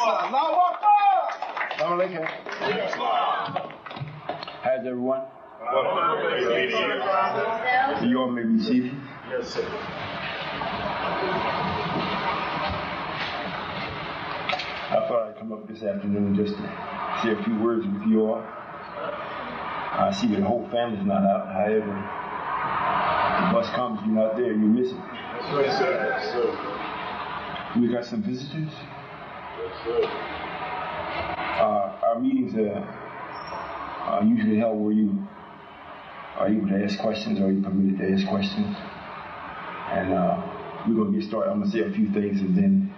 How's everyone? You all may be seated. Yes, sir. I thought I'd come up this afternoon just to say a few words with you all. I see that the whole family's not out. However, if the bus comes, you're not there, you miss it. That's right, sir. Yes, sir. We got some visitors. Yes, sir. Our meetings are usually held where you are able to ask questions or you're permitted to ask questions. And we're going to get started. I'm going to say a few things and then,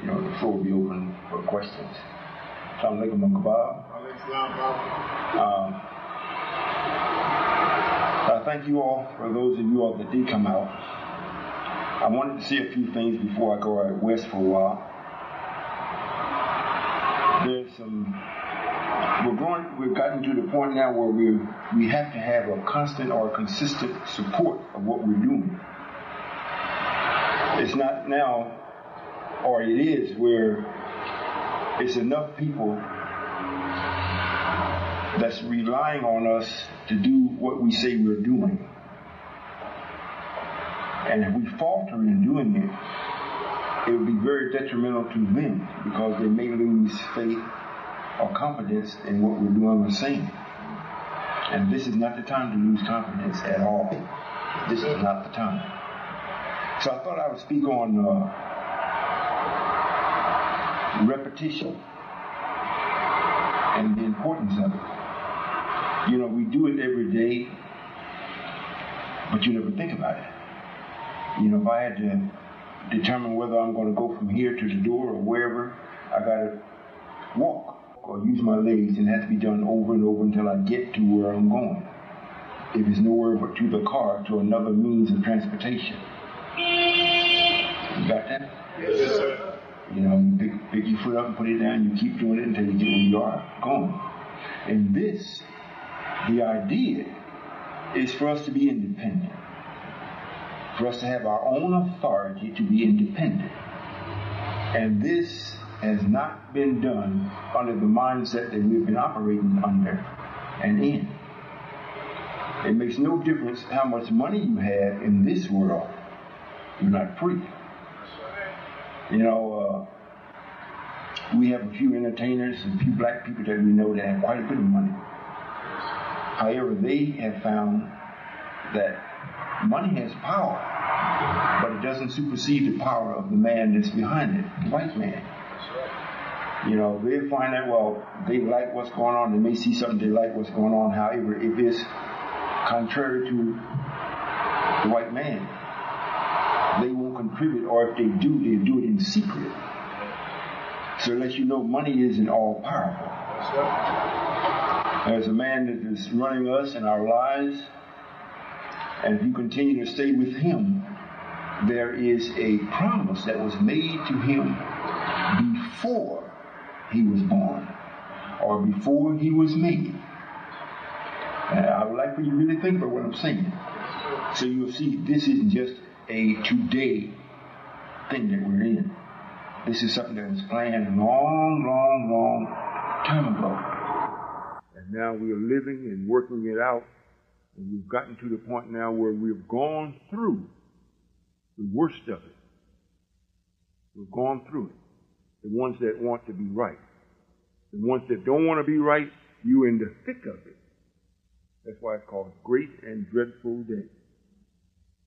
the floor will be open for questions. Assalamu alaikum wa rahmatullah. I thank you all, for those of you all that did come out. I wanted to say a few things before I go out west for a while. We've gotten to the point now where we have to have a constant or consistent support of what we're doing. It's not now, or it is, where it's enough people that's relying on us to do what we say we're doing. And if we falter in doing it, it would be very detrimental to them because they may lose faith or confidence in what we're doing or saying. And this is not the time to lose confidence at all. This is not the time. So I thought I would speak on repetition and the importance of it. We do it every day, but you never think about it. If I had to determine whether I'm going to go from here to the door or wherever, I got to walk or use my legs, and it has to be done over and over until I get to where I'm going. If it's nowhere but to the car, to another means of transportation. You got that? Yes, sir. Pick your foot up and put it down. You keep doing it until you get where you are going. And the idea is for us to be independent. For us to have our own authority to be independent. And this has not been done under the mindset that we've been operating under and in. It makes no difference how much money you have in this world. You're not free. We have a few entertainers and a few black people that we know that have quite a bit of money. However, they have found that money has power, but it doesn't supersede the power of the man that's behind it, the white man. They'll find that, they like what's going on. They may see something they like what's going on. However, if it's contrary to the white man, they won't contribute, or if they do, they'll do it in secret. So it lets you know money isn't all powerful. There's a man that is running us in our lives, and if you continue to stay with him, there is a promise that was made to him before he was born, or before he was made. And I would like for you to really think about what I'm saying. So you'll see this isn't just a today thing that we're in. This is something that was planned a long time ago. And now we are living and working it out. And we've gotten to the point now where we've gone through the worst of it. We've gone through it. The ones that want to be right. The ones that don't want to be right, you're in the thick of it. That's why it's called Great and Dreadful Day.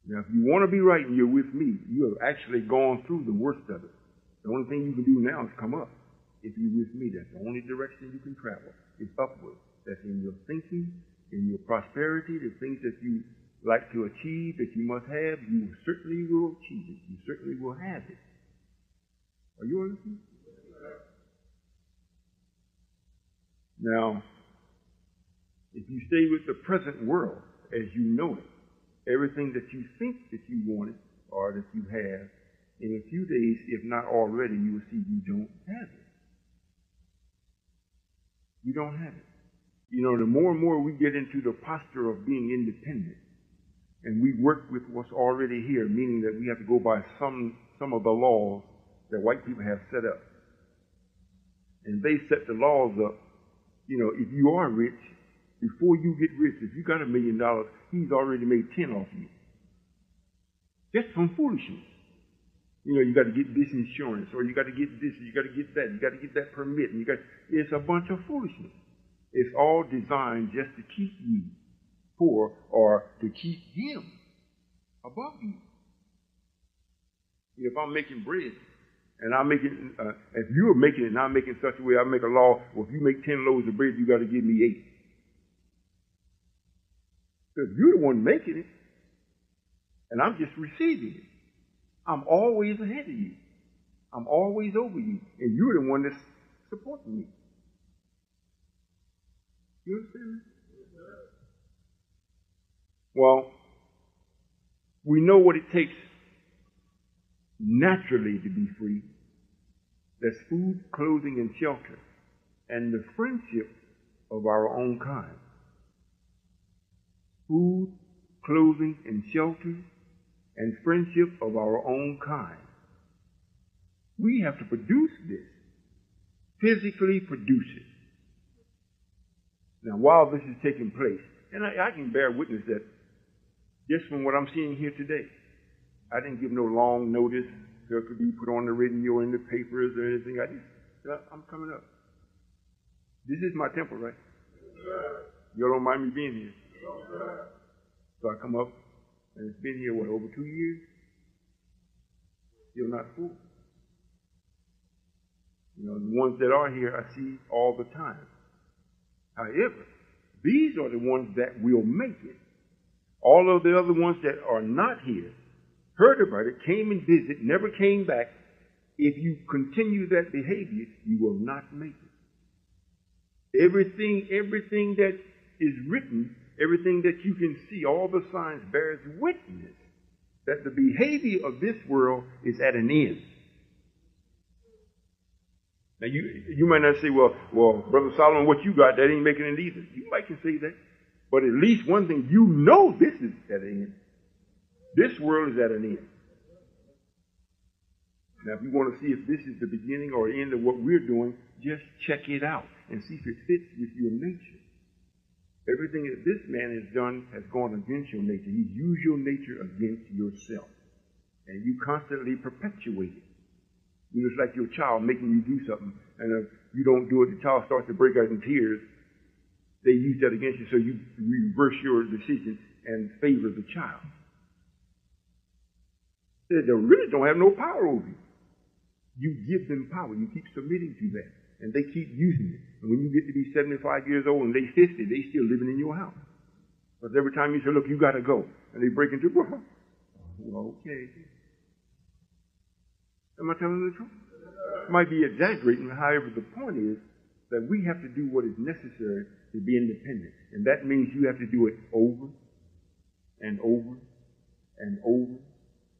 Now, if you want to be right and you're with me, you have actually gone through the worst of it. The only thing you can do now is come up. If you're with me, that's the only direction you can travel. It's upward. That's in your thinking, in your prosperity, the things that you like to achieve, that you must have, you certainly will achieve it. You certainly will have it. Are you listening? Now, if you stay with the present world as you know it, everything that you think that you wanted or that you have, in a few days, if not already, you will see you don't have it. You don't have it. The more and more we get into the posture of being independent, and we work with what's already here, meaning that we have to go by some of the laws that white people have set up. And they set the laws up. You know, if you are rich, before you get rich, if you got $1 million, he's already made 10 off you. Just from foolishness. You know, you got to get this insurance, or you got to get this, you got to get that, you got to get that permit, and it's a bunch of foolishness. It's all designed just to keep you poor or to keep him above you. If I'm making bread, and I'm making, if you're making it and I'm making such a way, I make a law, well, if you make 10 loaves of bread, you got to give me 8. Because you're the one making it, and I'm just receiving it. I'm always ahead of you. I'm always over you, and you're the one that's supporting me. You understand me? Well, we know what it takes naturally to be free. That's food, clothing, and shelter, and the friendship of our own kind. Food, clothing, and shelter, and friendship of our own kind. We have to produce this, physically produce it. Now, while this is taking place, and I can bear witness that just from what I'm seeing here today, I didn't give no long notice so it could be put on the radio or in the papers or anything. I'm coming up. This is my temple, right? You don't mind me being here. So I come up, and it's been here, over 2 years? Still not full. You know, the ones that are here, I see all the time. However, these are the ones that will make it. All of the other ones that are not here, heard about it, came and visited, never came back. If you continue that behavior, you will not make it. Everything that is written, everything that you can see, all the signs bears witness that the behavior of this world is at an end. Now you might not say, well, Brother Solomon, what you got, that ain't making it either. You might can say that. But at least one thing, you know this is at an end. This world is at an end. Now, if you want to see if this is the beginning or end of what we're doing, just check it out and see if it fits with your nature. Everything that this man has done has gone against your nature. He's used your nature against yourself. And you constantly perpetuate it. You know, it's like your child making you do something, and if you don't do it, the child starts to break out in tears. They use that against you, so you reverse your decision and favor the child. They really don't have no power over you. You give them power. You keep submitting to that, and they keep using it. And when you get to be 75 years old and they 50, they still living in your house. But every time you say, look, you got to go, and they break into, well, okay. Am I telling the truth? Might be exaggerating, however, the point is that we have to do what is necessary to be independent. And that means you have to do it over and over and over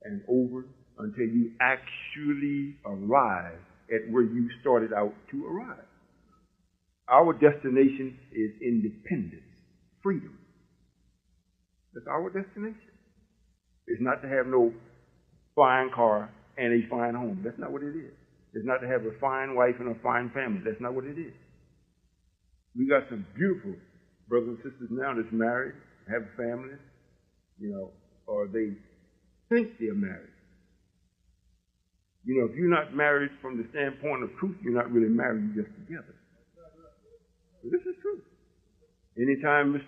and over until you actually arrive at where you started out to arrive. Our destination is independence, freedom. That's our destination. It's not to have no fine car and a fine home. That's not what it is. It's not to have a fine wife and a fine family. That's not what it is. We got some beautiful brothers and sisters now that's married, have families, you know, or they think they're married. You know, if you're not married from the standpoint of truth, you're not really married, you're just together. So this is true. Anytime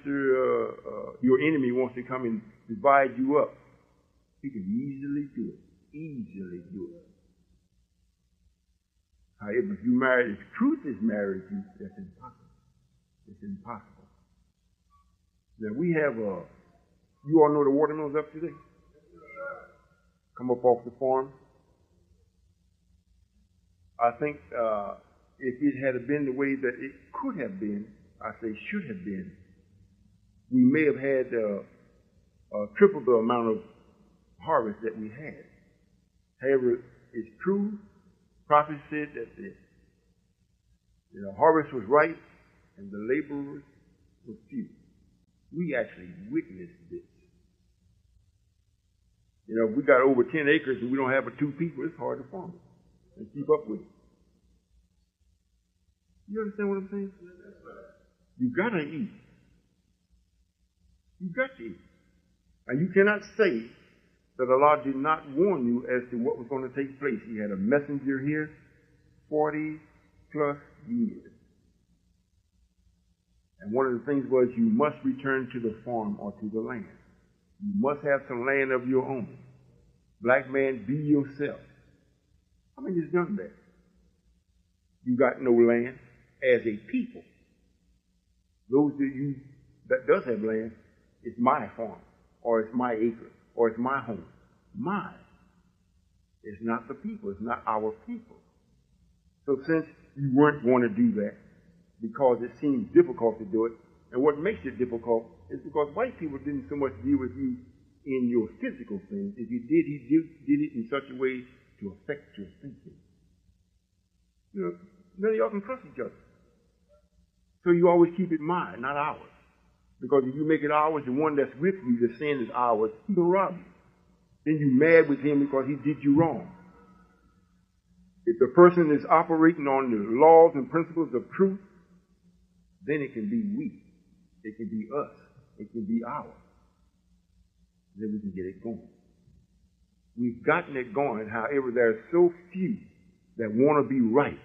your enemy wants to come and divide you up, he can easily do it. Easily do it. However, if you marry, if truth is married to you, that's impossible. It's impossible. Now we have you all know the watermelons up today? Come up off the farm. I think if it had been the way that it could have been, I say should have been, we may have had triple the amount of harvest that we had. However, it's true. Prophet said that the harvest was ripe and the laborers were few. We actually witnessed this. You know, if we got over 10 acres and we don't have but 2 people, it's hard to farm it and keep up with it. You understand what I'm saying? You got to eat. You got to eat. And you cannot say that Allah did not warn you as to what was going to take place. He had a messenger here 40 plus years. And one of the things was you must return to the farm or to the land. You must have some land of your own. Black man, be yourself. How many has done that? You got no land as a people. Those of you that does have land, it's my farm, or it's my acre, or it's my home. Mine. It's not the people. It's not our people. So since you weren't going to do that, because it seems difficult to do it, and what makes it difficult is because white people didn't so much deal with you in your physical things. If you did, he did it in such a way to affect your thinking. You know, none of y'all can trust each other. So you always keep it mine, not ours. Because if you make it ours, the one that's with you, the sin is ours, he's going to rob you. Then you're mad with him because he did you wrong. If the person is operating on the laws and principles of truth, then it can be we. It can be us. It can be ours. Then we can get it going. We've gotten it going. However, there are so few that want to be right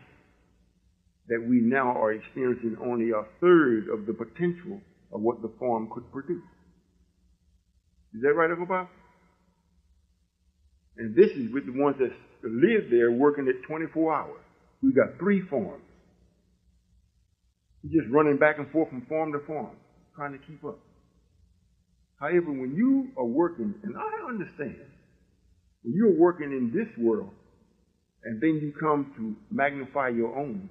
that we now are experiencing only a third of the potential of what the farm could produce. Is that right, Uncle Bob? And this is with the ones that live there working at 24 hours. We've got 3 farms. We're just running back and forth from farm to farm, trying to keep up. However, when you are working, and I understand, when you're working in this world, and then you come to magnify your own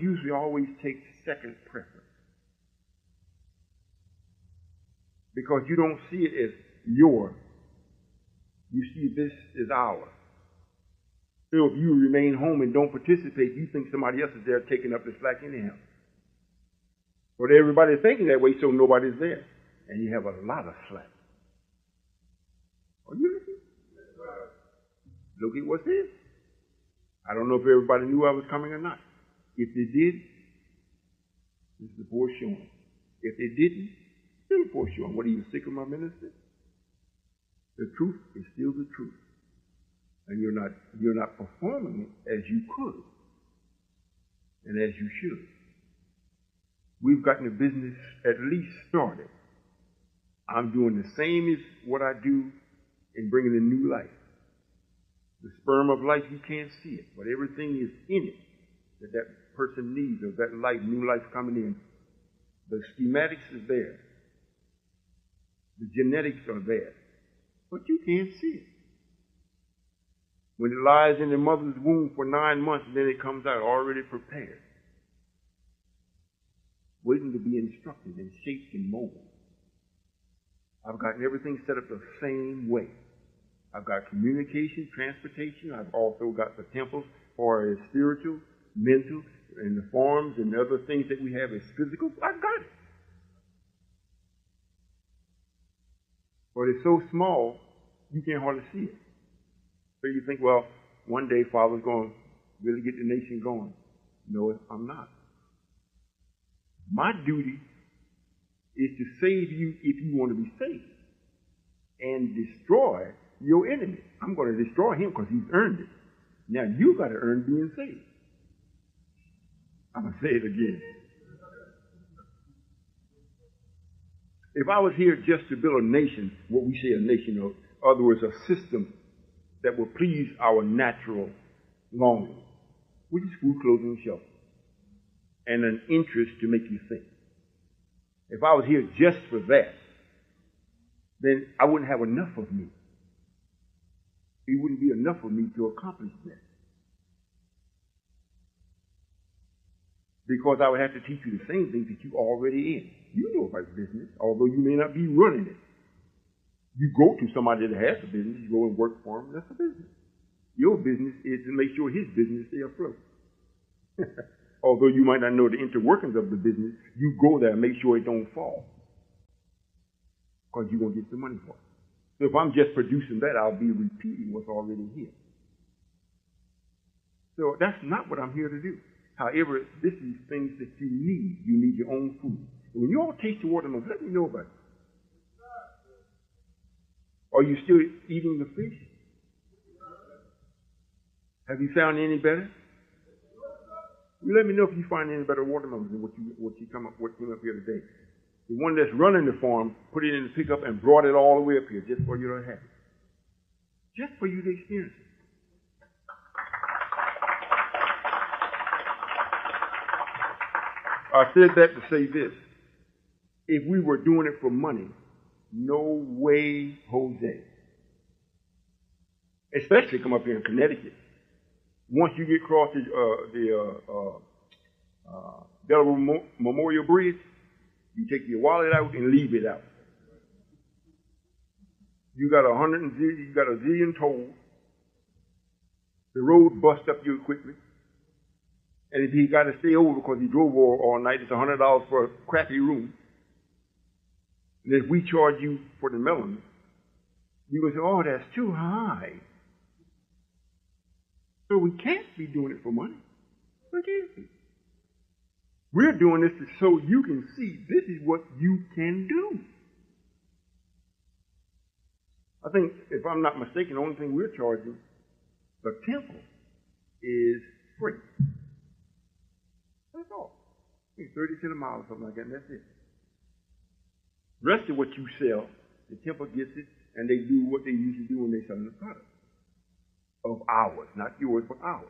usually always takes second preference. Because you don't see it as yours. You see this as ours. So if you remain home and don't participate, you think somebody else is there taking up the slack anyhow. But everybody's thinking that way, so nobody's there. And you have a lot of slack. Are you listening? Look at what's here. I don't know if everybody knew I was coming or not. If they did, this is the foreshowing. If they didn't, still the foreshowing. What, are you sick of my ministry? The truth is still the truth. And you're not performing it as you could and as you should. We've gotten the business at least started. I'm doing the same as what I do in bringing in new life. The sperm of life, you can't see it, but everything is in it that person needs, of that life, new life coming in. The schematics is there. The genetics are there. But you can't see it. When it lies in the mother's womb for 9 months, then it comes out already prepared, waiting to be instructed and shaped and molded. I've gotten everything set up the same way. I've got communication, transportation. I've also got the temples for as spiritual, mental, and the forms and the other things that we have as physical. I've got it. But it's so small, you can't hardly see it. So you think, well, one day Father's going to really get the nation going. No, I'm not. My duty is to save you if you want to be saved, and destroy your enemy. I'm going to destroy him because he's earned it. Now you got to earn being saved. I'm going to say it again. If I was here just to build a nation, what we say a nation, in other words, a system that will please our natural longing, which is food, clothing, and shelter, and an interest to make you think. If I was here just for that, then I wouldn't have enough of me. It wouldn't be enough of me to accomplish that. Because I would have to teach you the same things that you're already in. You know about business, although you may not be running it. You go to somebody that has a business, you go and work for him, that's a business. Your business is to make sure his business stay afloat. Although you might not know the interworkings of the business, you go there and make sure it don't fall. Because you're going to get the money for it. So if I'm just producing that, I'll be repeating what's already here. So that's not what I'm here to do. However, this is things that you need. You need your own food. And when you all taste the watermelon, let me know about it. Are you still eating the fish? Have you found any better? You let me know if you find any better watermelons than what came up here today. The one that's running the farm put it in the pickup and brought it all the way up here just for you to have it. Just for you to experience it. I said that to say this. If we were doing it for money, no way, Jose. Especially come up here in Connecticut. Once you get across the Delaware Memorial Bridge, you take your wallet out and leave it out. You got you got a zillion tolls. The road busts up you quickly. And if he got to stay over because he drove all night, it's $100 for a crappy room. And if we charge you for the melon, you will say, oh, that's too high. So we can't be doing it for money. We can't be. We're doing this so you can see this is what you can do. I think, if I'm not mistaken, the only thing we're charging, the temple, is free. That's all. I think 30 cents a mile or something like that, and that's it. The rest of what you sell, the temple gets it, and they do what they usually do when they sell the product. Of ours, not yours, but ours.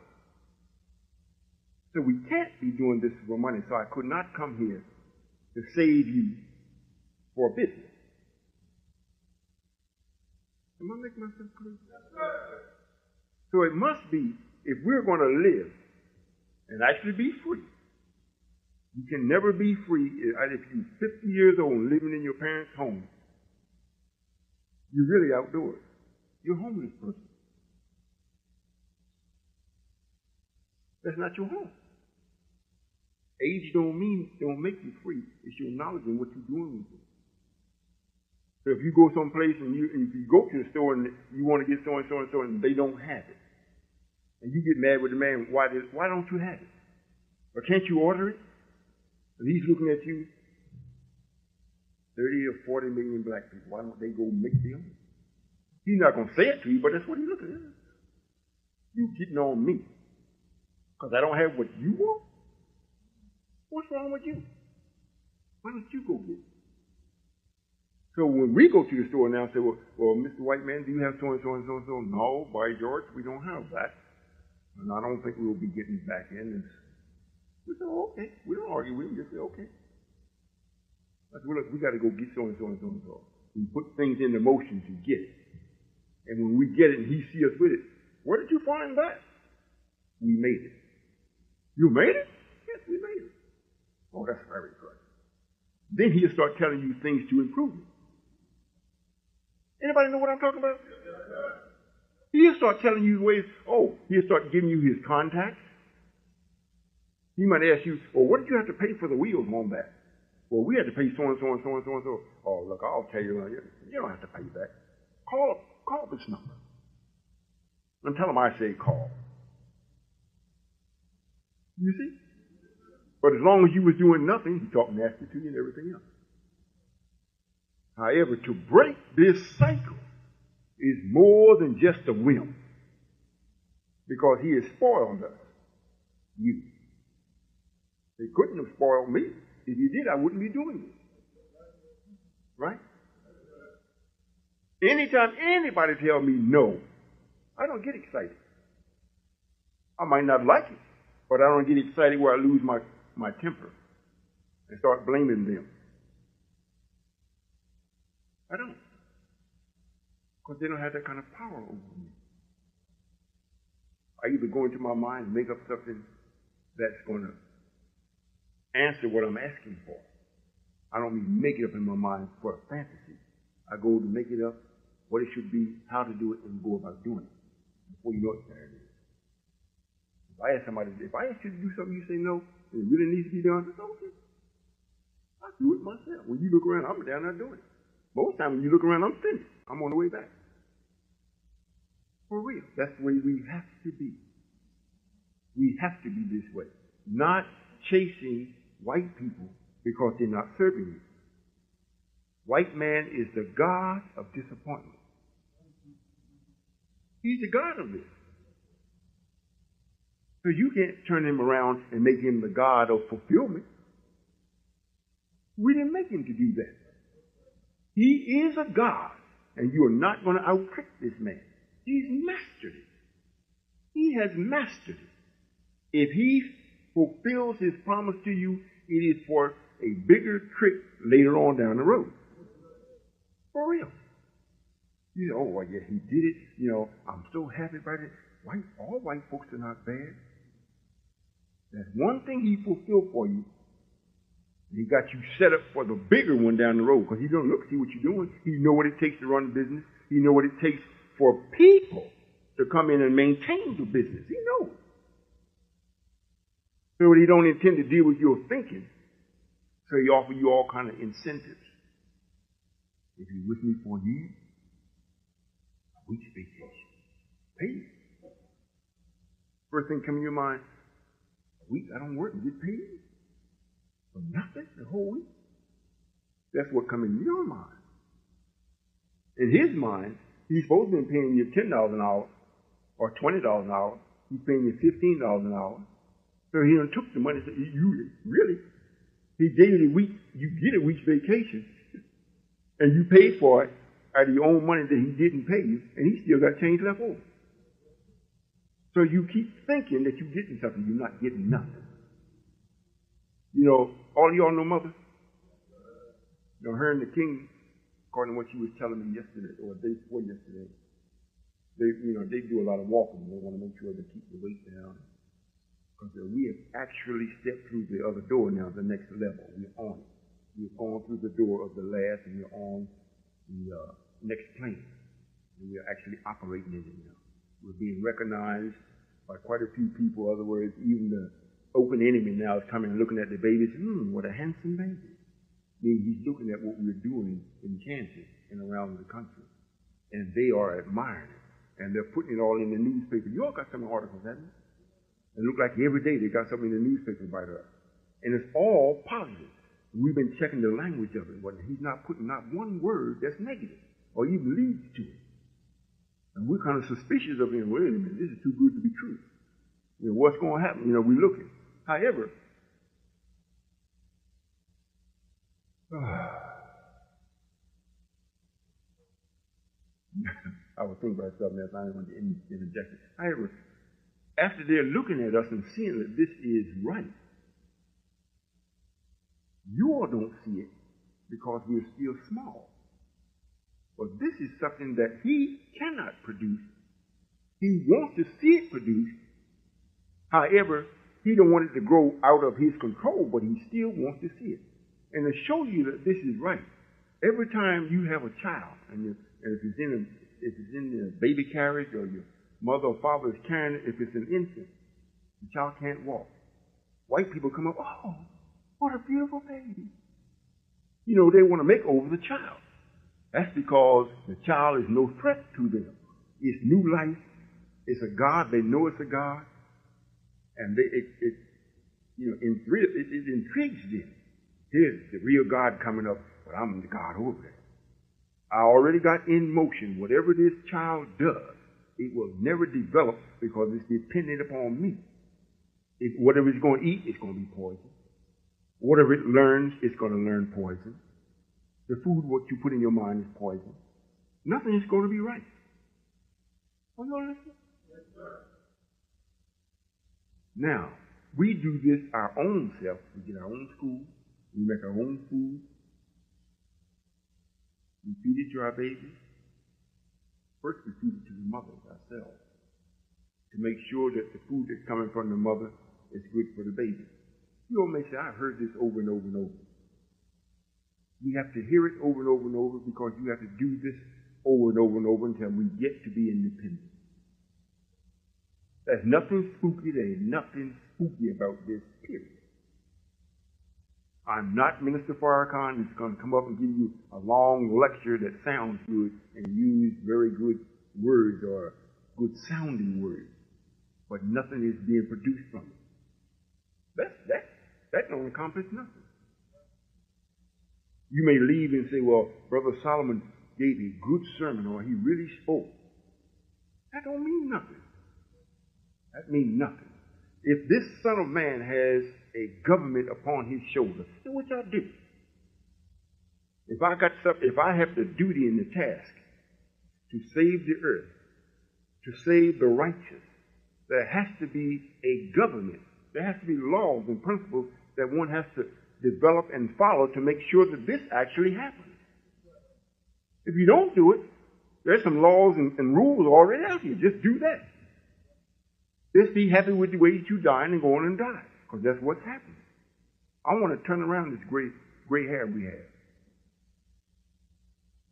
So we can't be doing this for money, so I could not come here to save you for business. Am I making myself clear? So it must be, if we're going to live and actually be free, you can never be free if you're 50 years old and living in your parents' home. You're really outdoors. You're a homeless person. That's not your home. Age don't make you free. It's your knowledge and what you're doing with it. So if you go someplace and if you go to the store and you want to get so and so and so and they don't have it, and you get mad with the man, why don't you have it? Or can't you order it? And he's looking at you, 30 or 40 million black people. Why don't they go make the own? He's not going to say it to you, but that's what he's looking at. You getting on me because I don't have what you want? What's wrong with you? Why don't you go get it? So when we go to the store now and say, well, Mr. White Man, do you have so and so and so and so? No, by George, we don't have that. And I don't think we'll be getting back in. And we say, oh, okay. We don't argue with him. Just say, okay. I said, well, look, we got to go get so and so and so and so. We put things into motion to get it. And when we get it and he sees us with it, where did you find that? We made it. You made it? Yes, we made it. Oh, that's very good. Then he'll start telling you things to improve it. Anybody know what I'm talking about? He'll start telling you ways. Oh, he'll start giving you his contacts. He might ask you, well, what did you have to pay for the wheels on that? Well, we had to pay so and so and so and so and so. Oh, look, I'll tell you, you don't have to pay that. Call this number. And tell him I say call. You see? But as long as you was doing nothing, he talked nasty to you and everything else. However, to break this cycle is more than just a whim. Because he has spoiled us. You. He couldn't have spoiled me. If he did, I wouldn't be doing it. Right? Anytime anybody tells me no, I don't get excited. I might not like it, but I don't get excited where I lose my temper and start blaming them. I don't. Because they don't have that kind of power over me. I either go into my mind and make up something that's going to answer what I'm asking for. I don't mean make it up in my mind for a fantasy. I go to make it up, what it should be, how to do it, and go about doing it. Before you know it, there it is. If I ask you to do something, you say no, and it really needs to be done, it's okay. I do it myself. When you look around, I'm down there doing it. Most times when you look around, I'm finished. I'm on the way back. For real. That's the way we have to be. We have to be this way. not chasing white people because they're not serving you. White man is the God of disappointment. He's the God of this. So you can't turn him around and make him the God of fulfillment. We didn't make him to do that. He is a God, and you are not going to out-trick this man. He's mastered it. He has mastered it. If he fulfills his promise to you, it is for a bigger trick later on down the road. For real. You say, oh, well, yeah, he did it. You know, I'm so happy about it. All white folks are not bad. That's one thing he fulfilled for you. He got you set up for the bigger one down the road, because he's going to look, see what you're doing. He know what it takes to run the business. He know what it takes for people to come in and maintain the business. He knows. So he don't intend to deal with your thinking. So he offers you all kind of incentives. If you're with me for a year, a week's vacation, pay it. First thing come in your mind, a week I don't work and get paid? For nothing the whole week? That's what comes in your mind. In his mind, he's supposed to be paying you $10 an hour or $20 an hour. He's paying you $15 an hour. So he done took the money and said, you really? He gave you the week, you get a week's vacation, and you paid for it out of your own money that he didn't pay you, and he still got change left over. So you keep thinking that you're getting something, you're not getting nothing. You know, all y'all know Mother? You know, her and the king, according to what she was telling me yesterday, or the day before yesterday, they do a lot of walking. They want to make sure they keep the weight down. Because we have actually stepped through the other door now, the next level. We're on it. We've gone through the door of the last, and we're on the next plane. And we're actually operating in it now. We're being recognized by quite a few people. In other words, even the open enemy now is coming and looking at the babies. What a handsome baby. I mean, he's looking at what we're doing in Kansas and around the country. And they are admiring it. And they're putting it all in the newspaper. You all got some articles, haven't you? It look like every day they got something in the newspaper about us. And it's all positive. We've been checking the language of it. But he's not putting not one word that's negative or even leads to it. And we're kind of suspicious of him. Wait a minute, this is too good to be true. You know, what's going to happen? You know, we're looking. However, I was thinking about something else. I didn't want to interject it. However, after they're looking at us and seeing that this is right, you all don't see it because we're still small. But this is something that he cannot produce. He wants to see it produced. However, he don't want it to grow out of his control, but he still wants to see it. And to show you that this is right, every time you have a child, and if it's in the baby carriage or your mother or father is carrying it, if it's an infant, the child can't walk. White people come up, oh, what a beautiful baby. You know, they want to make over the child. That's because the child is no threat to them. It's new life. It's a God. They know it's a God. And it intrigues them. Here's the real God coming up, but I'm the God over there. I already got in motion. Whatever this child does, it will never develop because it's dependent upon me. Whatever it's going to eat, it's going to be poison. Whatever it learns, it's going to learn poison. The food, what you put in your mind, is poison. Nothing is going to be right. Are you all listening? Yes, sir. Now, we do this our own self. We get our own school. We make our own food. We feed it to our babies. First, we feed it to the mothers ourselves to make sure that the food that's coming from the mother is good for the baby. You all may say, I've heard this over and over and over. We have to hear it over and over and over because you have to do this over and over and over until we get to be independent. There's nothing spooky. There's nothing spooky about this, period. I'm not Minister Farrakhan that's going to come up and give you a long lecture that sounds good and use very good words or good sounding words, but nothing is being produced from it. That don't accomplish nothing. You may leave and say, well, Brother Solomon gave a good sermon, or he really spoke. That don't mean nothing. That means nothing. If this Son of Man has a government upon his shoulder, then what y'all do? If I have the duty and the task to save the earth, to save the righteous, there has to be a government. There has to be laws and principles that one has to develop and follow to make sure that this actually happens. If you don't do it, there's some laws and rules already out here. Just do that. Just be happy with the way that you die and go on and die, because that's what's happening. I want to turn around this gray hair we have.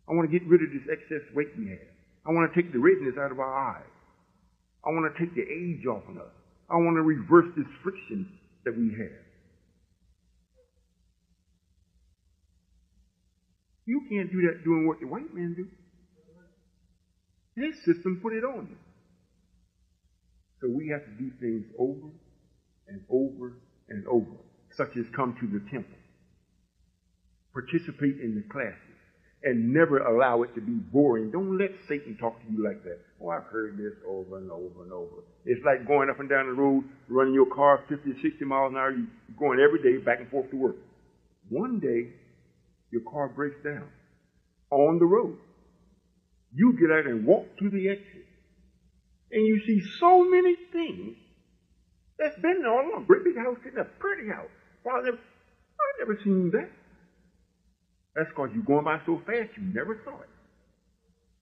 I want to get rid of this excess weight we have. I want to take the redness out of our eyes. I want to take the age off of us. I want to reverse this friction that we have. You can't do that doing what the white men do. His system put it on you. So we have to do things over and over and over, such as come to the temple, participate in the classes, and never allow it to be boring. Don't let Satan talk to you like that. Oh, I've heard this over and over and over. It's like going up and down the road, running your car 50 or 60 miles an hour. You're going every day back and forth to work. One day, your car breaks down on the road. You get out and walk to the exit, and you see so many things that's been there all along. Great big house, getting a pretty house. Well, I've never seen that. That's because you're going by so fast you never saw it.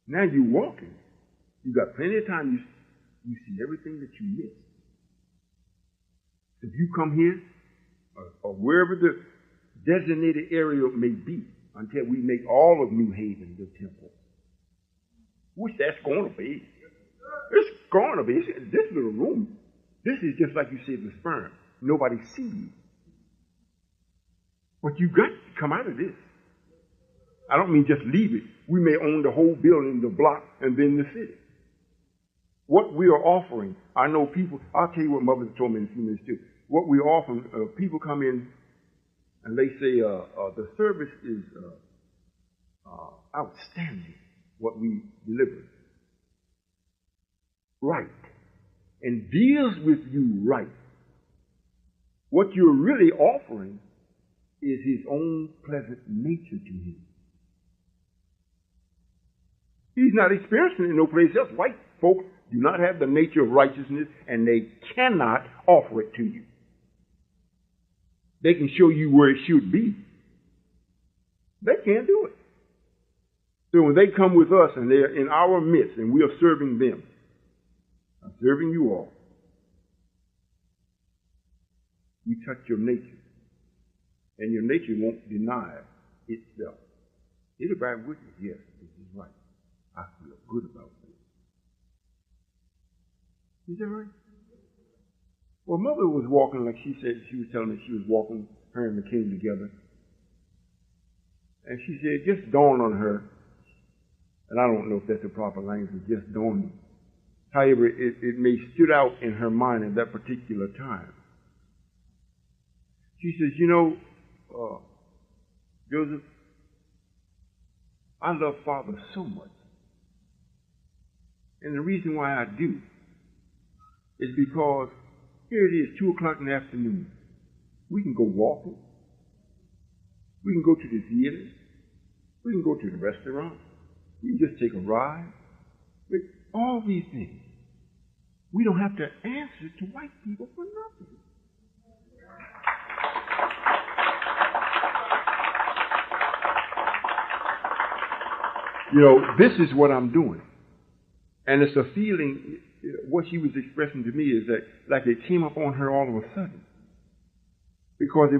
Now you're walking. You got plenty of time. You see everything that you missed. If you come here, or wherever the designated area may be, until we make all of New Haven the temple, which that's going to be. It's going to be. This little room, this is just like you said, the sperm. Nobody sees you. But you got to come out of this. I don't mean just leave it. We may own the whole building, the block, and then the city. What we are offering, I know people, I'll tell you what Mother told me in a few minutes too. What we're offering, people come in and they say the service is outstanding, what we delivered. Right. And deals with you right. What you're really offering is his own pleasant nature to him. He's not experiencing it in no place else. White folks do not have the nature of righteousness, and they cannot offer it to you. They can show you where it should be. They can't do it. So when they come with us and they're in our midst and we are serving them, I'm serving you all, we touch your nature. And your nature won't deny itself. It'll bear witness, yes, this is right. I feel good about this. Is that right? Well, Mother was walking, like she said, she was telling me she was walking, her and the king together. And she said, just dawned on her, and I don't know if that's the proper language, just dawned. However, it may stood out in her mind at that particular time. She says, you know, Joseph, I love Father so much. And the reason why I do is because here it is, 2 o'clock in the afternoon. We can go walking. We can go to the theater. We can go to the restaurant. We can just take a ride. All these things. We don't have to answer to white people for nothing. You know, this is what I'm doing. And it's a feeling, what she was expressing to me is that like it came up on her all of a sudden. Because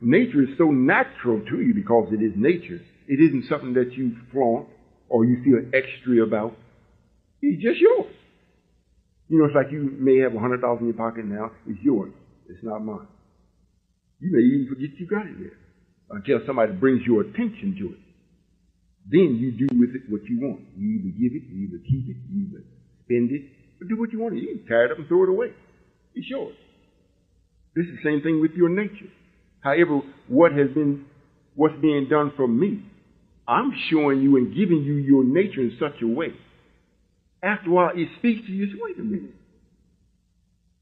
nature is so natural to you because it is nature. It isn't something that you flaunt or you feel extra about. It's just yours. You know, it's like you may have $100 in your pocket now. It's yours. It's not mine. You may even forget you got it there until somebody brings your attention to it. Then you do with it what you want. You either give it, you either keep it, you either spend it, but do what you want. You can tear it up and throw it away. It's yours. This is the same thing with your nature. However, what's being done for me, I'm showing you and giving you your nature in such a way. After a while, it speaks to you. Say, wait a minute.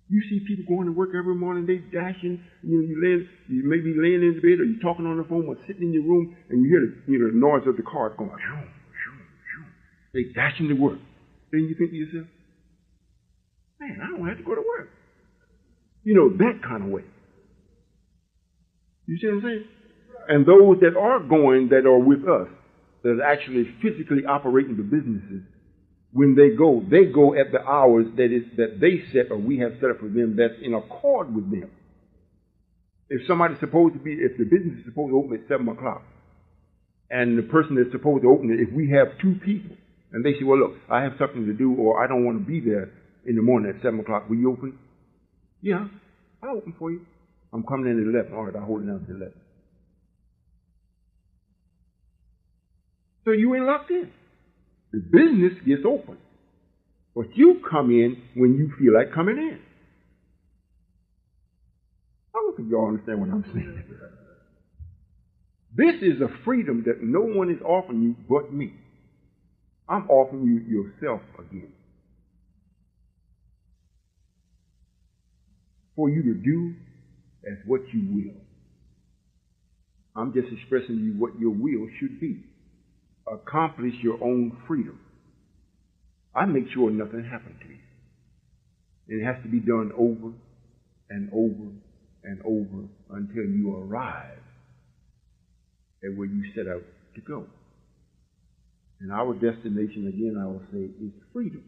You see people going to work every morning, they dashing, you may be laying in the bed or you're talking on the phone or sitting in your room and you hear the noise of the cars going, shoo, shoo, shoo. They dashing to work. Then you think to yourself, man, I don't have to go to work. That kind of way. You see what I'm saying? And those that are going, that are with us, that are actually physically operating the businesses, when they go at the hours that they set or we have set up for them that's in accord with them. If the business is supposed to open at 7 o'clock, and the person that's supposed to open it, if we have 2 people, and they say, well, look, I have something to do, or I don't want to be there in the morning at 7 o'clock, will you open? Yeah, I'll open for you. I'm coming in at 11. All right, I'll hold it down to 11. So you ain't locked in. The business gets open. But you come in when you feel like coming in. I don't think y'all understand what I'm saying. This is a freedom that no one is offering you but me. I'm offering you yourself again. For you to do as what you will. I'm just expressing to you what your will should be. Accomplish your own freedom. I make sure nothing happens to you. And it has to be done over and over and over until you arrive at where you set out to go. And our destination, again, I will say, is freedom.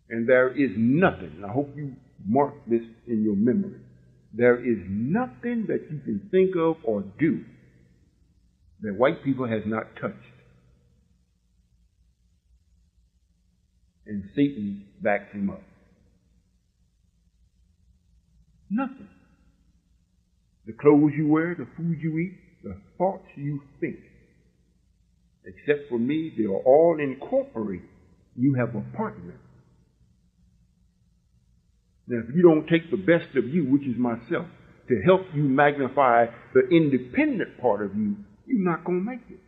And there is nothing, and I hope you mark this in your memory, there is nothing that you can think of or do that white people has not touched. And Satan backs him up. Nothing. The clothes you wear, the food you eat, the thoughts you think. Except for me, they are all incorporated. You have a partner. Now, if you don't take the best of you, which is myself, to help you magnify the independent part of you, you're not going to make it.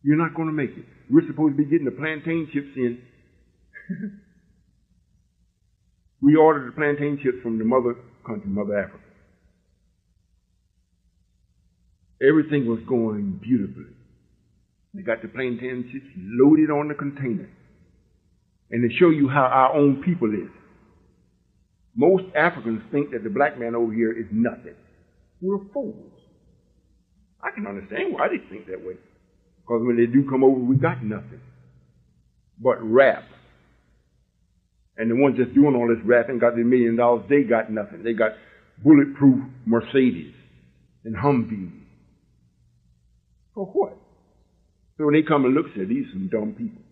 You're not going to make it. We're supposed to be getting the plantain chips in. We ordered the plantain chips from the mother country, Mother Africa. Everything was going beautifully. They got the plantain chips loaded on the container. And to show you how our own people is. Most Africans think that the black man over here is nothing. We're fools. I can understand why they think that way. Because when they do come over, we got nothing but rap. And the ones that's doing all this rapping got their $1 million, they got nothing. They got bulletproof Mercedes and Humvees. For what? So when they come and look, say, these are some dumb people.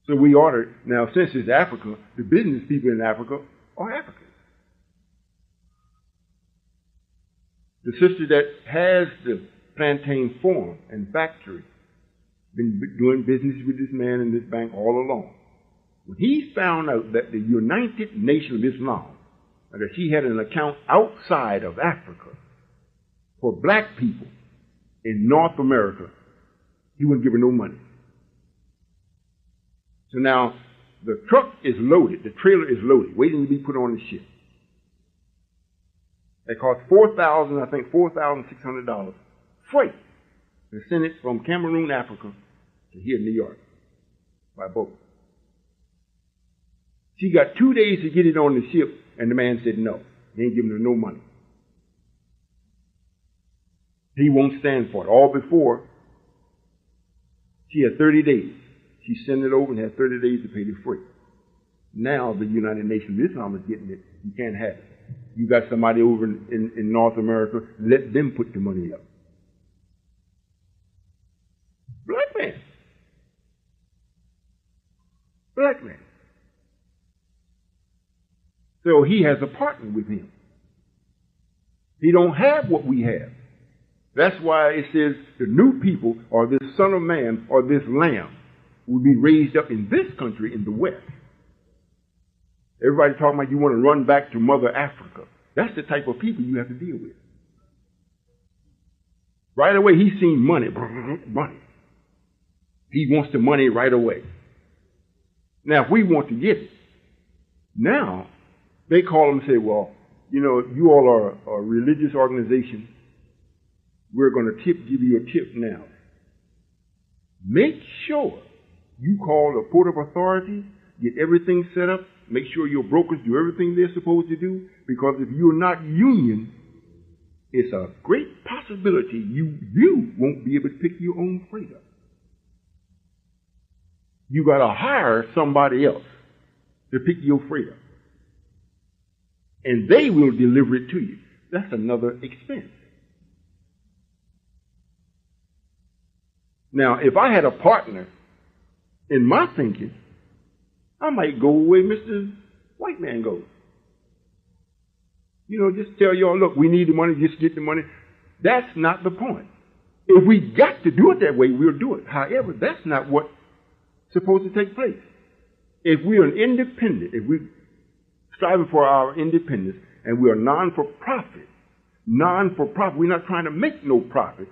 So we ordered, now since it's Africa, the business people in Africa are Africans. The sister that has the plantain farm and factory been doing business with this man in this bank all along. When he found out that the United Nation of Islam, that she had an account outside of Africa for black people in North America, he wouldn't give her no money. So now the truck is loaded, the trailer is loaded, waiting to be put on the ship. They cost $4,600 freight to send it from Cameroon, Africa, to here in New York by boat. She got 2 days to get it on the ship, and the man said no. He ain't giving her no money. He won't stand for it. All before, she had 30 days. She sent it over and had 30 days to pay the freight. Now the United Nations of Islam is getting it. You can't have it. You got somebody over in North America, let them put the money up. Black man. Black man. So he has a partner with him. He don't have what we have. That's why it says the new people, or this son of man, or this lamb, will be raised up in this country in the West. Everybody talking about you want to run back to Mother Africa. That's the type of people you have to deal with. Right away, he's seen money. Money. He wants the money right away. Now, if we want to get it, now they call them and say, well, you know, you all are a religious organization. We're going to give you a tip now. Make sure you call the port of authority, get everything set up, make sure your brokers do everything they're supposed to do, because if you're not union, it's a great possibility you won't be able to pick your own freight up. You got to hire somebody else to pick your freight up. And they will deliver it to you. That's another expense. Now, if I had a partner in my thinking, I might go where Mr. White Man goes. You know, just tell y'all, look, we need the money, just get the money. That's not the point. If we got to do it that way, we'll do it. However, that's not what's supposed to take place. If we are independent, if we're striving for our independence, and we are non-for-profit, we're not trying to make no profit,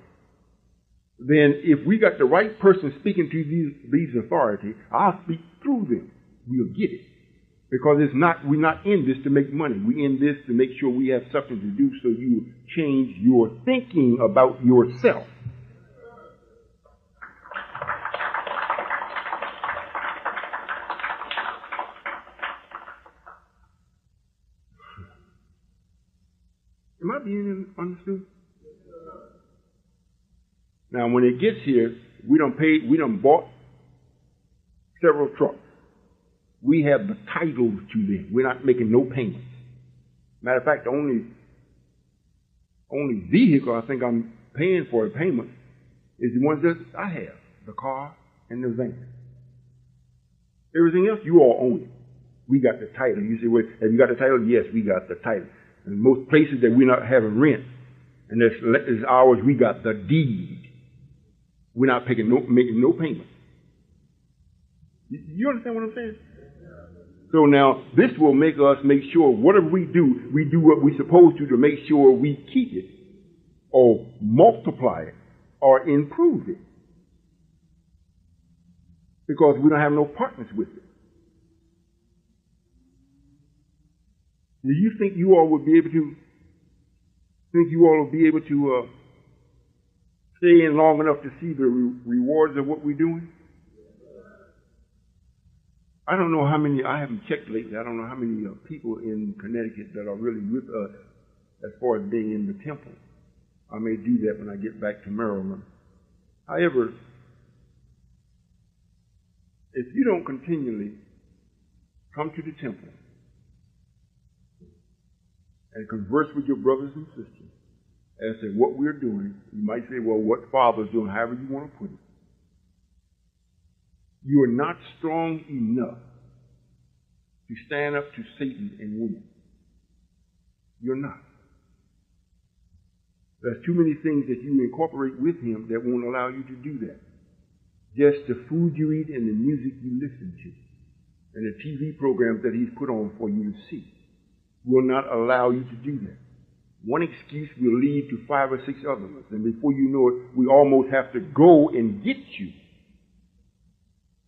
then if we got the right person speaking to these authorities, I'll speak through them. We'll get it. Because we're not in this to make money. We're in this to make sure we have something to do so you change your thinking about yourself. Am I being understood? Now, when it gets here, we done bought several trucks. We have the titles to them. We're not making no payments. Matter of fact, the only vehicle I think I'm paying for a payment is the ones that I have, the car and the van. Everything else, you all own it. We got the title. You say, well, have you got the title? Yes, we got the title. In most places that we're not having rent, and it's ours, we got the deed. We're not making no payment. You understand what I'm saying? So now, this will make us make sure whatever we do what we're supposed to make sure we keep it, or multiply it, or improve it. Because we don't have no partners with it. Do you think you all would be able to stay in long enough to see the rewards of what we're doing? I don't know how many, I haven't checked lately, I don't know how many people in Connecticut that are really with us as far as being in the temple. I may do that when I get back to Maryland. However, if you don't continually come to the temple and converse with your brothers and sisters as to what we're doing, you might say, well, what Father's doing, however you want to put it. You are not strong enough to stand up to Satan and win. You're not. There's too many things that you incorporate with him that won't allow you to do that. Just the food you eat and the music you listen to and the TV programs that he's put on for you to see will not allow you to do that. One excuse will lead to 5 or 6 others, and before you know it, we almost have to go and get you.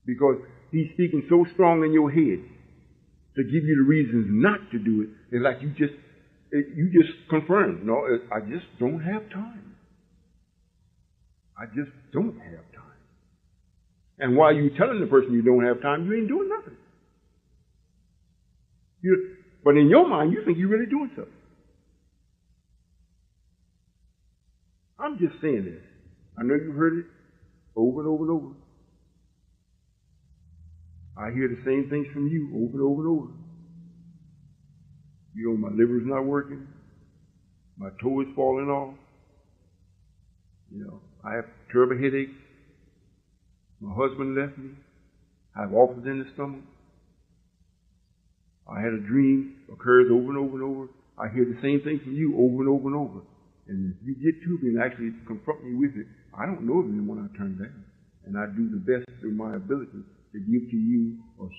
Because he's speaking so strong in your head to give you the reasons not to do it. It's like you just confirm. No, I just don't have time. I just don't have time. And while you're telling the person you don't have time, you ain't doing nothing. But in your mind, you think you're really doing something. I'm just saying this. I know you've heard it over and over and over. I hear the same things from you over and over and over. You know, my liver's not working. My toe is falling off. You know, I have terrible headaches. My husband left me. I have ulcers in the stomach. I had a dream, occurs over and over and over. I hear the same thing from you over and over and over. And if you get to me and actually confront me with it, I don't know of anyone I turn down. And I do the best of my ability to give to you, or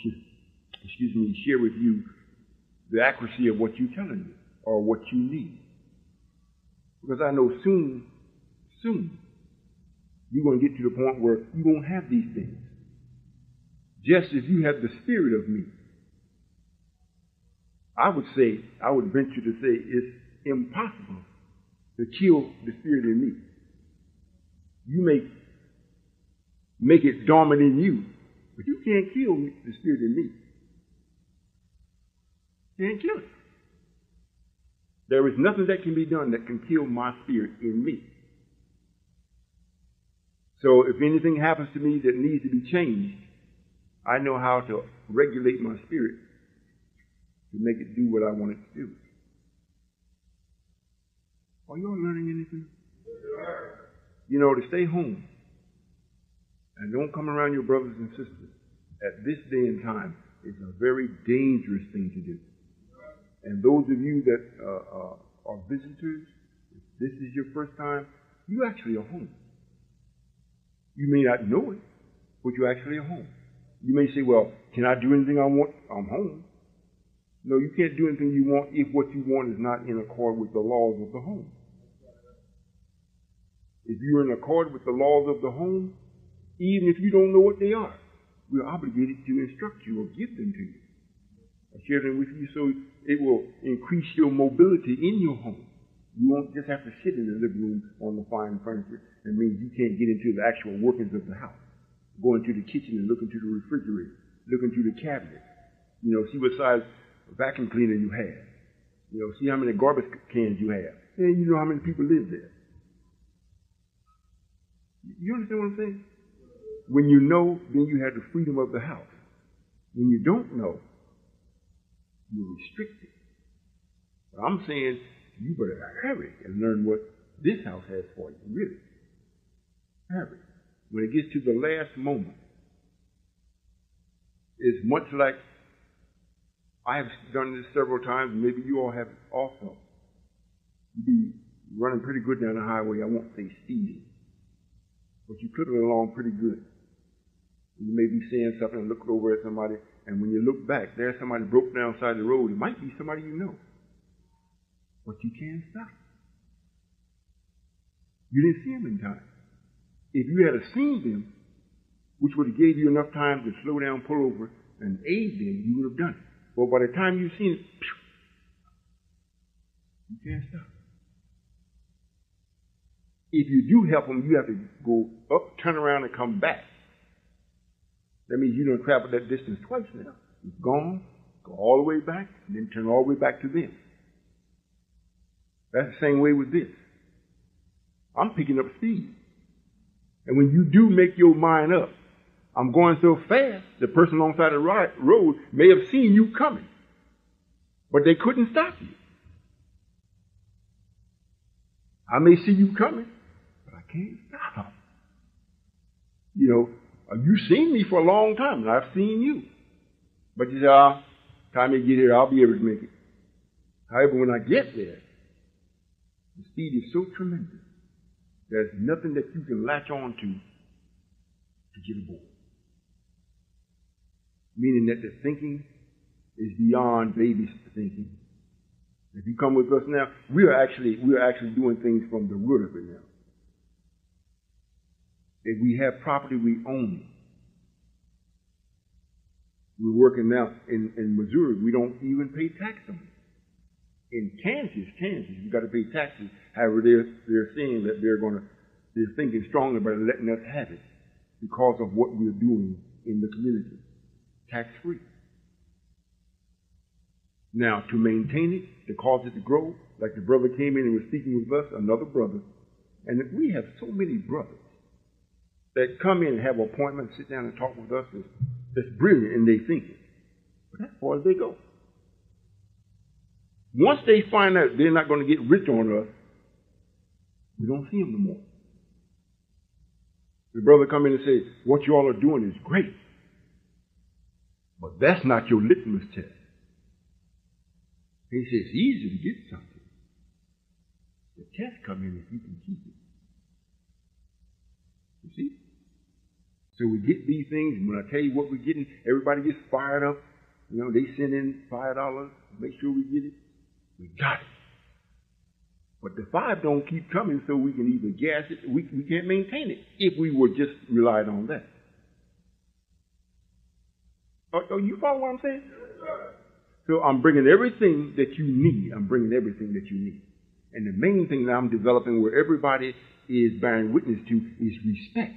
share with you the accuracy of what you're telling me or what you need. Because I know soon, you're going to get to the point where you won't have these things. Just as you have the spirit of me. I would venture to say it's impossible to kill the spirit in me. You may make it dormant in you, but you can't kill the spirit in me. You can't kill it. There is nothing that can be done that can kill my spirit in me. So if anything happens to me that needs to be changed, I know how to regulate my spirit to make it do what I want it to do. Are you all learning anything? You know, to stay home and don't come around your brothers and sisters at this day and time is a very dangerous thing to do. And those of you that are visitors, if this is your first time, you actually are home. You may not know it, but you actually are home. You may say, well, can I do anything I want? I'm home. No, you can't do anything you want if what you want is not in accord with the laws of the home. If you're in accord with the laws of the home, even if you don't know what they are, we're obligated to instruct you or give them to you. I share them with you so it will increase your mobility in your home. You won't just have to sit in the living room on the fine furniture. It means you can't get into the actual workings of the house. Go into the kitchen and look into the refrigerator, look into the cabinet. You know, see what size vacuum cleaner you have. You know, see how many garbage cans you have. And you know how many people live there. You understand what I'm saying? When you know, then you have the freedom of the house. When you don't know, you're restricted. But I'm saying you better hurry and learn what this house has for you, really. Hurry. When it gets to the last moment, it's much like I have done this several times, and maybe you all have also. You be running pretty good down the highway. I won't say speeding, but you clip it along pretty good. You may be saying something and looking over at somebody, and when you look back, there's somebody broke down side the road. It might be somebody you know, but you can't stop. You didn't see them in time. If you had seen them, which would have gave you enough time to slow down, pull over, and aid them, you would have done it. But by the time you've seen it, you can't stop. If you do help them, you have to go up, turn around, and come back. That means you don't travel that distance twice now. You've gone, go all the way back, and then turn all the way back to them. That's the same way with this. I'm picking up speed. And when you do make your mind up, I'm going so fast, the person alongside the road may have seen you coming, but they couldn't stop you. I may see you coming, but I can't stop. You know, you've seen me for a long time, and I've seen you. But you say, time you get here, I'll be able to make it. However, when I get there, the speed is so tremendous, there's nothing that you can latch on to get aboard. Meaning that the thinking is beyond baby thinking. If you come with us now, we are actually doing things from the root of it now. If we have property, we own it. We're working now in Missouri. We don't even pay tax on it. In Kansas, you got to pay taxes. However, they're saying that they're thinking strongly about letting us have it because of what we're doing in the community, tax-free. Now, to maintain it, to cause it to grow, like the brother came in and was speaking with us, another brother, and we have so many brothers that come in and have an appointment, sit down and talk with us. That's brilliant, and they think it. But that's as far as they go. Once they find out they're not going to get rich on us, we don't see them no more. The brother come in and say, what you all are doing is great. But that's not your litmus test. He says it's easy to get something. The test comes in if you can keep it. You see? So we get these things, and when I tell you what we're getting, everybody gets fired up. You know, they send in $5, make sure we get it. We got it. But the 5 don't keep coming, so we can either gas it, we can't maintain it if we were just relied on that. Are you follow what I'm saying? So I'm bringing everything that you need. I'm bringing everything that you need. And the main thing that I'm developing where everybody is bearing witness to is respect.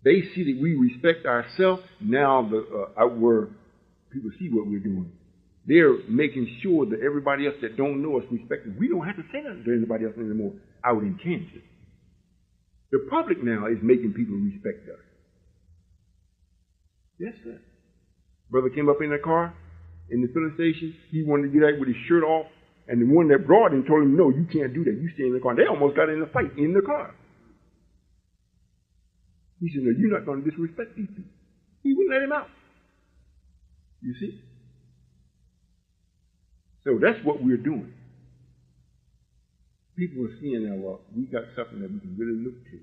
They see that we respect ourselves. Now where people see what we're doing. They're making sure that everybody else that don't know us respects us. We don't have to say nothing to anybody else anymore out in Kansas. The public now is making people respect us. Yes, sir. Brother came up in the car in the filling station. He wanted to get out with his shirt off. And the one that brought him told him, no, you can't do that. You stay in the car. They almost got in a fight in the car. He said, no, you're not going to disrespect these people. He wouldn't let him out. You see? So that's what we're doing. People are seeing now, well, we got something that we can really look to.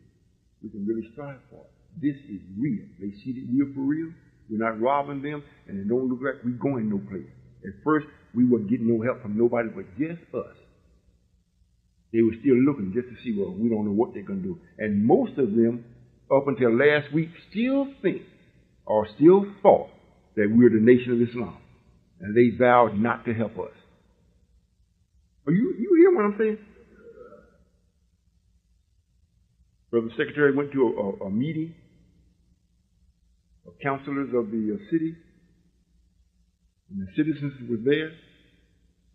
We can really strive for. This is real. They see that we're for real. We're not robbing them, and it don't look like we're going no place. At first, we weren't getting no help from nobody but just us. They were still looking just to see, well, we don't know what they're going to do. And most of them, up until last week, still think or still thought that we're the nation of Islam. And they vowed not to help us. Are you hear what I'm saying? Brother Secretary went to a meeting of counselors of the city, and the citizens were there.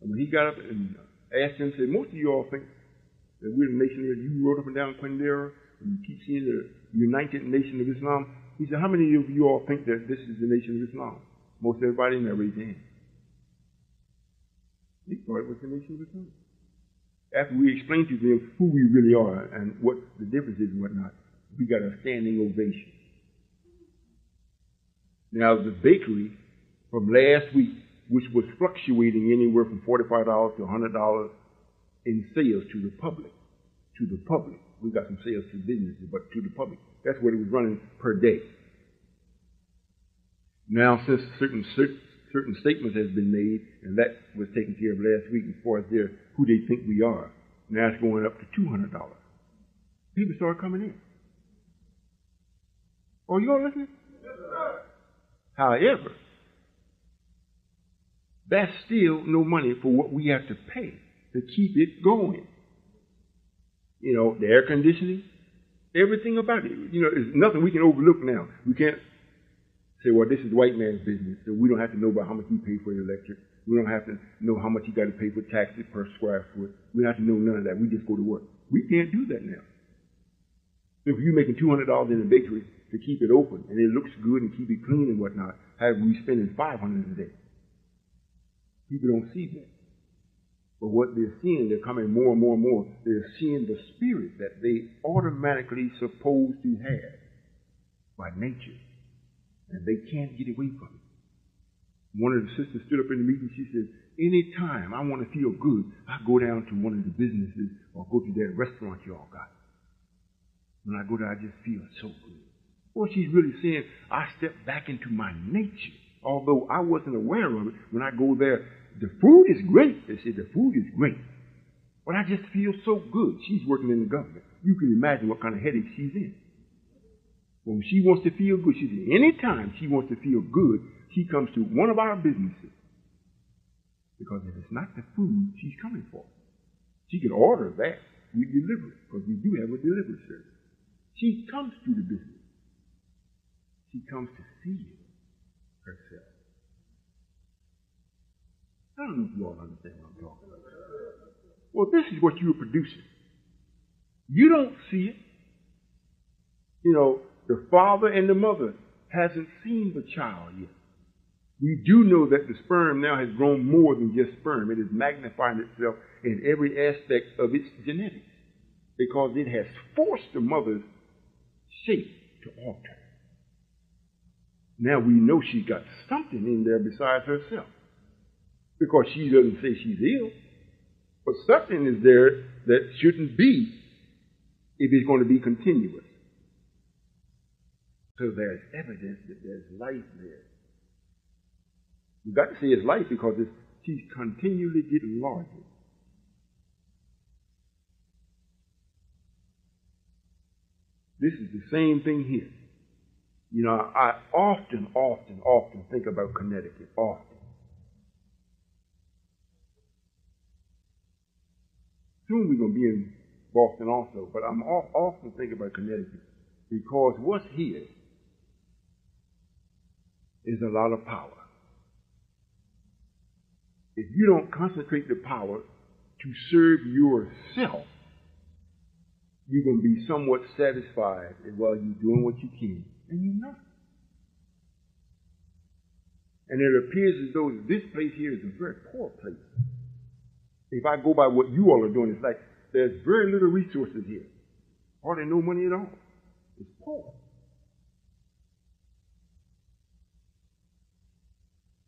And when he got up and asked them, said, most of you all think that we're the nation that you rode up and down Quindera, and you keep seeing the United Nation of Islam. He said, how many of you all think that this is the nation of Islam? Most everybody in there raised their hand. He thought it was the nation of Islam. After we explained to them who we really are and what the difference is and whatnot, we got a standing ovation. Now, the bakery from last week, which was fluctuating anywhere from $45 to $100 in sales to the public. We got some sales to businesses, but to the public. That's what it was running per day. Now, since certain statements has been made, and that was taken care of last week as far as who they think we are, now it's going up to $200. People start coming in. Are you all listening? Yes, sir. However, that's still no money for what we have to pay to keep it going. You know, the air conditioning, everything about it. You know, there's nothing we can overlook now. We can't say, well, this is the white man's business, so we don't have to know about how much he paid for the electric. We don't have to know how much he got to pay for taxes per square foot. We don't have to know none of that. We just go to work. We can't do that now. If you're making $200 in a bakery to keep it open, and it looks good and keep it clean and whatnot, how are we spending $500 a day? People don't see that. But what they're seeing, they're coming more and more and more, they're seeing the spirit that they automatically supposed to have by nature. And they can't get away from it. One of the sisters stood up in the meeting. She said, anytime I want to feel good, I go down to one of the businesses or go to that restaurant y'all got. When I go there, I just feel so good. Well, she's really saying, I step back into my nature. Although I wasn't aware of it, when I go there, the food is great. They said the food is great. But I just feel so good. She's working in the government. You can imagine what kind of headache she's in. When she wants to feel good, she said, anytime she wants to feel good, she comes to one of our businesses. Because if it's not the food she's coming for, she can order that. We deliver it, because we do have a delivery service. She comes to the business. She comes to feel herself. I don't know if you all understand what I'm talking about. Well, this is what you're producing. You don't see it. You know, the father and the mother hasn't seen the child yet. We do know that the sperm now has grown more than just sperm. It is magnifying itself in every aspect of its genetics because it has forced the mother's shape to alter. Now we know she's got something in there besides herself because she doesn't say she's ill, but something is there that shouldn't be if it's going to be continuous. So there's evidence that there's life there. We've got to say it's life because she's continually getting larger. This is the same thing here. You know, I often think about Connecticut, often. Soon we're going to be in Boston also, but I'm often thinking about Connecticut because what's here is a lot of power. If you don't concentrate the power to serve yourself, you're going to be somewhat satisfied while you're doing what you can, and you're not. And it appears as though this place here is a very poor place. If I go by what you all are doing, it's like there's very little resources here. Hardly no money at all. It's poor.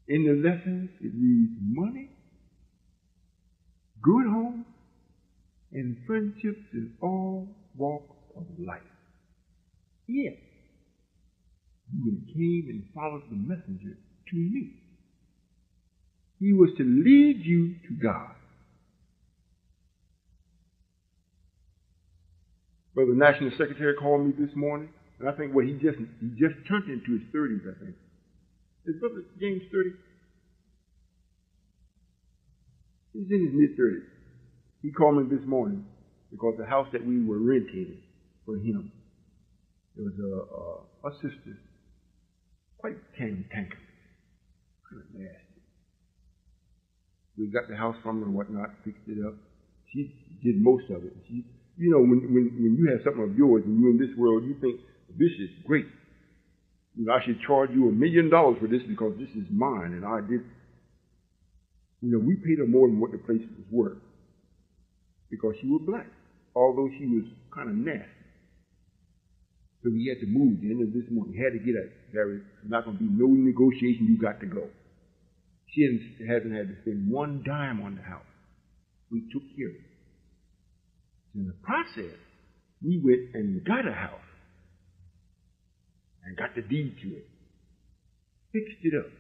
In the lessons, it reads money, good home, and friendships in all walks of life. Yet, you came and followed the messenger to me. He was to lead you to God. Brother National Secretary called me this morning, and I think he just turned into his 30s, I think. Is Brother James 30? He's in his mid-30s. He called me this morning because the house that we were renting for him, there was a sister, quite cantankerous, kind of nasty. We got the house from her and whatnot, fixed it up. She did most of it. You know, when you have something of yours and you're in this world, you think, this is great. You know, I should charge you $1 million for this because this is mine and I did. You know, we paid her more than what the place was worth because she was black, although she was kind of nasty. So we had to move at the end of this morning. Had to get out. There's not going to be no negotiation. You got to go. She hasn't had to spend one dime on the house. We took care of it. In the process, we went and got a house and got the deed to it, fixed it up.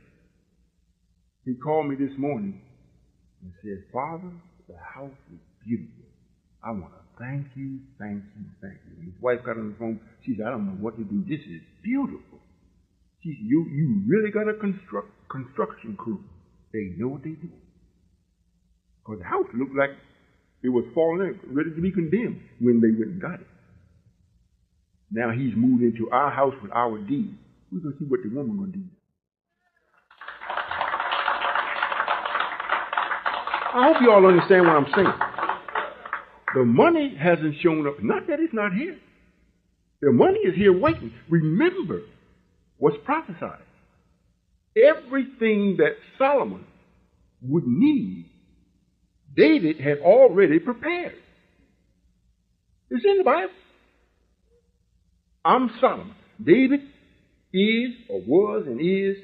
He called me this morning and said, Father, the house is beautiful. I want to thank you. And his wife got on the phone. She said, I don't know what to do. This is beautiful. She said, you really got a construction crew. They know what they do. Because the house looked like it was falling in, ready to be condemned when they went and got it. Now he's moved into our house with our deed. We're going to see what the woman going to do. I hope you all understand what I'm saying. The money hasn't shown up. Not that it's not here. The money is here waiting. Remember what's prophesied. Everything that Solomon would need, David had already prepared. It's in the Bible. I'm Solomon. David is, or was, and is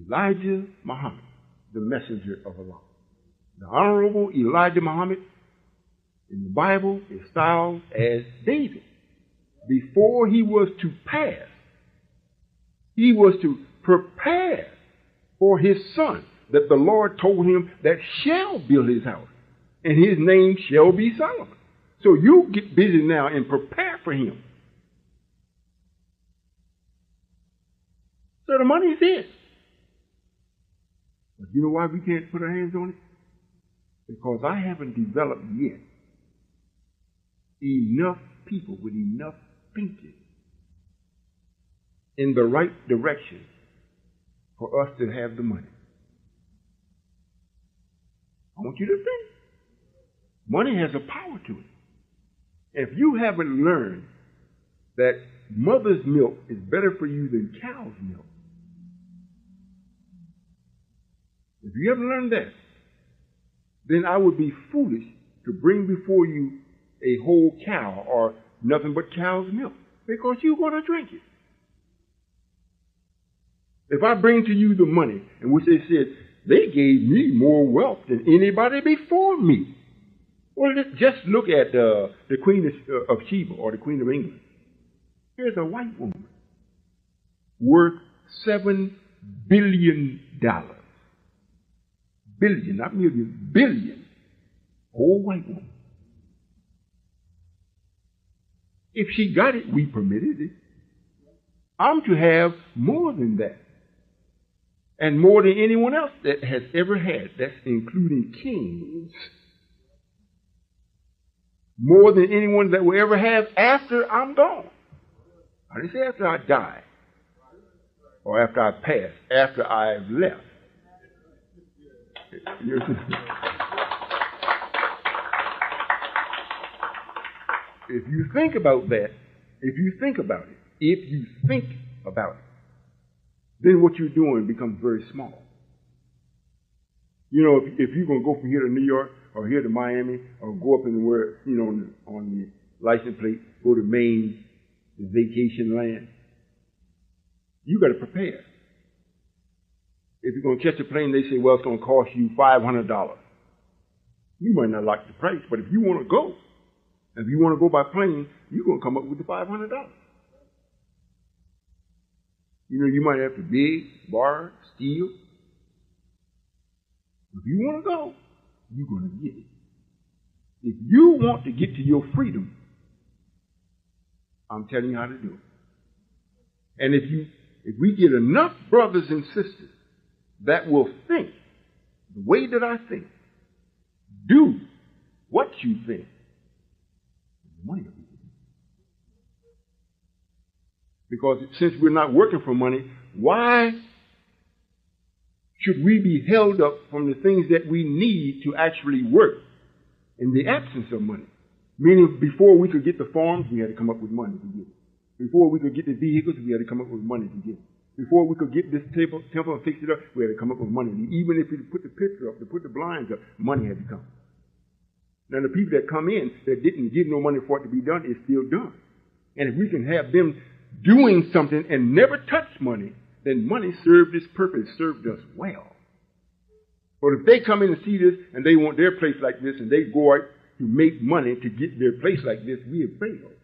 Elijah Muhammad, the messenger of Allah. The Honorable Elijah Muhammad in the Bible is styled as David. Before he was to pass, he was to prepare for his son that the Lord told him that shall build his house, and his name shall be Solomon. So you get busy now and prepare for him. So the money's there. But you know why we can't put our hands on it? Because I haven't developed yet enough people with enough thinking in the right direction for us to have the money. I want you to think. Money has a power to it. If you haven't learned that mother's milk is better for you than cow's milk, if you haven't learned that, then I would be foolish to bring before you a whole cow or nothing but cow's milk, because you're going to drink it. If I bring to you the money, in which they said, they gave me more wealth than anybody before me. Well, just look at the Queen of Sheba or the Queen of England. Here's a white woman worth $7 billion. billion, not million, billion, old white woman. If she got it, we permitted it. I'm to have more than that. And more than anyone else that has ever had. That's including kings. More than anyone that will ever have after I'm gone. I didn't say after I die. Or after I pass. After I've left. If you think about that, if you think about it, then what you're doing becomes very small. You know, if you're going to go from here to New York or here to Miami or go up in where, you know, on the license plate, go to Maine, the vacation land, you got to prepare. If you're going to catch a plane, they say, well, it's going to cost you $500. You might not like the price, but if you want to go, if you want to go by plane, you're going to come up with the $500. You know, you might have to beg, borrow, steal. If you want to go, you're going to get it. If you want to get to your freedom, I'm telling you how to do it. And if we get enough brothers and sisters that will think the way that I think, do what you think, money will be there. Because since we're not working for money, why should we be held up from the things that we need to actually work in the absence of money? Meaning, before we could get the farms, we had to come up with money to get it. Before we could get the vehicles, we had to come up with money to get it. Before we could get this temple and fix it up, we had to come up with money. Even if we put the picture up, to put the blinds up, money had to come. Now, the people that come in that didn't give no money for it to be done is still done. And if we can have them doing something and never touch money, then money served its purpose, served us well. But if they come in and see this and they want their place like this and they go out to make money to get their place like this, we have failed.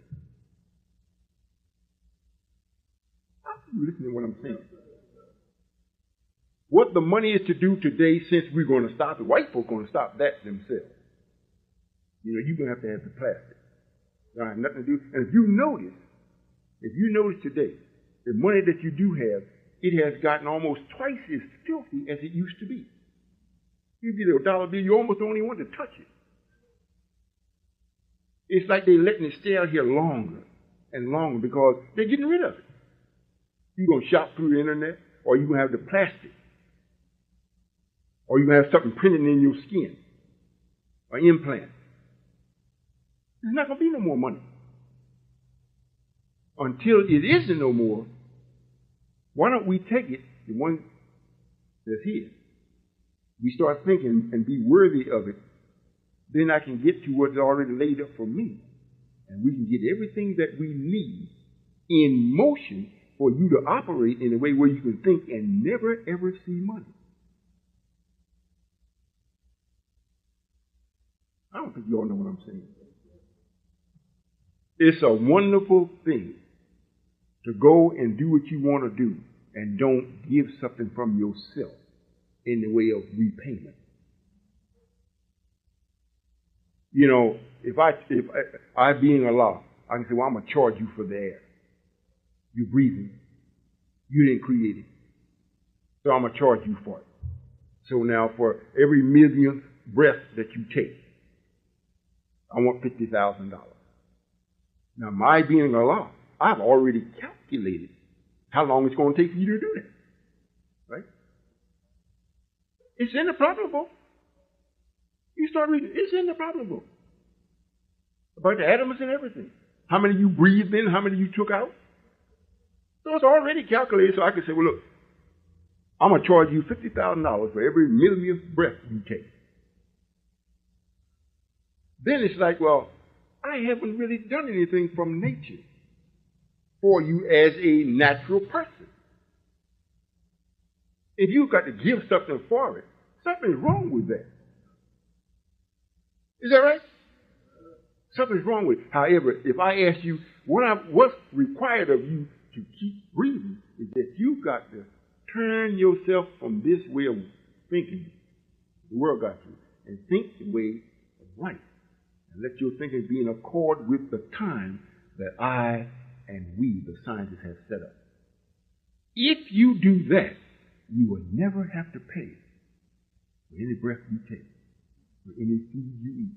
You listen to what I'm saying. What the money is to do today, since we're going to stop it, white folk are going to stop that themselves. You know, you're going to have the plastic. That have nothing to do. And if you notice today, the money that you do have, it has gotten almost twice as filthy as it used to be. You get a dollar bill, you almost don't even want to touch it. It's like they're letting it stay out here longer and longer because they're getting rid of it. You're going to shop through the internet, or you're going to have the plastic, or you're going to have something printed in your skin, or implant. There's not going to be no more money. Until it isn't no more, why don't we take it, the one that's here? We start thinking and be worthy of it, then I can get to what's already laid up for me. And we can get everything that we need in motion for you to operate in a way where you can think and never, ever see money. I don't think you all know what I'm saying. It's a wonderful thing to go and do what you want to do and don't give something from yourself in the way of repayment. You know, if I being Allah, I can say, well, I'm going to charge you for the air. You're breathing. You didn't create it. So I'm going to charge you for it. So now for every millionth breath that you take, I want $50,000. Now, my being Allah, I've already calculated how long it's going to take for you to do that. Right? It's in the prophet book. You start reading, it's in the prophet book. About the atoms and everything. How many you breathed in, how many you took out. So it's already calculated, so I can say, well, look, I'm going to charge you $50,000 for every millionth breath you take. Then it's like, well, I haven't really done anything from nature for you as a natural person. If you've got to give something for it, something's wrong with that. Is that right? Something's wrong with it. However, if I ask you, what's required of you to keep breathing, is that you've got to turn yourself from this way of thinking The world got you. And think the way of life. And let your thinking be in accord with the time that I and we, the scientists, have set up. If you do that, you will never have to pay for any breath you take, for any food you eat,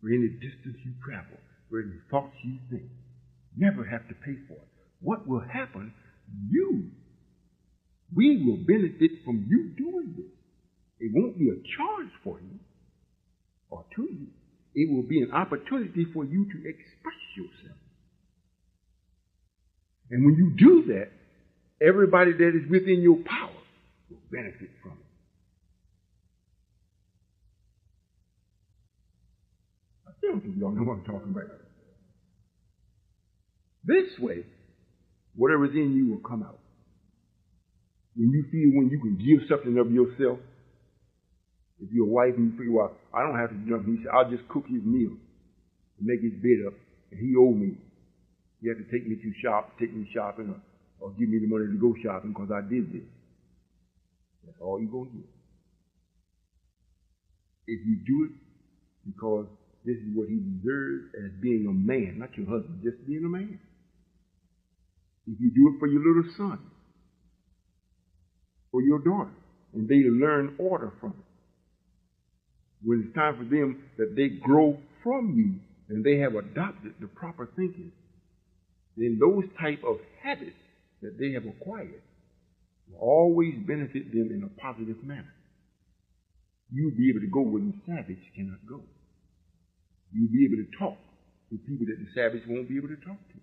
for any distance you travel, for any thoughts you think. Never have to pay for it. What will happen? We will benefit from you doing this. It won't be a charge for you or to you. It will be an opportunity for you to express yourself. And when you do that, everybody that is within your power will benefit from it. I don't think y'all know what I'm talking about. This way, whatever's in you will come out. When you feel when you can give something of yourself, if you're a wife and you figure, well, I don't have to do nothing, he said, I'll just cook his meal and make his bed up, and he owe me. He had to take me shopping, or give me the money to go shopping because I did this. That's all you're going to do. If you do it because this is what he deserves as being a man, not your husband, just being a man. If you do it for your little son, for your daughter, and they learn order from it. When it's time for them that they grow from you and they have adopted the proper thinking, then those type of habits that they have acquired will always benefit them in a positive manner. You'll be able to go where the savage cannot go. You'll be able to talk to people that the savage won't be able to talk to.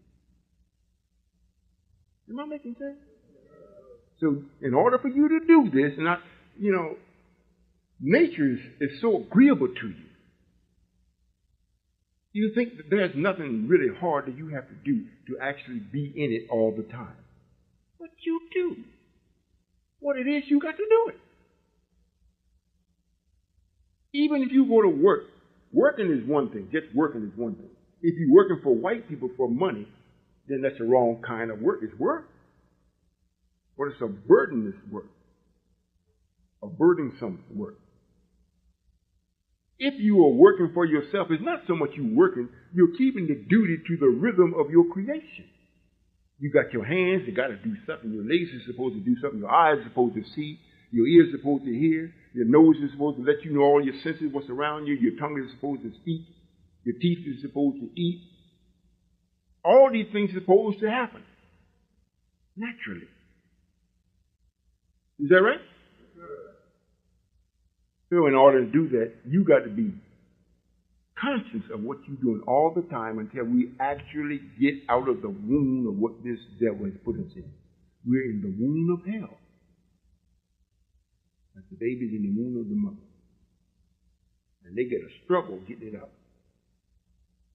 Am I making sense? So in order for you to do this, and nature is so agreeable to you. You think that there's nothing really hard that you have to do to actually be in it all the time. But you do. What it is, you got to do it. Even if you go to work, working is one thing. Just working is one thing. If you're working for white people for money, then that's the wrong kind of work. It's work. But it's a burdenless work. A burdensome work. If you are working for yourself, it's not so much you working, you're keeping the duty to the rhythm of your creation. You got your hands, they got to do something. Your legs are supposed to do something. Your eyes are supposed to see. Your ears are supposed to hear. Your nose is supposed to let you know all your senses, what's around you. Your tongue is supposed to speak. Your teeth are supposed to eat. All these things are supposed to happen naturally. Is that right? So in order to do that, you got to be conscious of what you're doing all the time until we actually get out of the womb of what this devil has put us in. We're in the womb of hell. Like the baby's in the womb of the mother. And they get a struggle getting it out.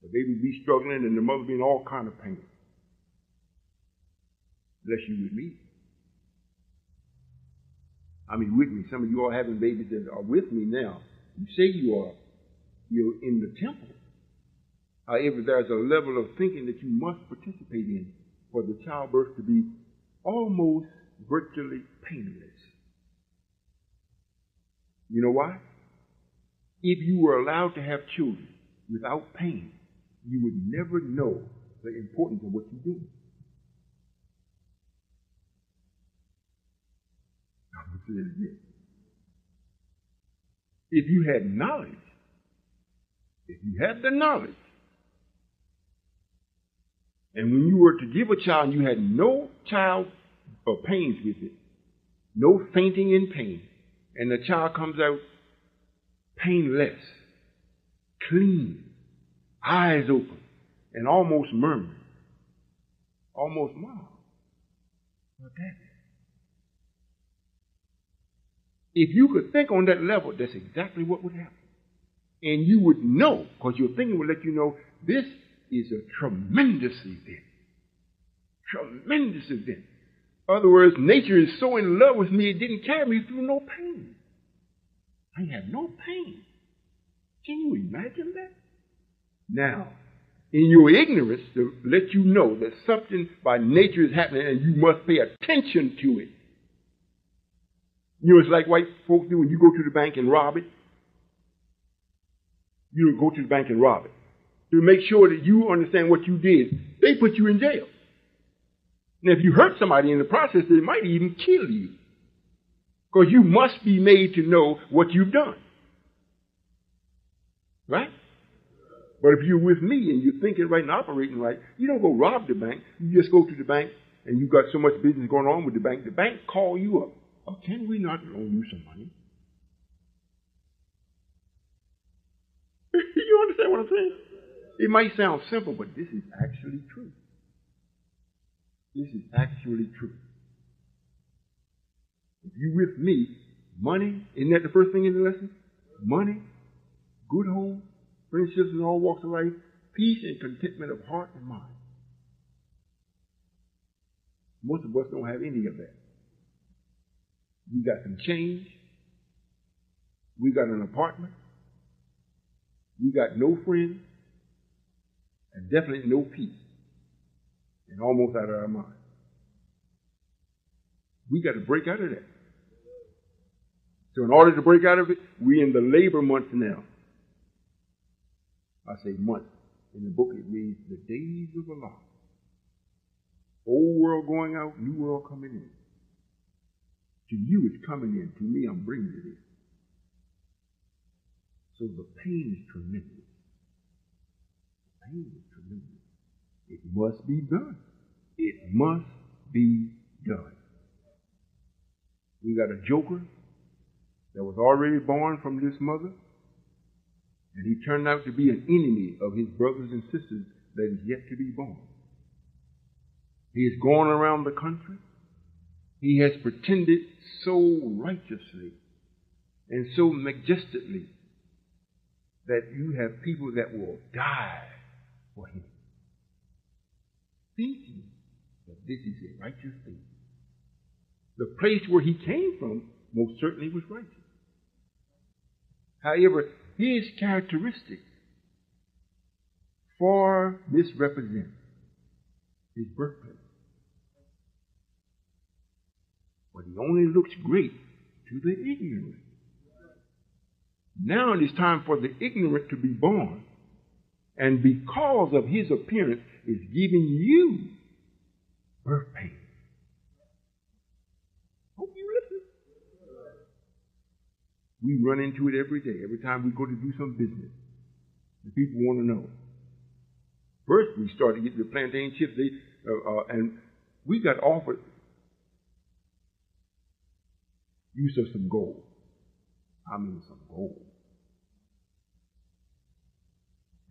The baby be struggling and the mother be in all kind of pain. Unless you with me. I mean, with me. Some of you all having babies that are with me now. You say you're in the temple. However, there's a level of thinking that you must participate in for the childbirth to be almost virtually painless. You know why? If you were allowed to have children without pain, you would never know the importance of what you're doing. I'm going to say it again. If you had knowledge, if you had the knowledge, and when you were to give a child and you had no child or pains with it, no fainting in pain, and the child comes out painless, clean, eyes open, and almost murmuring, almost mom, what that is. If you could think on that level, that's exactly what would happen. And you would know, because your thinking would let you know, this is a tremendous event. Tremendous event. In other words, nature is so in love with me, it didn't carry me through no pain. I had no pain. Can you imagine that? Now, in your ignorance, to let you know that something by nature is happening and you must pay attention to it. You know, it's like white folks do when you go to the bank and rob it. You don't go to the bank and rob it. To make sure that you understand what you did, they put you in jail. Now, if you hurt somebody in the process, they might even kill you. Because you must be made to know what you've done. Right? But if you're with me and you're thinking right and operating right, you don't go rob the bank. You just go to the bank and you've got so much business going on with the bank. The bank call you up. Oh, can we not loan you some money? You understand what I'm saying? It might sound simple, but this is actually true. This is actually true. If you're with me, money, isn't that the first thing in the lesson? Money, good home, friendships in all walks of life, peace and contentment of heart and mind. Most of us don't have any of that. We got some change. We got an apartment. We got no friends. And definitely no peace. And almost out of our mind. We got to break out of that. So in order to break out of it, we're in the labor months now. I say months. In the book it reads the days of the law. Old world going out, new world coming in. To you it's coming in. To me I'm bringing it in. So the pain is tremendous. The pain is tremendous. It must be done. It must be done. We got a joker that was already born from this mother, and he turned out to be an enemy of his brothers and sisters that is yet to be born. He has gone around the country. He has pretended so righteously and so majestically that you have people that will die for him, thinking that this is a righteous thing. The place where he came from most certainly was righteous. However, his characteristics far misrepresent his birthplace. But he only looks great to the ignorant. Now it is time for the ignorant to be born, and because of his appearance is giving you birth pain. Hope you listen. We run into it every day. Every time we go to do some business, the people want to know. First, we started getting the plantain chips, and we got offered use of some gold. I mean, some gold.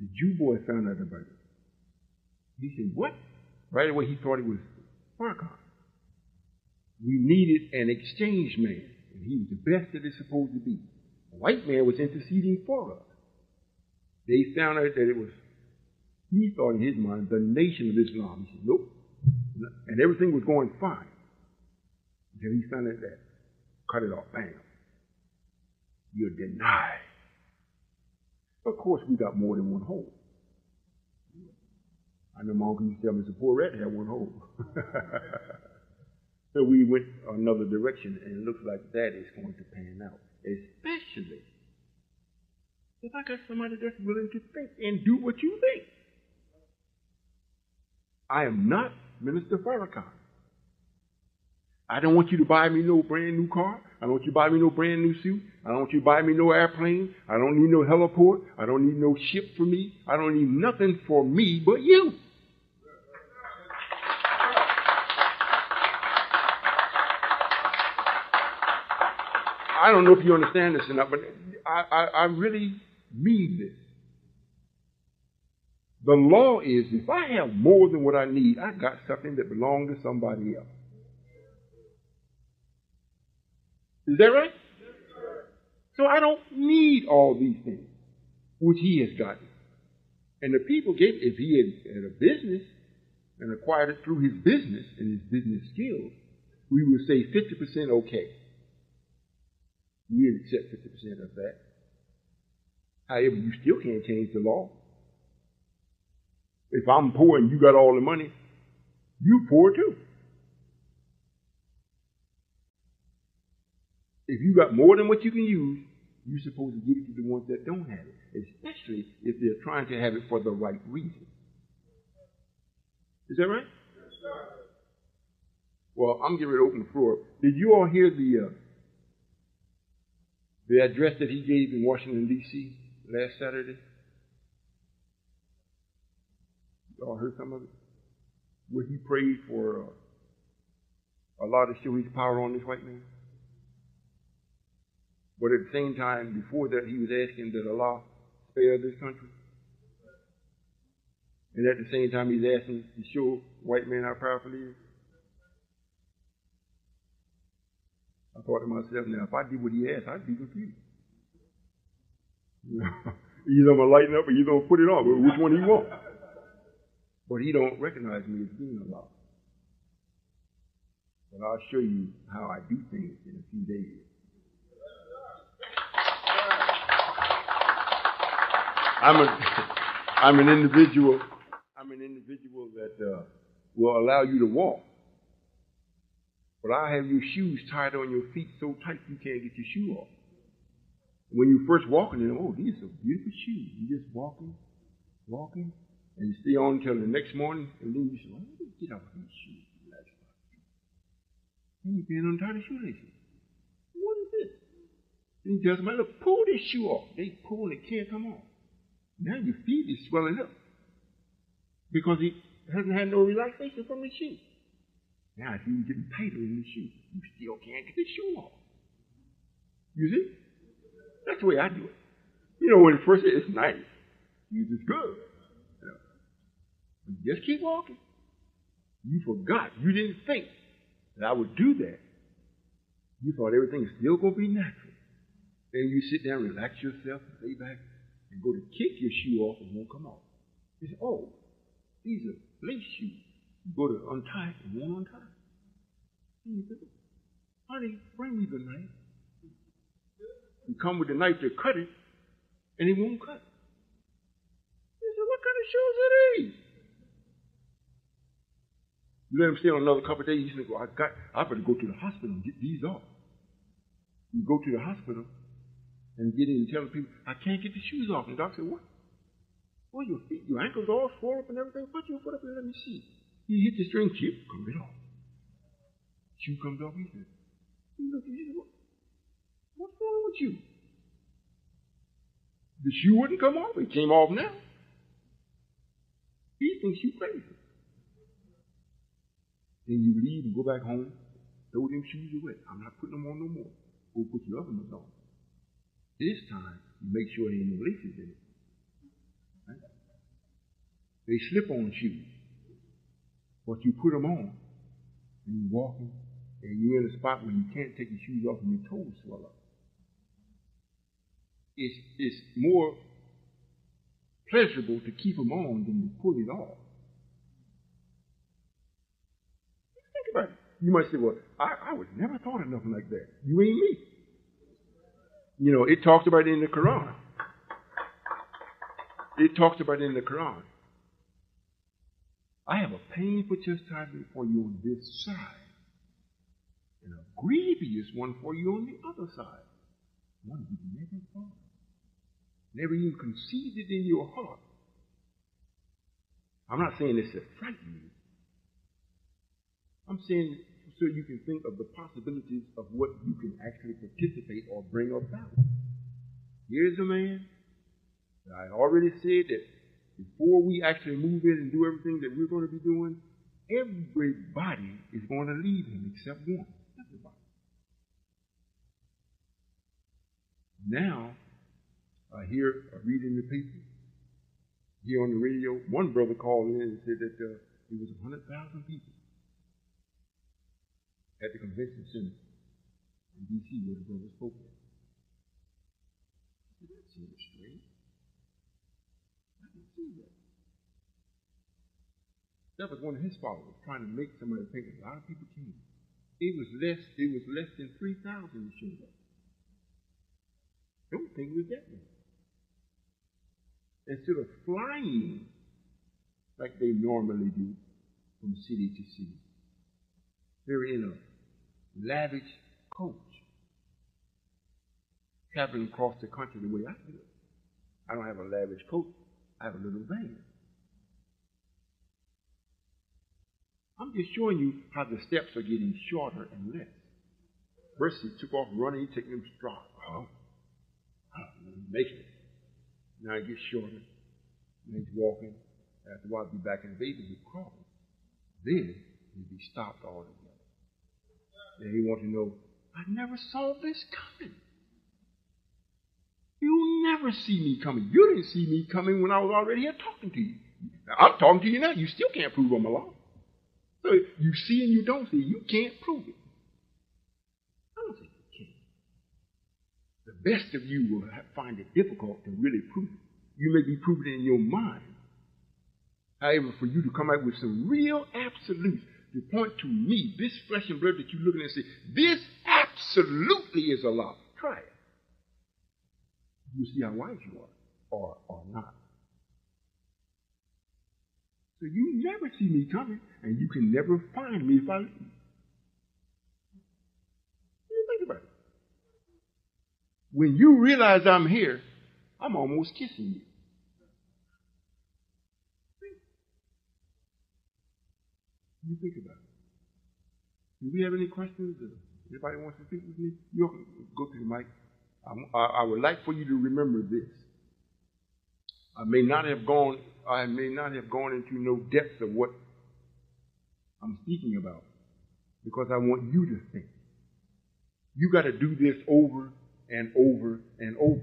The Jew boy found out about it. He said, "What?" Right away, he thought it was Farrakhan. We needed an exchange man, and he was the best that it's supposed to be. A white man was interceding for us. They found out that it was, he thought in his mind, the Nation of Islam. He said, "Nope." And everything was going fine until he found out that. Cut it off, bam. You're denied. Of course, we got more than one hole. I know my uncle used to tell me it's a poor rat to have one hole. So we went another direction, and it looks like that is going to pan out. Especially if I got somebody that's willing to think and do what you think. I am not Minister Farrakhan. I don't want you to buy me no brand new car. I don't want you to buy me no brand new suit. I don't want you to buy me no airplane. I don't need no heliport. I don't need no ship for me. I don't need nothing for me but you. I don't know if you understand this or not, but I really mean this. The law is if I have more than what I need, I got something that belongs to somebody else. Is that right? So I don't need all these things, which he has gotten. And the people gave, if he had a business and acquired it through his business and his business skills, we would say 50% okay. We would accept 50% of that. However, you still can't change the law. If I'm poor and you got all the money, you're poor too. If you got more than what you can use, You're supposed to give it to the ones that don't have it, especially if they're trying to have it for the right reason. Is that right? Yes, sir. Well, I'm getting ready to open the floor. Did you all hear the address that he gave in Washington, D.C. last Saturday? You all heard some of it? Where he prayed for Allah to show his power on this white man? But at the same time, before that, he was asking that Allah spare this country. And at the same time, he's asking to show white men how powerful he is. I thought to myself, now, if I did what he asked, I'd be confused. You know, either I'm going to lighten up or you're going to put it on. But which one he want? But he don't recognize me as being Allah. But I'll show you how I do things in a few days. I'm an individual that will allow you to walk. But I have your shoes tied on your feet so tight you can't get your shoe off. When you're first walking in them, oh, these are beautiful shoes. You're just walking, and you stay on until the next morning, and then you say, oh, let me get off these shoes. And you can't untie the shoelaces. What is this? And you tell somebody, look, pull this shoe off. They pull and it can't come off. Now your feet is swelling up because he hasn't had no relaxation from the shoe. Now it's even getting tighter in the shoe. You still can't get the shoe off. You see? That's the way I do it. You know, when at first it's nice. It's just good. You know. But just keep walking. You forgot. You didn't think that I would do that. You thought everything is still going to be natural. Then you sit down, relax yourself, lay back, and go to kick your shoe off and it won't come off. You say, oh, these are lace shoes. You go to untie it and it won't untie. And you say, honey, bring me the knife. You come with the knife to cut it, and it won't cut. You say, what kind of shoes are these? You let them stay on another couple of days, you say, well, I better go to the hospital and get these off. You go to the hospital and get in and tell the people, I can't get the shoes off. And the doctor said, what? Well, your feet, your ankles all swollen up and everything. Put your foot up and let me see. He hit the string, chip, comes it off. Shoe comes off, he said, look, what's wrong with you? The shoe wouldn't come off. It came off now. He thinks you crazy. Then you leave and go back home, throw them shoes away. I'm not putting them on no more. Go put your other ones on. This time, you make sure there ain't no laces in it. Right? They slip-on shoes. But you put them on, and you're walking, and you're in a spot where you can't take your shoes off and your toes swell up. It's more pleasurable to keep them on than to pull it off. Think about it. You might say, well, I would never thought of nothing like that. You ain't me. You know, it talks about it in the Quran. It talks about it in the Quran. I have a painful chastisement for you on this side, and a grievous one for you on the other side. One you never thought, never even conceived it in your heart. I'm not saying this to frighten you. I'm saying so you can think of the possibilities of what you can actually participate or bring about. Here's a man that I already said that before we actually move in and do everything that we're going to be doing, everybody is going to leave him except one. Everybody. Now, I read in the paper, here on the radio, one brother called in and said that there was 100,000 people at the convention center in D.C. where the brother spoke at. That seems strange. I didn't see that. That was one of his followers trying to make somebody think a lot of people came. It was less than 3,000 that showed up. Don't think it was that many. Instead of flying like they normally do from city to city, they're in a lavish coach. traveling across the country the way I do. I don't have a lavish coat. I have a little van. I'm just showing you how the steps are getting shorter and less. First he took off running, he's taking them strong. Making it. Now it gets shorter. And he's walking. After a while, he'll be back in the baby, he'll crawl. Then he'll be stopped altogether. Then he wants to know, I never saw this coming. You never see me coming. You didn't see me coming when I was already here talking to you. I'm talking to you now. You still can't prove I'm alive. So you see and you don't see. You can't prove it. I don't think you can. The best of you will find it difficult to really prove it. You may be proving it in your mind. However, for you to come out with some real absolutes to point to me, this flesh and blood that you're looking at and say, this absolutely is a lie. Try it. You see how wise you are, or not. So you never see me coming, and you can never find me if I leave. You think about it. When you realize I'm here, I'm almost kissing you. You think about it. Do we have any questions? Anybody wants to speak with me? You can go to the mic. I would like for you to remember this. I may not have gone into no depth of what I'm speaking about because I want you to think. You got to do this over and over and over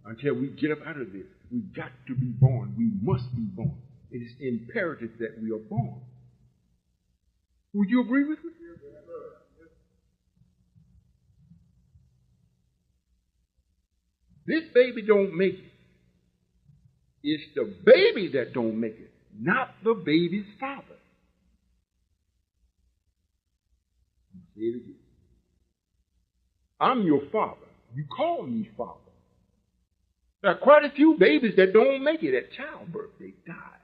until we get up out of this. We've got to be born. We must be born. It is imperative that we are born. Would you agree with me? This baby don't make it. It's the baby that don't make it, not the baby's father. I'll say it again. I'm your father. You call me father. There are quite a few babies that don't make it at childbirth. They die.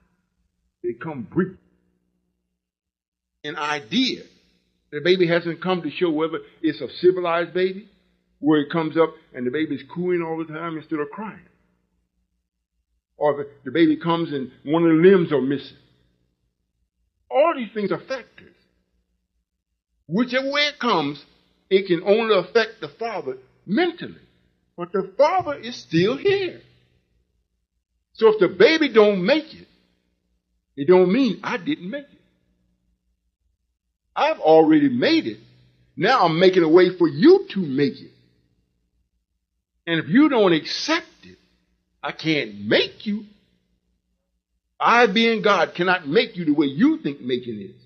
They come brief. An idea. The baby hasn't come to show whether it's a civilized baby, where it comes up and the baby's cooing all the time instead of crying. Or the baby comes and one of the limbs are missing. All these things are factors. Whichever way it comes, it can only affect the father mentally. But the father is still here. So if the baby don't make it, it don't mean I didn't make it. I've already made it. Now I'm making a way for you to make it. And if you don't accept it, I can't make you. I, being God, cannot make you the way you think making is.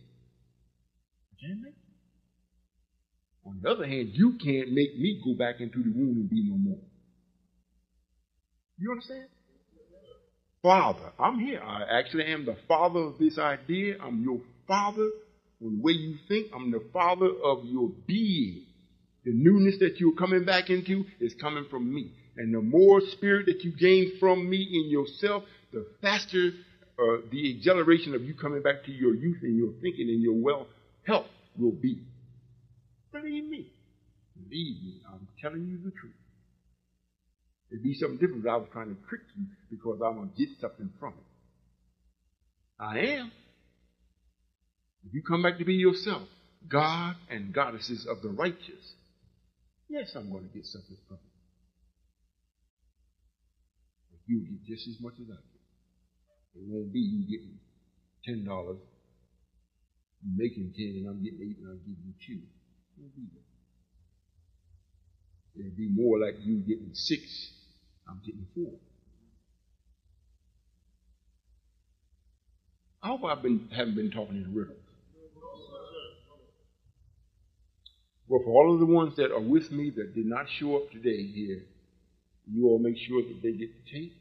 I can't make you. On the other hand, you can't make me go back into the womb and be no more. You understand? Father, I'm here. I actually am the father of this idea. I'm your father. The way you think, I'm the father of your being. The newness that you're coming back into is coming from me. And the more spirit that you gain from me in yourself, the faster the acceleration of you coming back to your youth and your thinking and your health will be. Believe me. Believe me. I'm telling you the truth. It'd be something different if I was trying to trick you because I'm going to get something from it. I am. If you come back to be yourself, God and goddesses of the righteous, yes, I'm going to get something from it. But you'll get just as much as I get. It won't be you getting $10, you making 10, and I'm getting 8, and I'll give you 2. It won't be that. It'll be more like you getting 6, I'm getting 4. I hope haven't been talking in riddles. Well, for all of the ones that are with me that did not show up today here, you all make sure that they get the tape.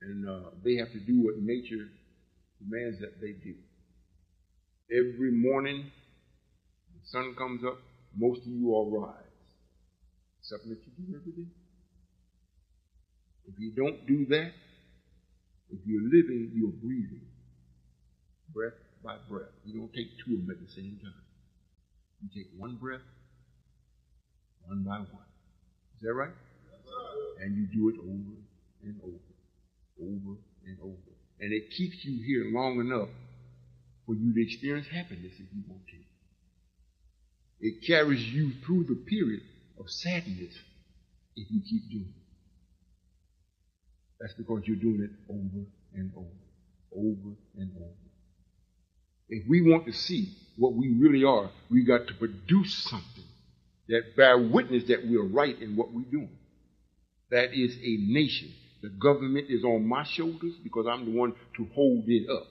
And they have to do what nature demands that they do. Every morning, the sun comes up, most of you all rise. Something that you do every day. If you don't do that, if you're living, you're breathing. Breath by breath. You don't take 2 of them at the same time. You take one breath, one by one. Is that right? And you do it over and over and over. And it keeps you here long enough for you to experience happiness if you want to. It carries you through the period of sadness if you keep doing it. That's because you're doing it over and over and over. If we want to see what we really are, we got to produce something that bear witness that we're right in what we're doing. That is a nation. The government is on my shoulders because I'm the one to hold it up.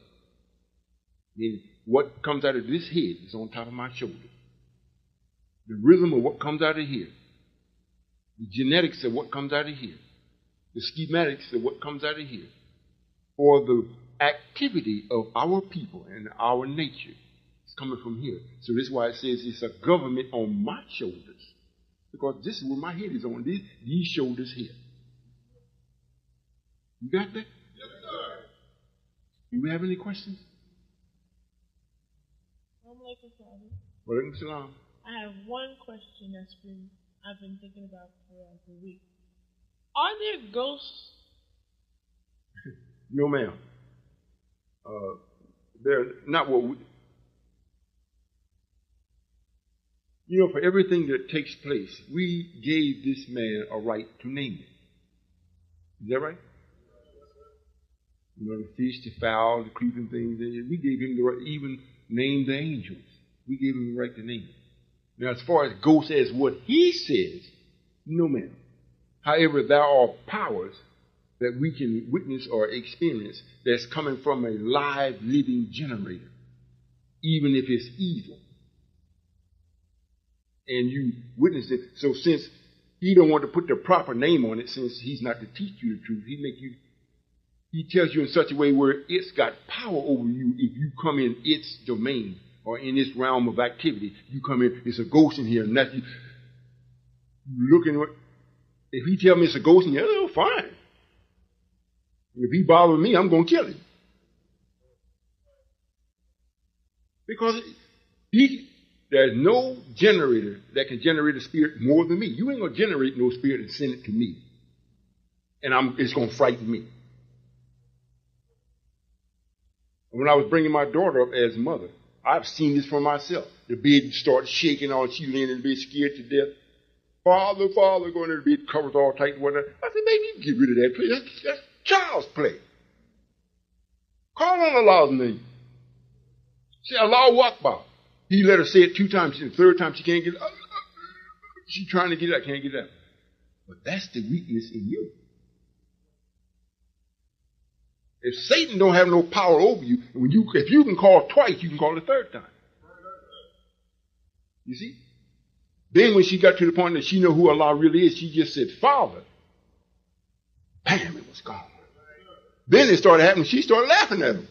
And what comes out of this head is on top of my shoulder. The rhythm of what comes out of here. The genetics of what comes out of here. The schematics of what comes out of here. For the activity of our people and our nature is coming from here. So this is why it says it's a government on my shoulders. Because this is where my head is on, these shoulders here. You got that? Yes, sir. Do we have any questions? Walaikum salam. I have one question I've been thinking about for the week. Are there ghosts? No, ma'am. They're not what we... for everything that takes place, we gave this man a right to name it. Is that right? The fish, the fowl, the creeping things. We gave him the right to even name the angels. We gave him the right to name it. Now, as far as ghosts as what he says, no, ma'am. However, there are powers that we can witness or experience that's coming from a live, living generator, even if it's evil. And you witness it. So since he don't want to put the proper name on it, since he's not to teach you the truth, he tells you in such a way where it's got power over you if you come in its domain or in its realm of activity. You come in, it's a ghost in here, and that's you looking at. If he tell me it's a ghost in here, oh, fine. If he bothers me, I'm going to kill him. Because there's no generator that can generate a spirit more than me. You ain't going to generate no spirit and send it to me. And it's going to frighten me. When I was bringing my daughter up as mother, I've seen this for myself. The bed started shaking on, she laying in the bed scared to death. Father, going in the bed, covers all tight and whatnot. I said, baby, you get rid of that play. That's child's play. Call on Allah's name. Say, Allahu Akbar. He let her say it 2 times. The 3rd time she can't get it. She's trying to get it. I can't get it out. But that's the weakness in you. If Satan don't have no power over you, if you can call twice, you can call the 3rd time. You see? Then when she got to the point that she knew who Allah really is, she just said, Father. Bam, it was gone. Then it started happening. She started laughing at him.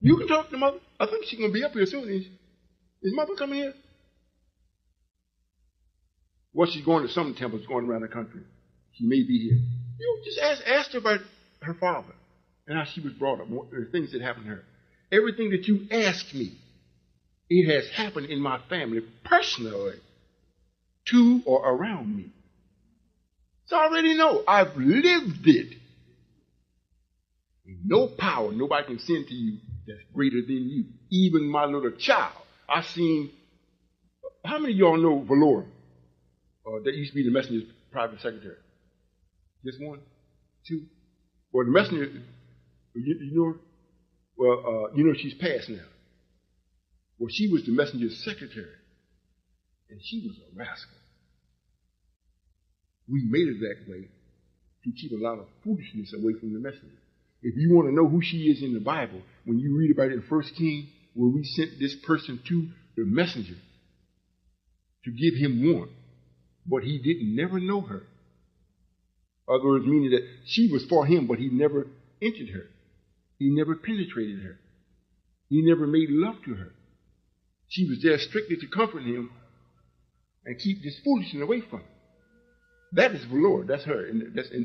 You can talk to mother. I think she's going to be up here soon. Is mother coming here? Well, she's going to some temples going around the country. She may be here. Just ask her about her father and how she was brought up, the things that happened to her. Everything that you ask me, it has happened in my family personally to or around me. So I already know. I've lived it. No power nobody can send to you that's greater than you. Even my little child. I've seen, how many of y'all know Valora? That used to be the messenger's private secretary. Just 1, 2. Well, the messenger, you know her? Well, she's passed now. Well, she was the messenger's secretary. And she was a rascal. We made it that way to keep a lot of foolishness away from the messenger. If you want to know who she is in the Bible, when you read about it in 1 Kings, where we sent this person to the messenger to give him warrant, but he didn't never know her. In other words, meaning that she was for him, but he never entered her. He never penetrated her. He never made love to her. She was there strictly to comfort him and keep this foolishness away from him. That is the Lord. That's her. And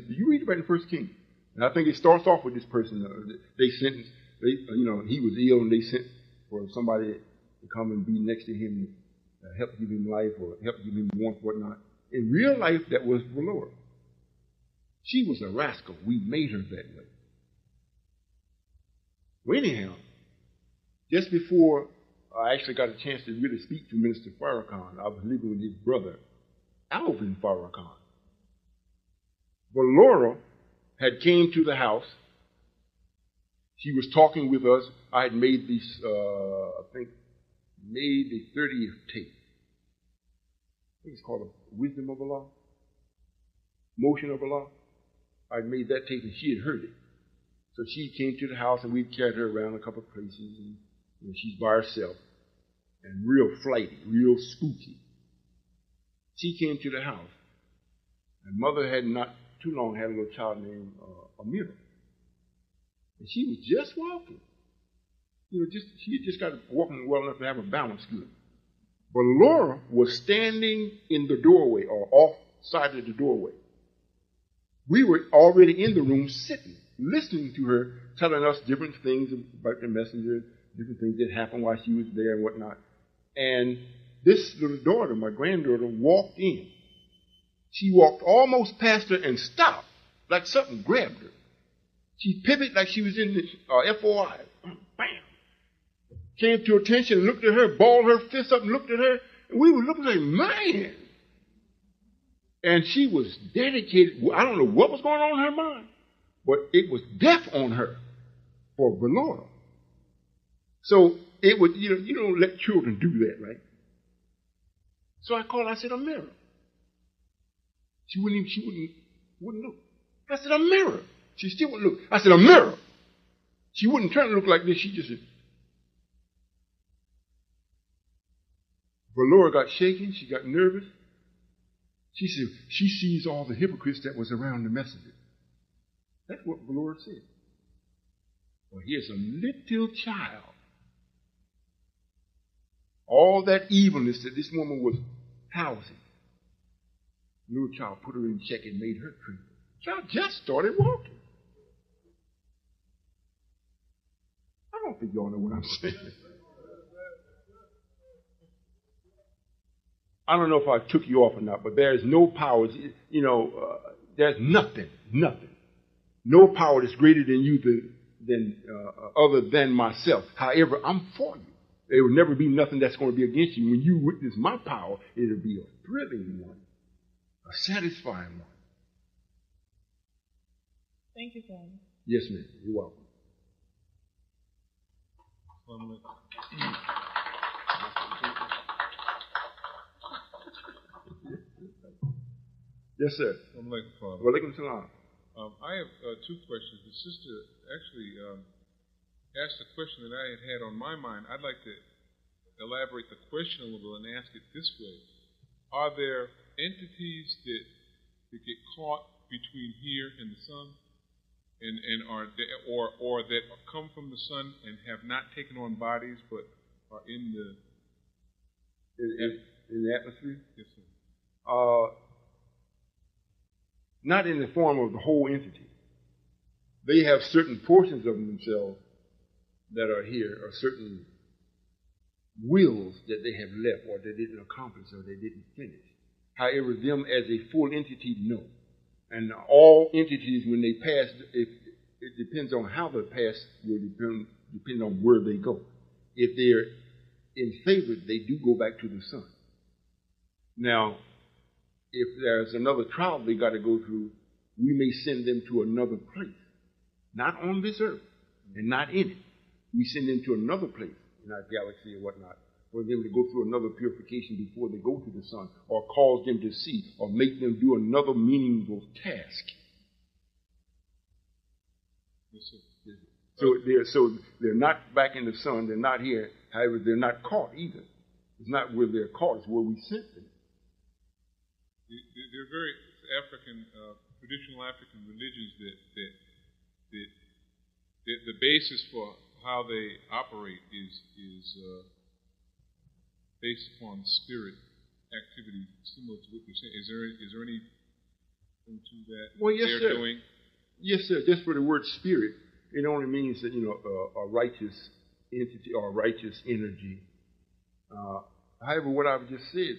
you read about it in 1 Kings. And I think it starts off with this person. They sent, he was ill, and they sent for somebody to come and be next to him, help give him life or help give him warmth, whatnot. in real life, that was Valora. She was a rascal. We made her that way. Well, anyhow, just before I actually got a chance to really speak to Minister Farrakhan, I was living with his brother, Alvin Farrakhan. Valora had came to the house. She was talking with us. I had made this, made the 30th tape. I think it's called a Wisdom of Allah, Motion of Allah. I had made that tape and she had heard it. So she came to the house and we carried her around a couple of places. And, she's by herself and real flighty, real spooky. She came to the house and mother had not too long had a little child named Amira. And she was just walking. She had just got walking well enough to have a balance good. But Laura was standing in the doorway or off side of the doorway. We were already in the room sitting, listening to her, telling us different things about the messenger, different things that happened while she was there and whatnot. And this little daughter, my granddaughter, walked in. She walked almost past her and stopped, like something grabbed her. She pivoted like she was in the FOI. Bam! Came to attention, looked at her, balled her fist up and looked at her. And we were looking like, man. And she was dedicated. I don't know what was going on in her mind, but it was death on her for Valora. So it was, you don't let children do that, right? So I called, I said, Amira. She wouldn't look. I said, Amira. She still wouldn't look. I said, Amira. She wouldn't turn and look like this. She just said. Valora got shaken. She got nervous. She said, she sees all the hypocrites that was around the messenger. That's what Valora said. Well, here's a little child. All that evilness that this woman was housing. The little child put her in check and made her tremble. Child just started walking. I don't think y'all know what I'm saying. I don't know if I took you off or not, but there's no power, there's nothing. No power that's greater than you other than myself. However, I'm for you. There will never be nothing that's going to be against you. When you witness my power, it'll be a thrilling one, a satisfying one. Thank you, Father. Yes, ma'am. You're welcome. Yes, sir. Walaikum salam. I have two questions. The sister actually asked a question that I had on my mind. I'd like to elaborate the question a little and ask it this way. Are there entities that get caught between here and the sun and are or that come from the sun and have not taken on bodies but are in the atmosphere? Yes, sir. Not in the form of the whole entity. They have certain portions of themselves that are here, or certain wills that they have left, or they didn't accomplish, or they didn't finish. However, them as a full entity, no. And all entities, when they pass, it depends on how they pass, will depend on where they go. If they're in favor, they do go back to the sun. Now, if there's another trial they got to go through, we may send them to another place. Not on this earth, and not in it. We send them to another place in our galaxy or whatnot, for them to go through another purification before they go to the sun, or cause them to see, or make them do another meaningful task. So they're not back in the sun, they're not here. However, they're not caught either. It's not where they're caught, it's where we sent them. There are very traditional African religions that the basis for how they operate is based upon spirit activity, similar to what you're saying. Is there anything to that they're doing? Yes, sir. Just for the word spirit, it only means that a righteous entity or a righteous energy. However, what I've just said,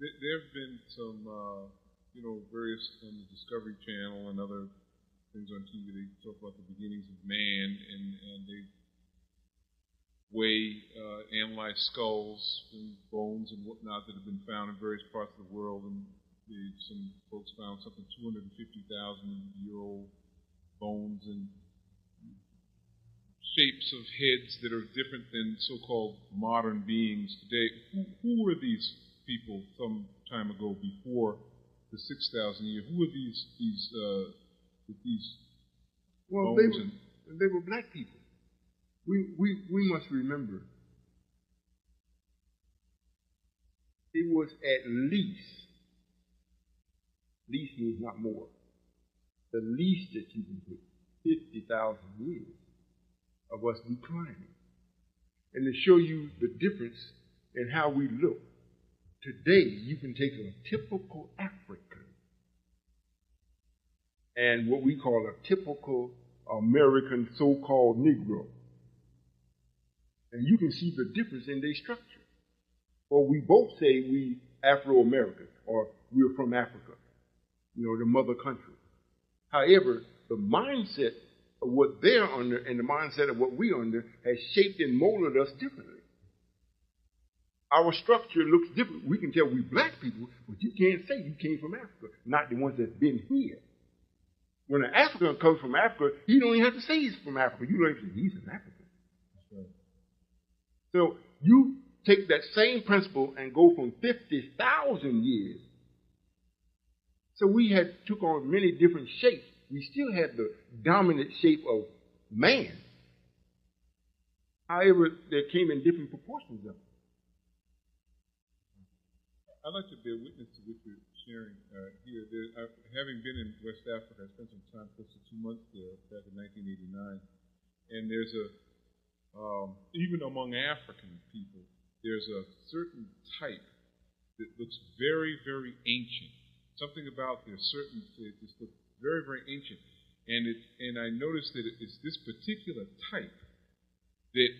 There have been some, various on the Discovery Channel and other things on TV. They talk about the beginnings of man, and they analyze skulls and bones and whatnot that have been found in various parts of the world. And some folks found something 250,000-year-old bones and shapes of heads that are different than so-called modern beings today. Who were these people some time ago before the 6,000 years? Who are these Well, bones? they were black people. We must remember it was at least means not more, the least that you can put 50,000 years of us declining. And to show you the difference in how we look, today you can take a typical African and what we call a typical American so-called Negro, and you can see the difference in their structure. Or we both say we Afro-American, or we're from Africa, the mother country. However, the mindset of what they're under and the mindset of what we're under has shaped and molded us differently. Our structure looks different. We can tell we're black people, but you can't say you came from Africa, not the ones that's been here. When an African comes from Africa, he don't even have to say he's from Africa. You don't even say he's an African. So you take that same principle and go from 50,000 years. So we took on many different shapes. We still had the dominant shape of man. However, they came in different proportions of it. I'd like to be a witness to what you're sharing here. Having been in West Africa, I spent some time, close to 2 months there back in 1989. And there's even among African people, there's a certain type that looks very, very ancient. Something about it just looks very, very ancient. And I noticed that it's this particular type that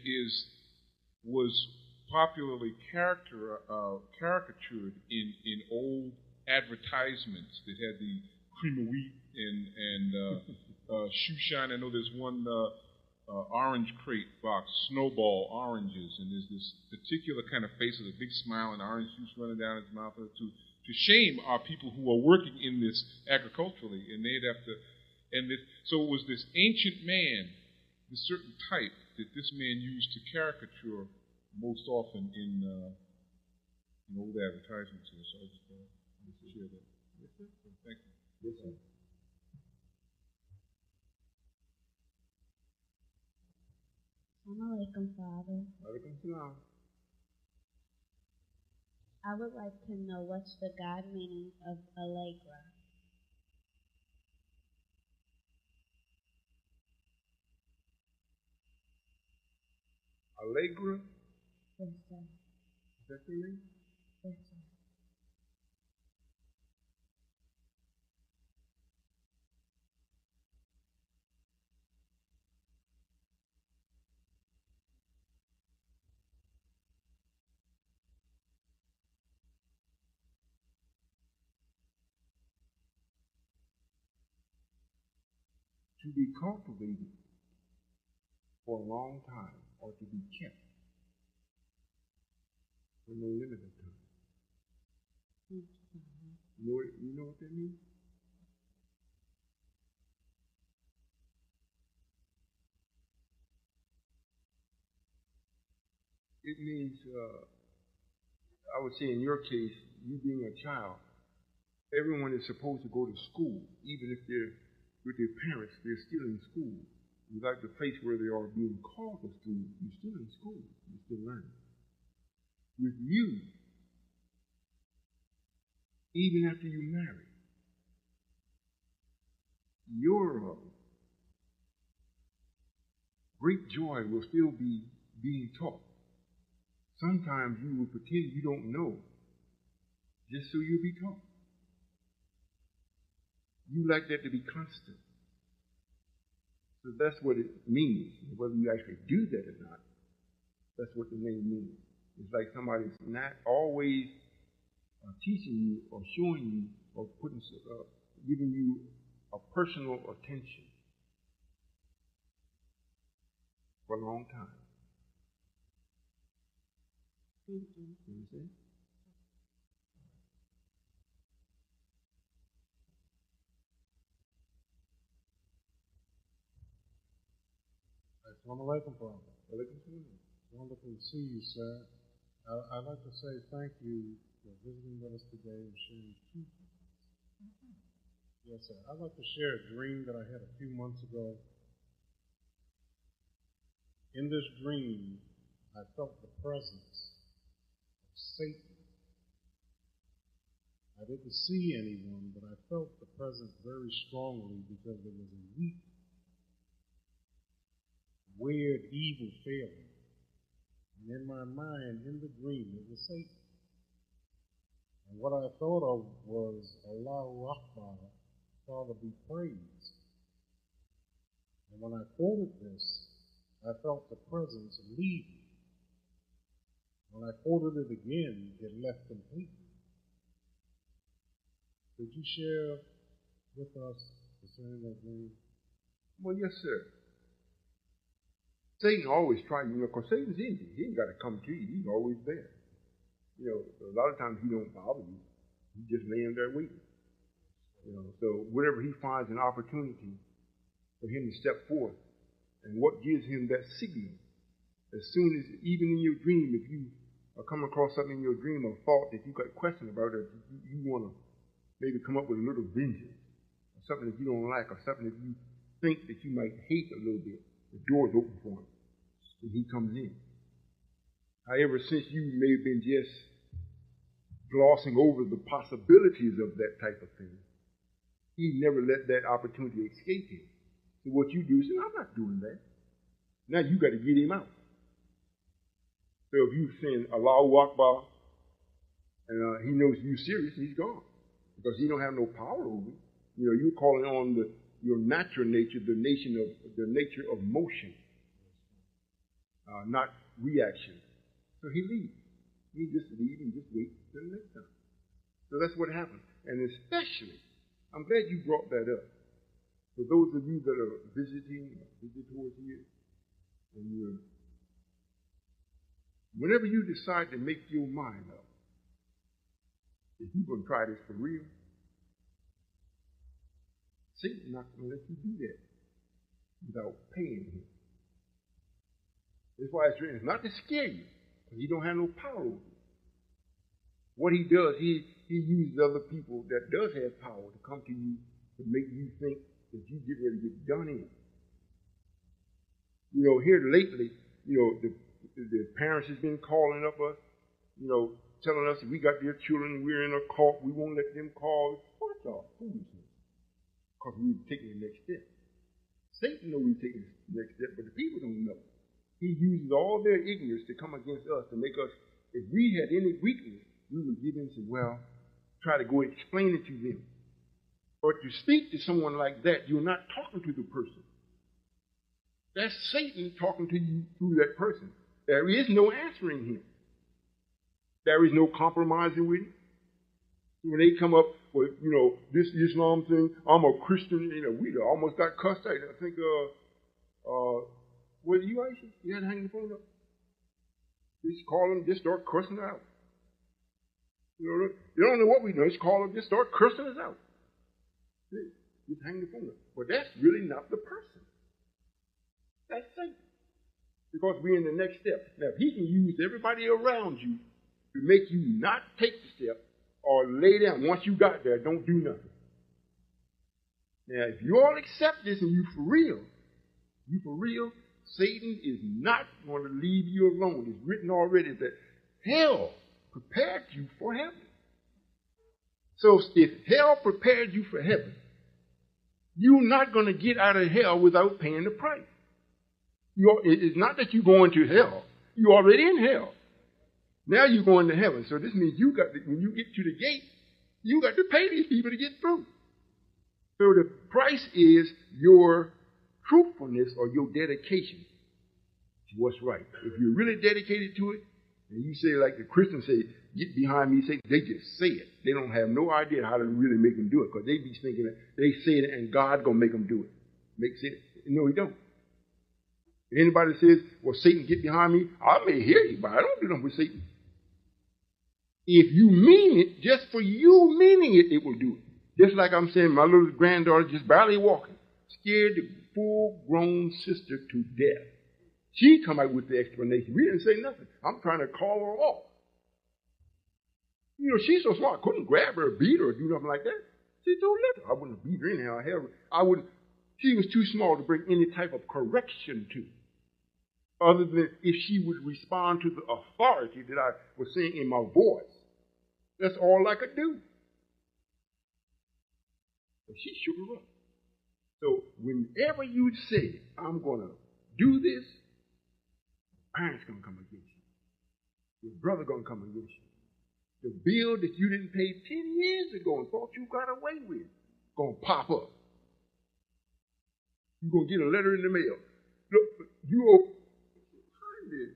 was popularly caricatured in old advertisements that had the cream of wheat and shoe shine. I know there's one orange crate box, Snowball oranges, and there's this particular kind of face with a big smile and orange juice running down his mouth to shame our people who are working in this agriculturally, and they'd have to. So it was this ancient man, this certain type that this man used to caricature most often in old advertisements here. So I just share that. Thank you. Yes, sir. Assalamu alaikum, Father. Alaikum salam. I would like to know what's the God meaning of Allegra. Allegra? Yes, sir. Is that your name? Yes, sir. To be cultivated for a long time, or to be kept for no limited time. You know what that means? It means, I would say in your case, you being a child, everyone is supposed to go to school, even if they're with their parents, they're still in school. You like the place where they are being called to school, you're still in school, you're still learning. With you, even after you marry, your great joy will still be being taught. Sometimes you will pretend you don't know, just so you'll be taught. You like that to be constant. So that's what it means. Whether you actually do that or not, that's what the name means. It's like somebody's not always teaching you or showing you or giving you a personal attention for a long time. You understand? Assalamu alaikum, Father. It's wonderful to see you, sir. I'd like to say thank you for visiting with us today and sharing truth with us. Yes, sir. I'd like to share a dream that I had a few months ago. In this dream, I felt the presence of Satan. I didn't see anyone, but I felt the presence very strongly because there was a weak, weird, evil feeling. And in my mind, in the dream, it was Satan. And what I thought of was, Allahu Akbar, Father be praised. And when I thought of this, I felt the presence leave me. When I quoted it again, it left completely. Could you share with us concerning that dream? Well, yes, sir. Satan always tries, because Satan's in you. He ain't got to come to you. He's always there. A lot of times he don't bother you. He's just laying there waiting. So whenever he finds an opportunity for him to step forth, and what gives him that signal, as soon as, even in your dream, if you come across something in your dream or thought that you got a question about it, you want to maybe come up with a little vengeance, or something that you don't like, or something that you think that you might hate a little bit, the door's open for him, and he comes in. However, since you may have been just glossing over the possibilities of that type of thing, he never let that opportunity escape him. So what you do is, I'm not doing that. Now you got to get him out. So if you saying Allahu Akbar, and he knows you're serious, he's gone. Because he don't have no power over you. You're calling on your natural nature, the nature of motion, not reaction. So he leaves. He just leaves and just waits till the next time. So that's what happens. And especially, I'm glad you brought that up. For those of you that are visitors here, and whenever you decide to make your mind up, if you're going to try this for real, Satan's not going to let you do that without paying him. That's why it's not to scare you, because he don't have no power over you. What he does, he uses other people that does have power to come to you to make you think that you get ready to get done in. Here lately, the parents has been calling up us, telling us that we got their children, we're in a cult, we won't let them call. What's our foolishness? Because we're taking the next step. Satan knows we're taking the next step, but the people don't know. He uses all their ignorance to come against us to make us, if we had any weakness, we would give in and say, well, try to go and explain it to them. But to speak to someone like that, you're not talking to the person. That's Satan talking to you through that person. There is no answering him. There is no compromising with it. When they come up with, this Islam thing, I'm a Christian, we almost got cussed out. I think, was it you, Aisha? You had to hang the phone up. Just call them, just start cursing out. You don't know what we know. Just call them, just start cursing us out. Just hang the phone up. But that's really not the person. That's Satan. Because we're in the next step. Now, if he can use everybody around you to make you not take the step or lay down, once you got there, don't do nothing. Now, if you all accept this and you for real, Satan is not going to leave you alone. It's written already that hell prepared you for heaven. So if hell prepared you for heaven, you're not going to get out of hell without paying the price. It's not that you're going to hell. You're already in hell. Now you're going to heaven. So this means when you get to the gate, you got to pay these people to get through. So the price is your truthfulness or your dedication to what's right. If you're really dedicated to it, And you say, like the Christians say, get behind me, Satan. They just say it. They don't have no idea how to really make them do it, because they be thinking that they say it and God going to make them do it. Make sense? No, he don't. If anybody says, well, Satan, get behind me, I may hear you, but I don't do nothing with Satan. If you mean it, just for you meaning it, it will do it. Just like I'm saying, my little granddaughter just barely walking, scared the full-grown sister to death. She come out with the explanation. We didn't say nothing. I'm trying to call her off. You know, she's so smart. I couldn't grab her or beat her or do nothing like that. She's so little. I wouldn't have beat her anyhow. Hell, I wouldn't. She was too small to bring any type of correction to, other than if she would respond to the authority that I was saying in my voice. That's all I could do. But she shook her up. So whenever you say, I'm going to do this, parents going to come against you. Your brother going to come against you. The bill that you didn't pay 10 years ago and thought you got away with going to pop up. You're going to get a letter in the mail. Look, you owe $100.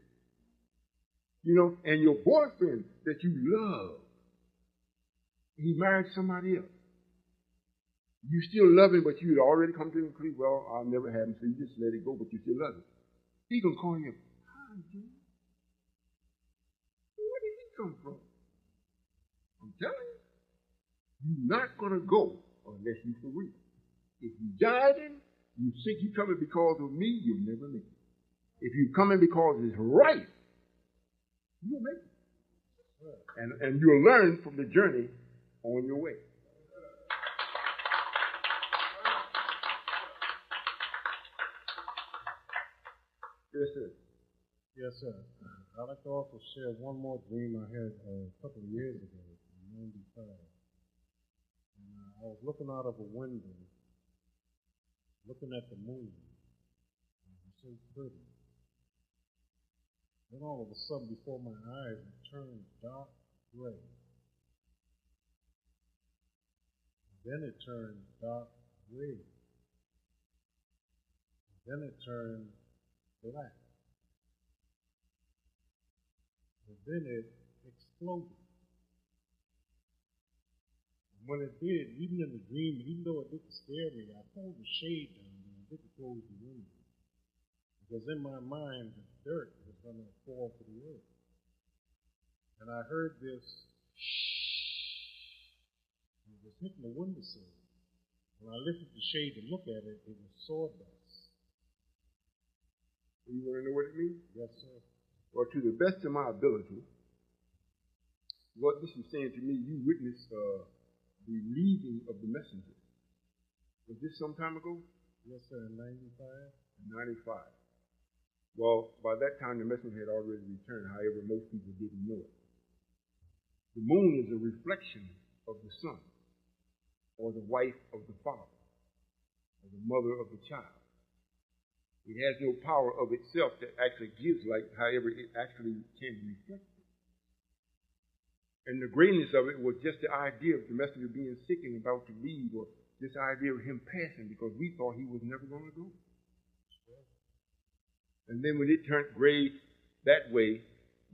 You know, and your boyfriend that you love, he married somebody else. You still love him, but you had already come to the conclusion, well, I'll never have him, so you just let it go, but you still love him. He's going to call you, hi, Jim. Where did he come from? I'm telling you, you're not going to go unless you're for real. If you died in, you think you're coming because of me, you'll never make it. If you're coming because it's right, you'll make it. And you'll learn from the journey on your way. Yes, sir. Yes, sir. I'd like to also share one more dream I had a couple of years ago, in 95. And I was looking out of a window, looking at the moon. It was so pretty. Then all of a sudden, before my eyes, it turned dark gray. Then it turned dark red. Then it turned black. And then it exploded. And when it did, even in the dream, even though it didn't scare me, I pulled the shade down and I didn't close the window. Because in my mind, the dirt was going to fall to the earth. And I heard this shh. It was hitting the windowsill. When I lifted the shade to look at it, it was sawdust. You want to know what it means? Yes, sir. Well, to the best of my ability, what this is saying to me, you witnessed the leaving of the messenger. Was this some time ago? Yes, sir, in 95. 95. Well, by that time, the messenger had already returned. However, most people didn't know it. The moon is a reflection of the sun, or the wife of the father, or the mother of the child. It has no power of itself that actually gives light, however, it actually can reflect it. And the greatness of it was just the idea of the messenger being sick and about to leave, or this idea of him passing, because we thought he was never going to go. And then when it turned gray that way,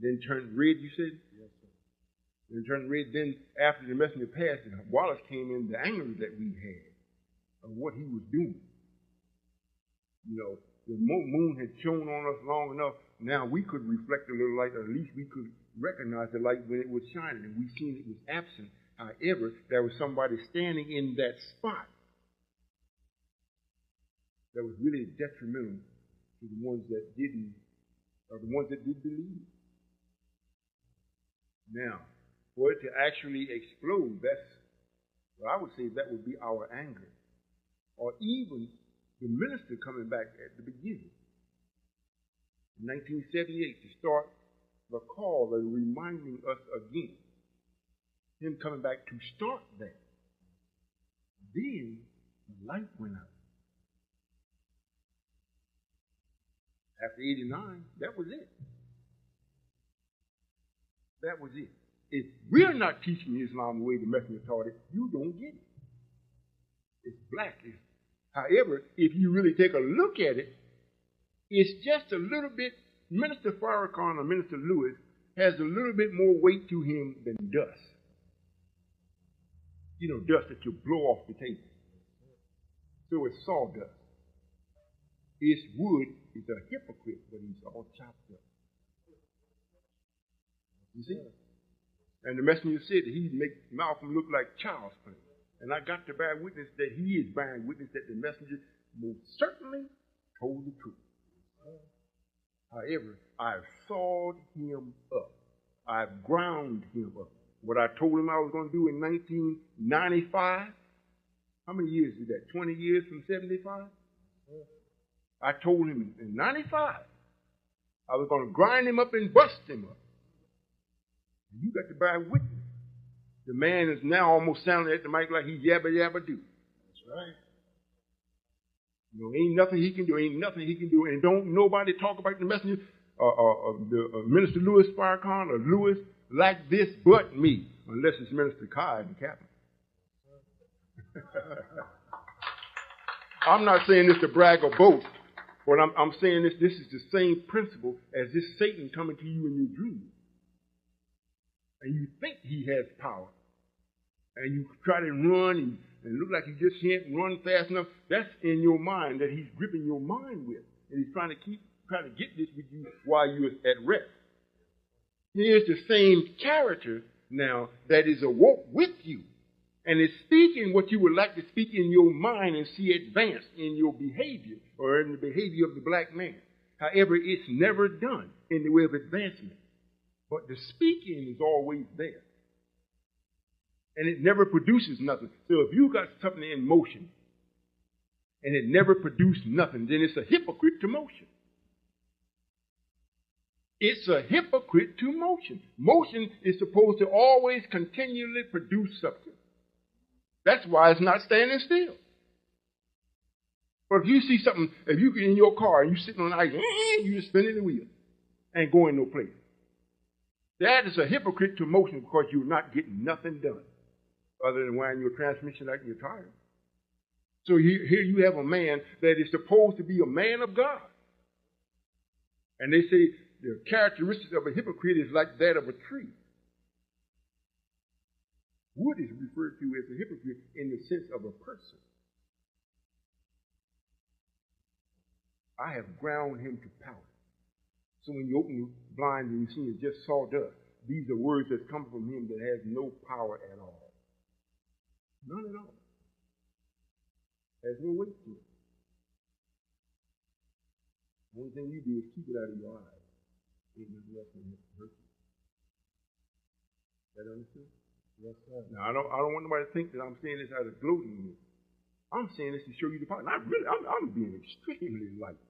then turned red, you said? Yes, sir. Then turned red. Then after the messenger passed, Wallace came in the anger that we had of what he was doing. You know, the moon had shone on us long enough. Now we could reflect a little light, or at least we could recognize the light when it was shining, and we seen it was absent. However, there was somebody standing in that spot that was really detrimental to the ones that didn't, or the ones that did believe. Now, for it to actually explode, that's, well, I would say that would be our anger. Or even the minister coming back at the beginning, in 1978, to start the call and reminding us again. Him coming back to start that. Then the light went out. After 89, that was it. That was it. If we're not teaching Islam the way the messenger taught it, you don't get it. It's black. However, if you really take a look at it, it's just a little bit. Minister Farrakhan or Minister Lewis has a little bit more weight to him than dust. You know, dust that you blow off the table. So it's sawdust. It's wood. It's a hypocrite, but he's all chopped up. You see? And the messenger said that he'd make Malcolm look like child's play. And I got to bear witness that he is bearing witness that the messenger most certainly told the truth. However, I've sawed him up. I've ground him up. What I told him I was going to do in 1995, how many years is that? 20 years from 75? I told him in 95 I was going to grind him up and bust him up. You got to bear witness. The man is now almost sounding at the mic like he yabba yabba do. That's right. You know, ain't nothing he can do. Ain't nothing he can do. And don't nobody talk about the messenger, Minister Louis Farrakhan or Louis like this but me, unless it's Minister Kai and the captain. I'm not saying this to brag or boast, but I'm saying this is the same principle as this Satan coming to you in your dreams. And you think he has power. And you try to run and look like you just can't run fast enough. That's in your mind that he's gripping your mind with. And he's trying to get this with you while you're at rest. Here's the same character now that is awoke with you and is speaking what you would like to speak in your mind and see advanced in your behavior or in the behavior of the black man. However, it's never done in the way of advancement. But the speaking is always there. And it never produces nothing. So if you got something in motion and it never produced nothing, then it's a hypocrite to motion. It's a hypocrite to motion. Motion is supposed to always continually produce something. That's why it's not standing still. But if you see something, if you get in your car and you're sitting on the ice, you're just spinning the wheel and going no place. That is a hypocrite to motion because you're not getting nothing done other than wearing your transmission like your tire. So here you have a man that is supposed to be a man of God. And they say the characteristics of a hypocrite is like that of a tree. Wood is referred to as a hypocrite in the sense of a person. I have ground him to powder. So when you open the blind and you see it's just sawdust, these are words that come from him that has no power at all. None at all. Has no weight to it. The only thing you do is keep it out of your eyes. Ain't nothing else going to hurt you. That understood? Yes, sir. Now I don't want nobody to think that I'm saying this out of gloating. I'm saying this to show you the power. I'm being extremely light.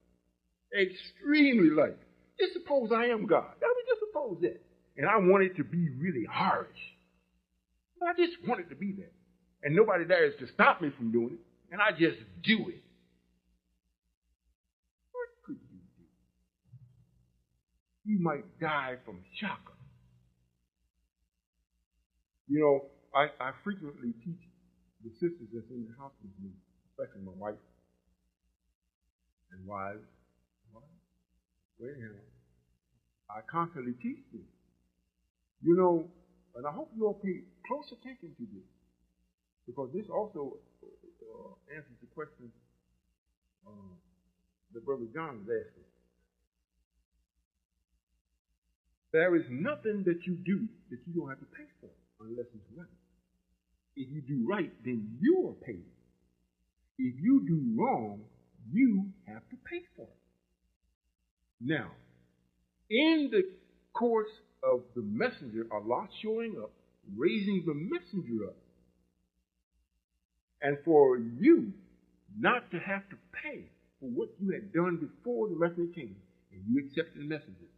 Extremely light. Just suppose I am God. I mean, just suppose that. And I want it to be really harsh. I just want it to be that. And nobody there is to stop me from doing it. And I just do it. What could you do? You might die from shock. You know, I frequently teach the sisters that's in the house with me, especially my wife and wives. Well, I constantly teach this. You know, and I hope you all pay close attention to this, because this also answers the question that Brother John is asking. There is nothing that you do that you don't have to pay for unless it's right. If you do right, then you are paid. If you do wrong, you have to pay for it. Now, in the course of the messenger, Allah showing up, raising the messenger up, and for you not to have to pay for what you had done before the messenger came, and you accepted the messenger.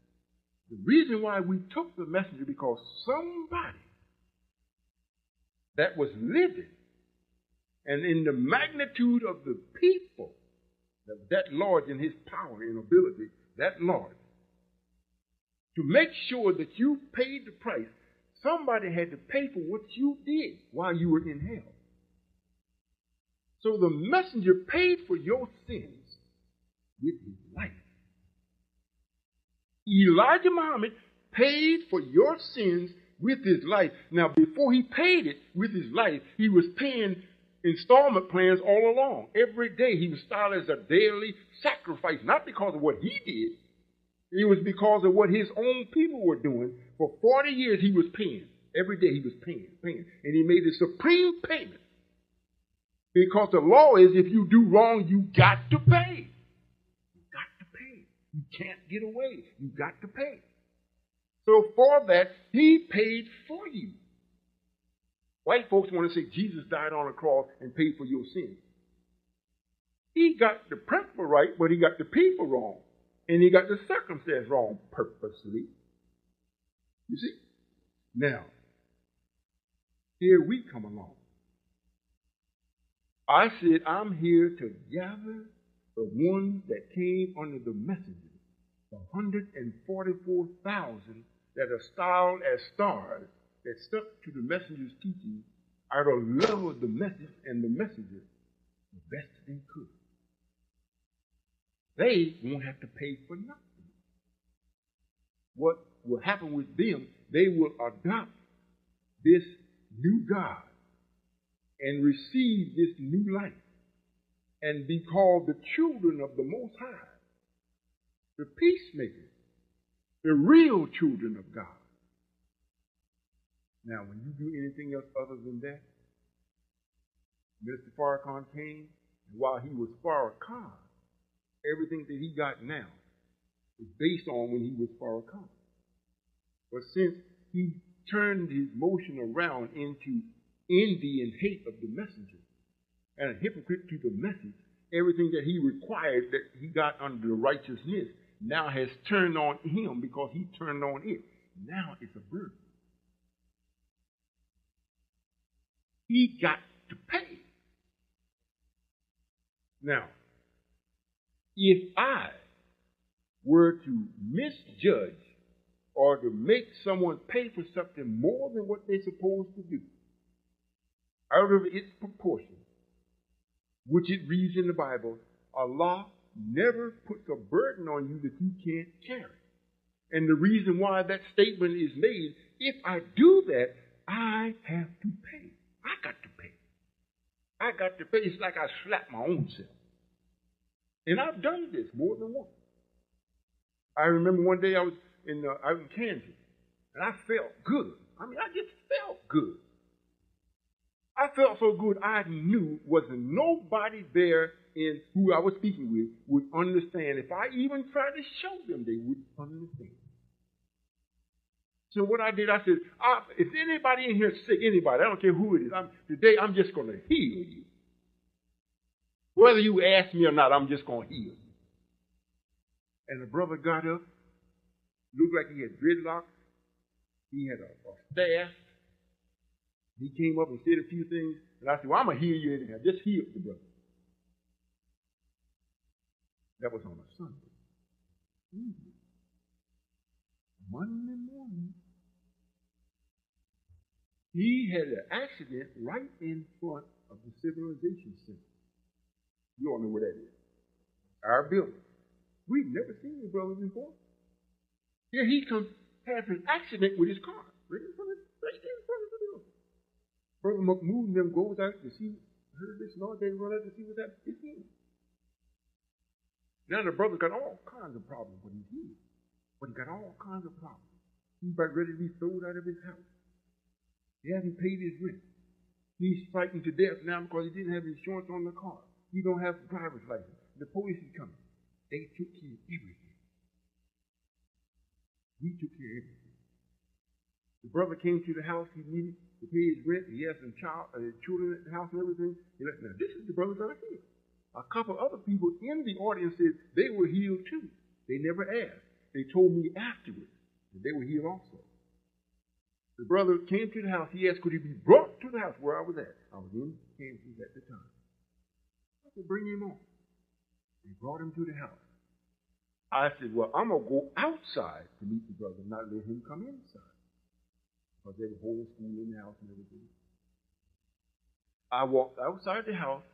The reason why we took the messenger, because somebody that was living and in the magnitude of the people, that Lord in his power and ability, that Lord, to make sure that you paid the price, somebody had to pay for what you did while you were in hell. So the messenger paid for your sins with his life. Elijah Muhammad paid for your sins with his life. Now, before he paid it with his life, he was paying installment plans all along. Every day he was started as a daily sacrifice, not because of what he did. It was because of what his own people were doing. For 40 years he was paying. Every day he was paying. And he made a supreme payment. Because the law is, if you do wrong, you got to pay. You got to pay. You can't get away. You got to pay. So for that, he paid for you. White folks want to say Jesus died on the cross and paid for your sins. He got the principle right, but he got the people wrong. And he got the circumstance wrong purposely. You see? Now, here we come along. I said, I'm here to gather the ones that came under the messenger, the 144,000 that are styled as stars that stuck to the messenger's teaching out of love of the message and the messenger the best they could. They won't have to pay for nothing. What will happen with them, they will adopt this new God and receive this new life and be called the children of the Most High, the peacemakers, the real children of God. Now, when you do anything else other than that, Mr. Farrakhan came, and while he was Farrakhan, everything that he got now is based on when he was Farrakhan. But since he turned his motion around into envy and hate of the messenger and a hypocrite to the message, everything that he required that he got under righteousness now has turned on him because he turned on it. Now it's a burden. He got to pay. Now, if I were to misjudge or to make someone pay for something more than what they're supposed to do, out of its proportion, which it reads in the Bible, Allah never puts a burden on you that you can't carry. And the reason why that statement is made, if I do that, I have to pay. I got to pay. I got to pay. It's like I slapped my own self. And I've done this more than once. I remember one day I was in Kansas, and I felt good. I mean, I just felt good. I felt so good I knew wasn't nobody there in who I was speaking with would understand. If I even tried to show them, they wouldn't understand. So what I did, I said, if anybody in here is sick, anybody, I don't care who it is, today I'm just going to heal you. Whether you ask me or not, I'm just going to heal you. And the brother got up, looked like he had dreadlocks. He had a staff. He came up and said a few things, and I said, well, I'm going to heal you anyhow. Just heal the brother. That was on a Sunday. Monday morning, he had an accident right in front of the Civilization Center. You all know where that is. Our building. We've never seen the brother before. Here he comes, has an accident with his car. Right in front of the building. Brother McMoon them goes out to see, heard this Lord, they run out to see what that is. Now the brother got all kinds of problems when he's healed. But he got all kinds of problems. He's about ready to be thrown out of his house. He hasn't paid his rent. He's fighting to death now because he didn't have insurance on the car. He don't have a driver's license. The police is coming. They took care of everything. We took care of everything. The brother came to the house. He needed to pay his rent. He had some children at the house and everything. He said, now this is the brother that I healed. A couple other people in the audience said they were healed too. They never asked. They told me afterwards that they were healed also. The brother came to the house. He asked, could he be brought to the house where I was at? I was in Kansas at the time. I said, bring him on. They brought him to the house. I said, well, I'm going to go outside to meet the brother, not let him come inside. Because they were homeschooling in the house and everything. I walked outside the house,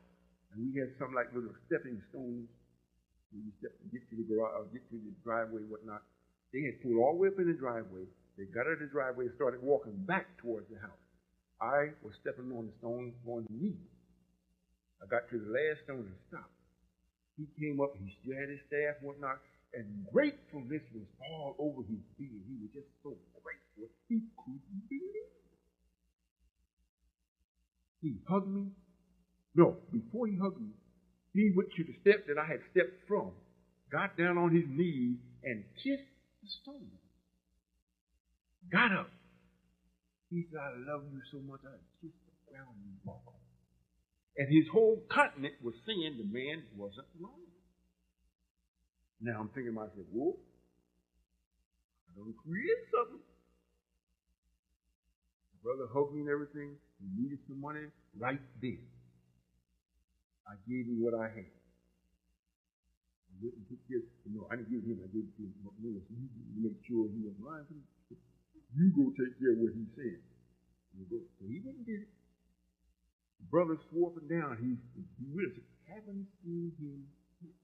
and we had some like little stepping stones. We get to the garage, get to the driveway, whatnot. They had pulled all the way up in the driveway. They got out of the driveway and started walking back towards the house. I was stepping on the stone on the knee. I got to the last stone and stopped. He came up, he still had his staff and whatnot, and gratefulness was all over his being. He was just so grateful. He couldn't believe it. He hugged me. No, before he hugged me, he went to the step that I had stepped from, got down on his knees, and kissed the stone. Got up. He said, I love you so much, I kissed the ground you walk on. And his whole continent was saying the man wasn't lying. Now I'm thinking to myself, whoa, I don't create something. The brother hugged me and everything. He needed some money right then. I gave him what I had. I didn't give, no, I didn't give him, I gave it to him. You make sure he was lying to me. You go take care of what he said. So he went and did it. The brother swore up and down. He really haven't seen him yet.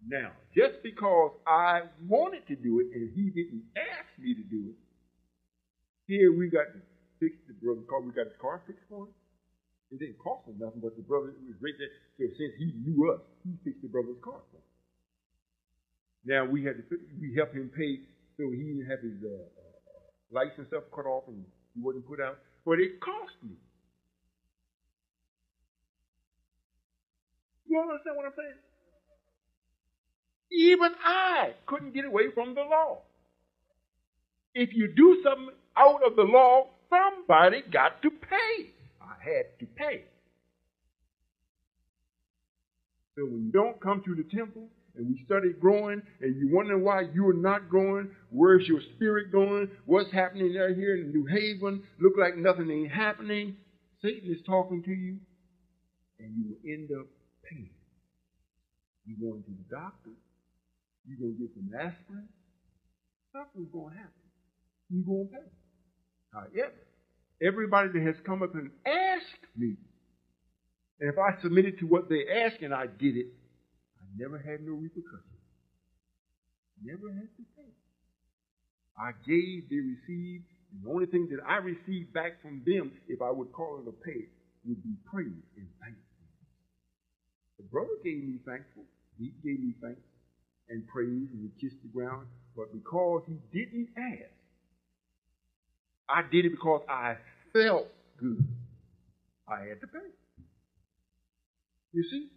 Now, just because I wanted to do it and he didn't ask me to do it, here we got to fix the brother's car. We got his car fixed for him. It didn't cost him nothing, but the brother was right there. So since he knew us, he fixed the brother's car for him. Now we helped him pay so he didn't have his lights and stuff cut off and he wasn't put out. But it cost me. You understand what I'm saying? Even I couldn't get away from the law. If you do something out of the law, somebody got to pay. I had to pay. So when you don't come to the temple and we study growing and you wonder why you're not growing, where's your spirit going, what's happening out here in New Haven, look like nothing ain't happening, Satan is talking to you and you will end up paying. You're going to the doctor, you're going to get some aspirin, something's going to happen. You're going to pay. However, everybody that has come up and asked me, and if I submitted to what they asked and I did it, I never had no repercussions. Never had to pay. I gave, they received, and the only thing that I received back from them, if I would call it a pay, would be praise and thankfulness. The brother gave me thankful, he gave me thanks and praise, and he kissed the ground, but because he didn't ask, I did it because I felt good. I had to pay. You see?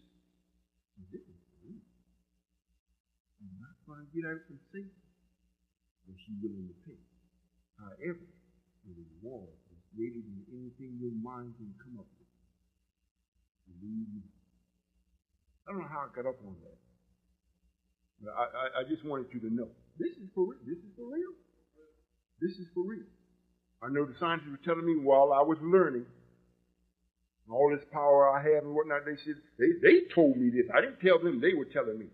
I'm not going to get out and say that she's willing to pay. However, the reward is greater than anything your mind can come up with. Believe me. I don't know how I got up on that. But I just wanted you to know. This is for real. This is for real. This is for real. I know the scientists were telling me while I was learning all this power I have and whatnot, they said, they told me this. I didn't tell them, they were telling me.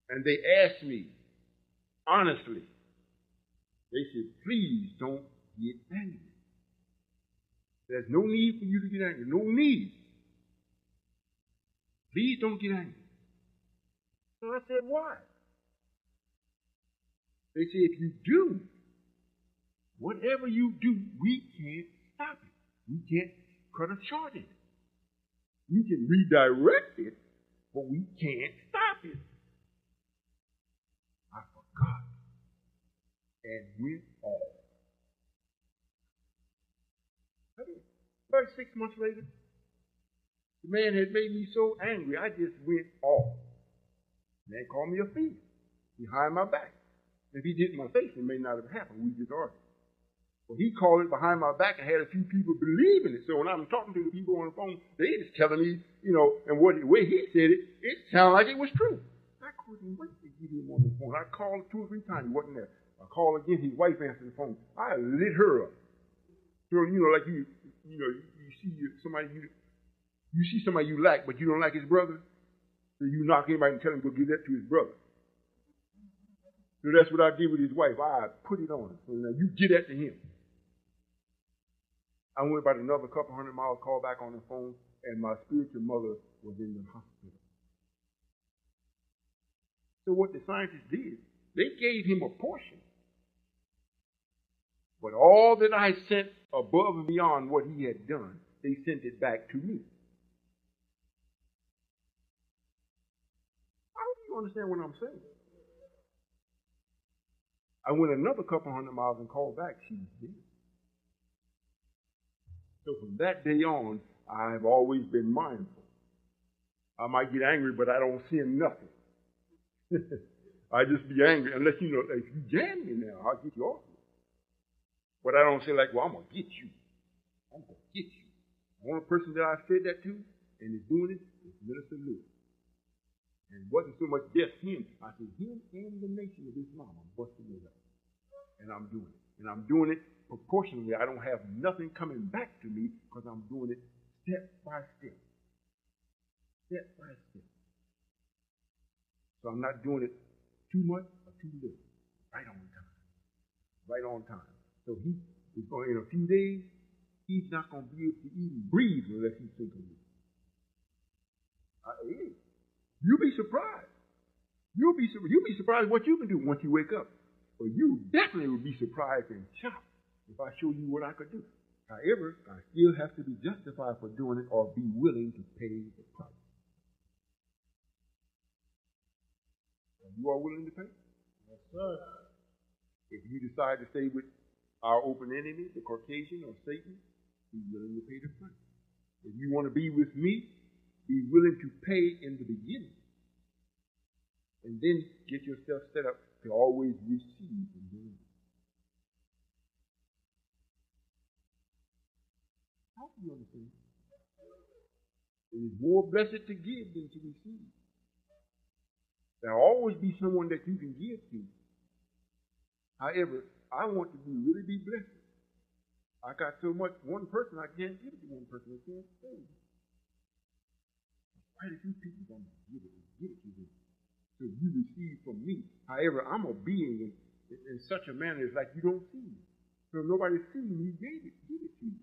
And they asked me, honestly, they said, please don't get angry. There's no need for you to get angry. No need. Please don't get angry. So I said, why? They said, if you do, whatever you do, we can't stop it. We can't cut a short in it. We can redirect it, but we can't stop it. I forgot and went off. About 6 months later, the man had made me so angry, I just went off. The man called me a thief behind my back. If he did it in my face, it may not have happened. We just argued. Well, he called it behind my back and had a few people believe in it. So when I'm talking to the people on the phone, they just telling me, and the way he said it, it sounded like it was true. I couldn't wait to get him on the phone. I called 2 or 3 times. He wasn't there. I called again. His wife answered the phone. I lit her up. So, like you see somebody you see somebody you like, but you don't like his brother. So you knock him out and tell him to go give that to his brother. So that's what I did with his wife. I put it on him. So now you get that to him. I went about another couple 100 miles, called back on the phone, and my spiritual mother was in the hospital. So what the scientists did, they gave him a portion. But all that I sent above and beyond what he had done, they sent it back to me. How do you understand what I'm saying? I went another couple hundred miles and called back. She was dead. So from that day on, I've always been mindful. I might get angry, but I don't sin nothing. I just be angry unless you know, if you jam me now, I'll get you off me. But I don't say like, well, I'm going to get you. I'm going to get you. The only person that I said that to and is doing it is Minister Lewis. And it wasn't so much just him. I said, him and the nation of Islam, I'm busting it up. And I'm doing it. And I'm doing it proportionally. I don't have nothing coming back to me because I'm doing it step by step. Step by step. So I'm not doing it too much or too little. Right on time. Right on time. So he is going, in a few days, he's not going to be able to even breathe unless he think of me. Hey, you'll be surprised. You'll be surprised what you can do once you wake up. But you definitely will be surprised and shocked if I show you what I could do. However, I still have to be justified for doing it or be willing to pay the price. Are you all willing to pay? Yes, sir. If you decide to stay with our open enemy, the Caucasian or Satan, be willing to pay the price. If you want to be with me, be willing to pay in the beginning. And then get yourself set up to always receive from him. How do you understand? It is more blessed to give than to receive. There will always be someone that you can give to. However, I want to really be blessed. I got so much, one person, I can't give it to one person. I can't say. Quite a few people going to give it to them. So you receive from me. However, I'm a being in such a manner it's like you don't see me. So if nobody sees me, he gave it to you.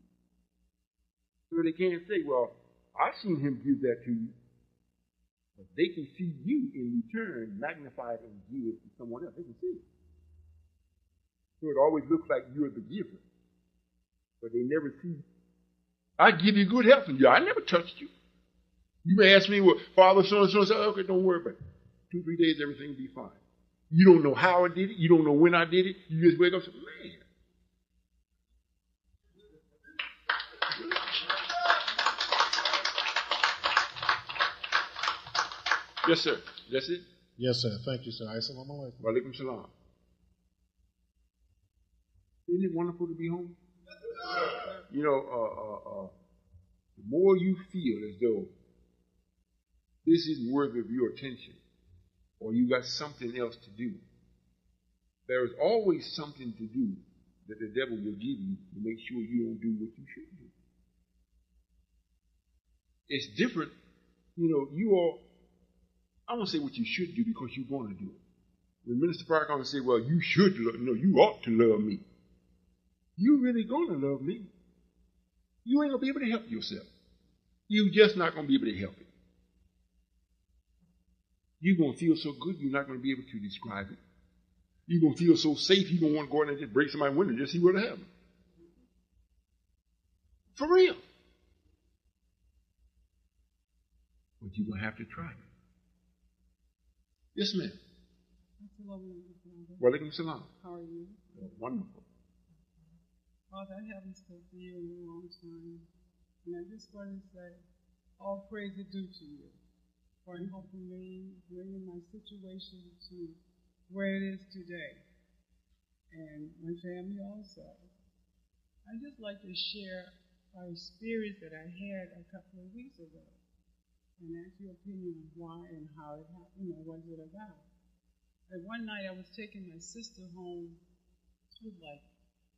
So they can't say, well, I seen him give that to you. But they can see you in return, magnified and give to someone else. They can see it. So it always looks like you're the giver. But they never see. I give you good health, and I never touched you. You may ask me, well, Father, so and so, okay, don't worry about it. 2-3 days, everything will be fine. You don't know how I did it. You don't know when I did it. You just wake up and say, man. Yes, sir. That's it? Yes, sir. Thank you, sir. Assalamu alaikum. Wa alaikum salam. Isn't it wonderful to be home? You know, the more you feel as though this is worthy of your attention, or you got something else to do, there is always something to do that the devil will give you to make sure you don't do what you should do. It's different. You know, I won't say what you should do because you're going to do it. When Minister Farrakhan say, well, you should love, no, you ought to love me. You really going to love me. You ain't going to be able to help yourself. You're just not going to be able to help it. You're going to feel so good, you're not going to be able to describe it. You're going to feel so safe, you're going to want to go in and just break somebody's window just see what happens. For real. But you're going to have to try it. Yes, ma'am. Wa alaikum salam. How are you? Wonderful. Father, I haven't spoken to you in a long time. And I just want to say, all praise is due to you for helping me, bringing my situation to where it is today. And my family also. I'd just like to share our experience that I had a couple of weeks ago. And ask your opinion of why and how it happened, what is it about. And one night I was taking my sister home. It was like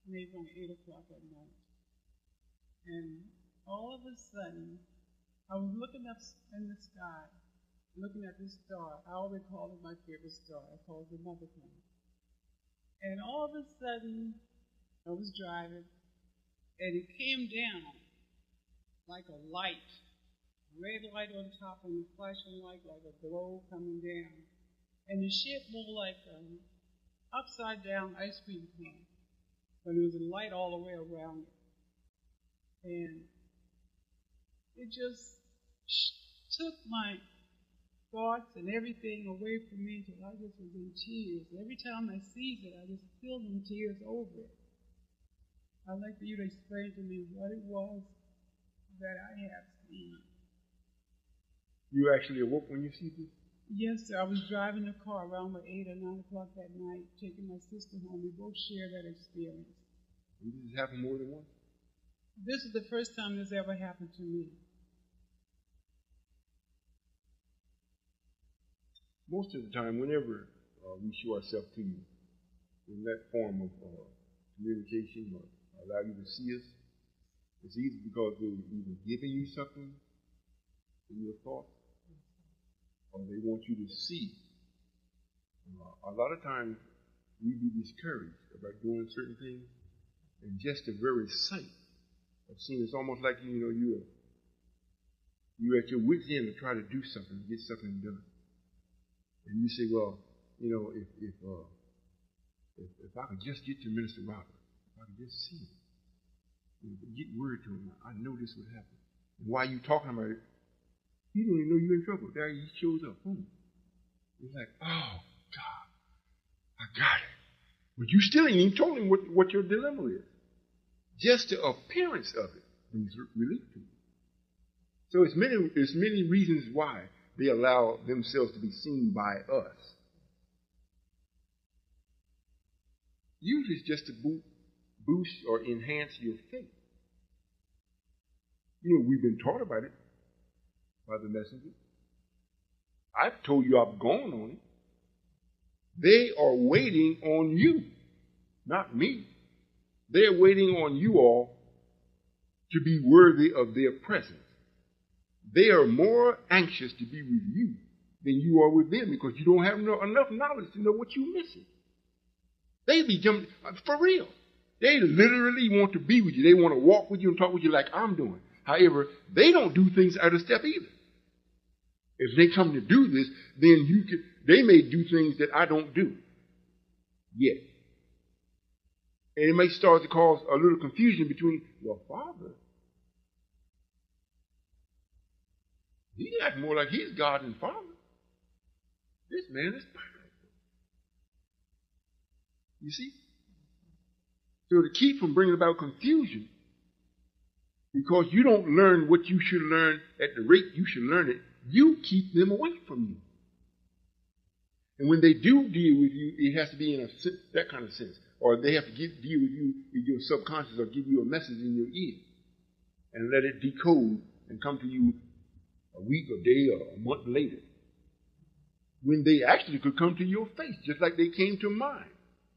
maybe around 8 o'clock at night. And all of a sudden, I was looking up in the sky, looking at this star. I always call it my favorite star. I call it the Mother Planet. And all of a sudden, I was driving, and it came down like a light. Red light on top and the flashing light like a globe coming down. and it's shaped more like an upside down ice cream cone, but there was a light all the way around it. And it just took my thoughts and everything away from me until I just was in tears. Every time I see it, I just feel in tears over it. I'd like for you to explain to me what it was that I have seen. You actually awoke when you see this? Yes, sir. I was driving the car around 8 or 9 o'clock that night, taking my sister home. We both share that experience. And this has happened more than once? This is the first time this ever happened to me. Most of the time, whenever we show ourselves to you in that form of communication or allow you to see us, it's either because they're either giving you something in your thoughts or they want you to see. A lot of times we be discouraged about doing certain things, and just the very sight of seeing it's almost like you're at your wit's end to try to do something, get something done. And you say, well, if I could just get to Minister Robert, if I could just see him, get word to him, I know this would happen. And while you talking about it, he don't even know you're in trouble. There he shows up. Boom. He's like, oh, God, I got it. But you still ain't even told him what your dilemma is. Just the appearance of it brings relief to you. So it's many reasons why they allow themselves to be seen by us. Usually it's just to boost or enhance your faith. We've been taught about it by the messenger. I've told you I've gone on it. They are waiting on you, not me. They're waiting on you all to be worthy of their presence. They are more anxious to be with you than you are with them because you don't have enough knowledge to know what you're missing. They be jumping, for real. They literally want to be with you. They want to walk with you and talk with you like I'm doing. However, they don't do things out of step either. If they come to do this, then they may do things that I don't do yet. And it may start to cause a little confusion between your father. He acts more like he's God and Father. This man is powerful. You see? So to keep from bringing about confusion, because you don't learn what you should learn at the rate you should learn it, you keep them away from you. And when they do deal with you, it has to be in that kind of sense. Or they have to deal with you in your subconscious or give you a message in your ear and let it decode and come to you a week, a day, or a month later. When they actually could come to your face, just like they came to mine.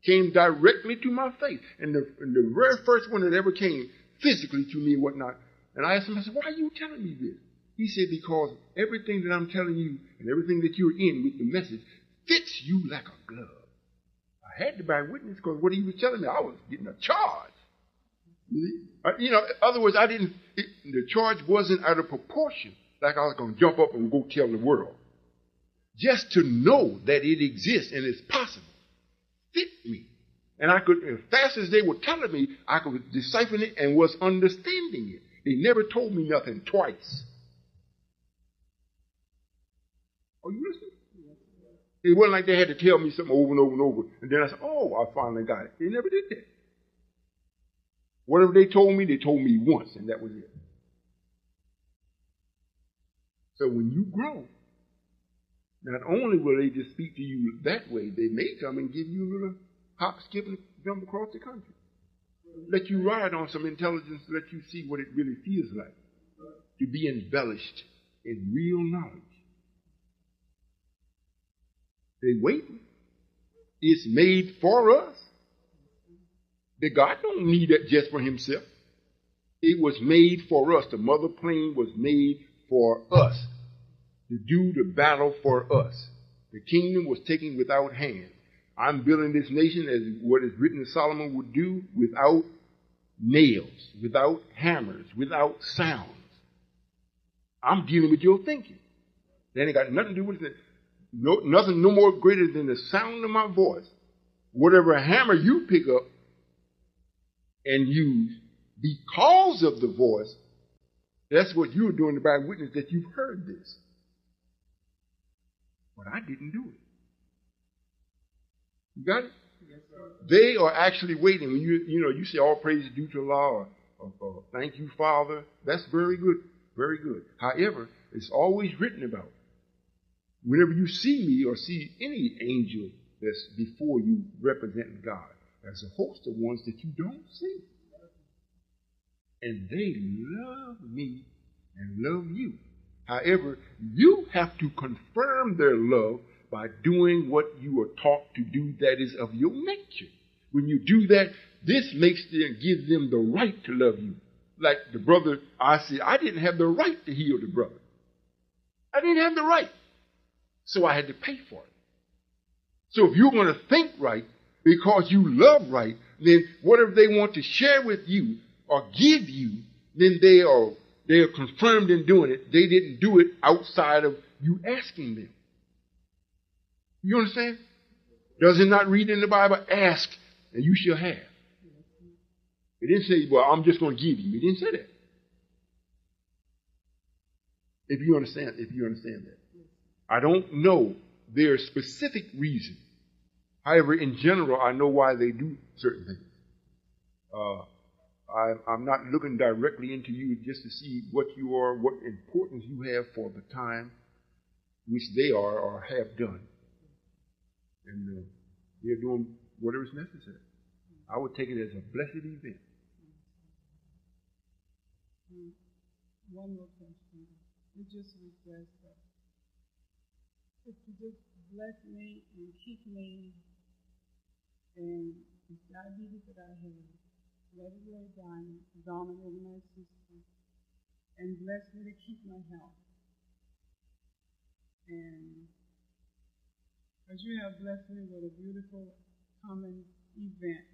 Came directly to my face. And the very first one that ever came physically to me and whatnot. And I asked him, I said, why are you telling me this? He said, because everything that I'm telling you and everything that you're in with the message fits you like a glove. I had to bear witness because what he was telling me, I was getting a charge. In other words, the charge wasn't out of proportion, like I was going to jump up and go tell the world. Just to know that it exists and it's possible fit me. And I could, as fast as they were telling me, I could decipher it and was understanding it. They never told me nothing twice. Are you listening? It wasn't like they had to tell me something over and over and over. And then I said, oh, I finally got it. They never did that. Whatever they told me once, and that was it. So when you grow, not only will they just speak to you that way, they may come and give you a little hop, skip, and jump across the country. Let you ride on some intelligence, let you see what it really feels like to be embellished in real knowledge. They waiting. It's made for us. The God don't need it just for himself. It was made for us. The mother plane was made for us to do the battle for us. The kingdom was taken without hand. I'm building this nation as what is written in Solomon would do, without nails, without hammers, without sounds. I'm dealing with your thinking. That ain't got nothing to do with it. nothing no more greater than the sound of my voice. Whatever hammer you pick up and use because of the voice, that's what you're doing to bear witness that you've heard this. But I didn't do it. You got it? Yes, sir. They are actually waiting. When you say all praise is due to Allah or thank you, Father, that's very good, very good. However, it's always written about. Whenever you see me or see any angel that's before you representing God, there's a host of ones that you don't see. And they love me and love you. However, you have to confirm their love by doing what you are taught to do that is of your nature. When you do that, this makes them, gives them the right to love you. Like the brother, I said, I didn't have the right to heal the brother. I didn't have the right. So I had to pay for it. So if you're going to think right because you love right, then whatever they want to share with you or give you, then they are confirmed in doing it. They didn't do it outside of you asking them. You understand? Does it not read in the Bible, ask and you shall have? It didn't say, well, I'm just going to give you. It didn't say that. If you understand that. I don't know their specific reason. However, in general, I know why they do certain things. I'm not looking directly into you just to see what you are, what importance you have for the time which they are or have done. And they're doing whatever is necessary. I would take it as a blessed event. One more question. We just request that if you just bless me and keep me and this diabetes that I have, let it lay down over my system, and bless me to keep my health. And as you have blessed me with a beautiful common event,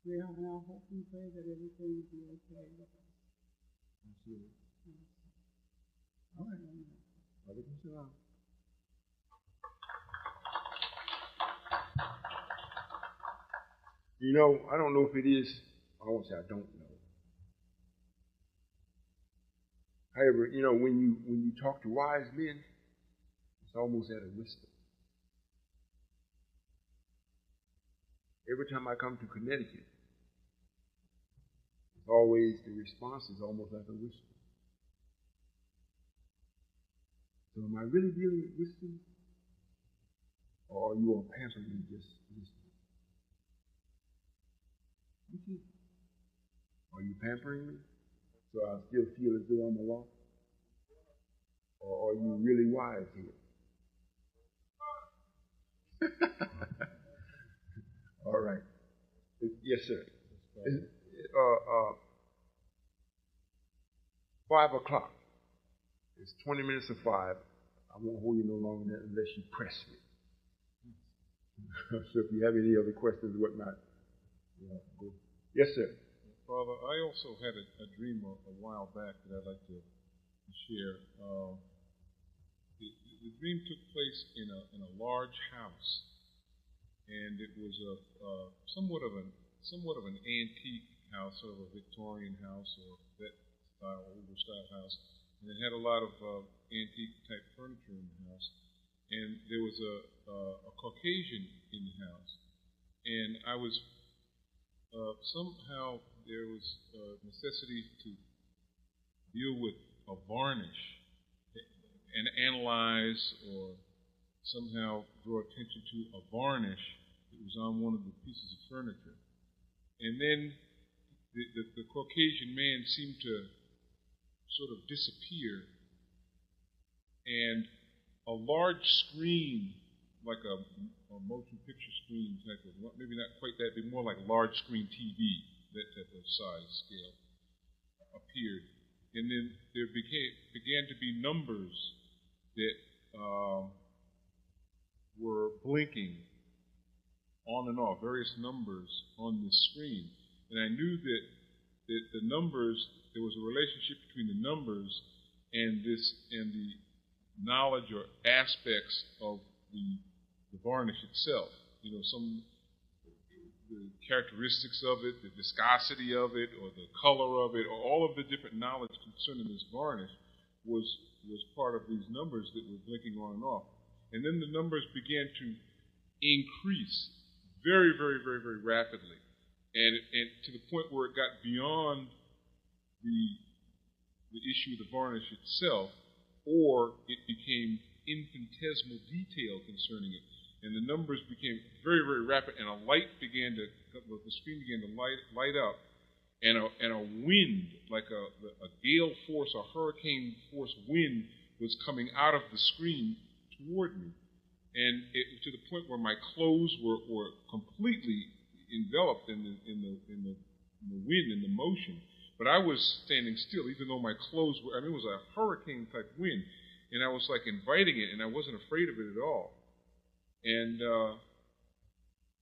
we are now hope and pray that everything will be okay with us. Absolutely. All right. You know, I don't know if it is, I won't say I don't know. However, you know, when you talk to wise men, it's almost at a whisper. Every time I come to Connecticut, it's always, the response is almost like a whisper. So am I really dealing with wisdom? Or are you all pampering me just listening? Are you pampering me so I still feel as though I'm alone? Or are you really wise here? All right. Yes, sir. 5 o'clock. It's 20 minutes to 5. I won't hold you no longer than that unless you press me. So if you have any other questions or whatnot, go. Yes, sir. Father, I also had a dream a while back that I'd like to share. The dream took place in a large house, and it was somewhat of an antique house, sort of a Victorian house or that style, older style house, and it had a lot of antique type furniture in the house. And there was a Caucasian in the house, and I was somehow there was a necessity to deal with a varnish and analyze or somehow draw attention to a varnish that was on one of the pieces of furniture. And then the Caucasian man seemed to sort of disappear, and a large screen, like a motion picture screen type of, maybe not quite that, but more like a large screen TV, that type of size scale, appeared. And then there began to be numbers that were blinking on and off, various numbers on this screen. And I knew that the numbers, there was a relationship between the numbers and the knowledge or aspects of the varnish itself. You know, the characteristics of it, the viscosity of it, or the color of it, or all of the different knowledge concerning this varnish was part of these numbers that were blinking on and off. And then the numbers began to increase very, very, very, very rapidly. And to the point where it got beyond the issue of the varnish itself, or it became infinitesimal detail concerning it. And the numbers became very, very rapid, and the screen began to light up, and a wind, like a gale force, a hurricane force wind, was coming out of the screen toward me, and to the point where my clothes were completely enveloped in the wind and the motion. But I was standing still, even though my clothes were. I mean, it was a hurricane type wind, and I was like inviting it, and I wasn't afraid of it at all. And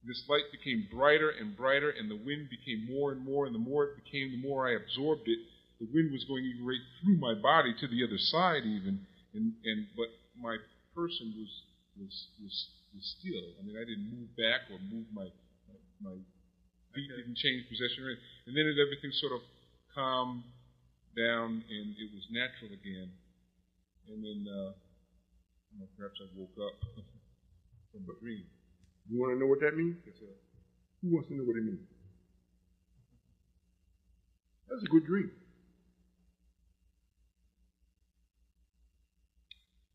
this light became brighter and brighter, and the wind became more and more, and the more it became, the more I absorbed it. The wind was going even right through my body to the other side, even. But my person was still. I mean, I didn't move back or move my feet didn't change position or anything. And then everything sort of calmed down, and it was natural again. And then perhaps I woke up from a dream. You want to know what that means? Yes, sir. Who wants to know what it means? That's a good dream.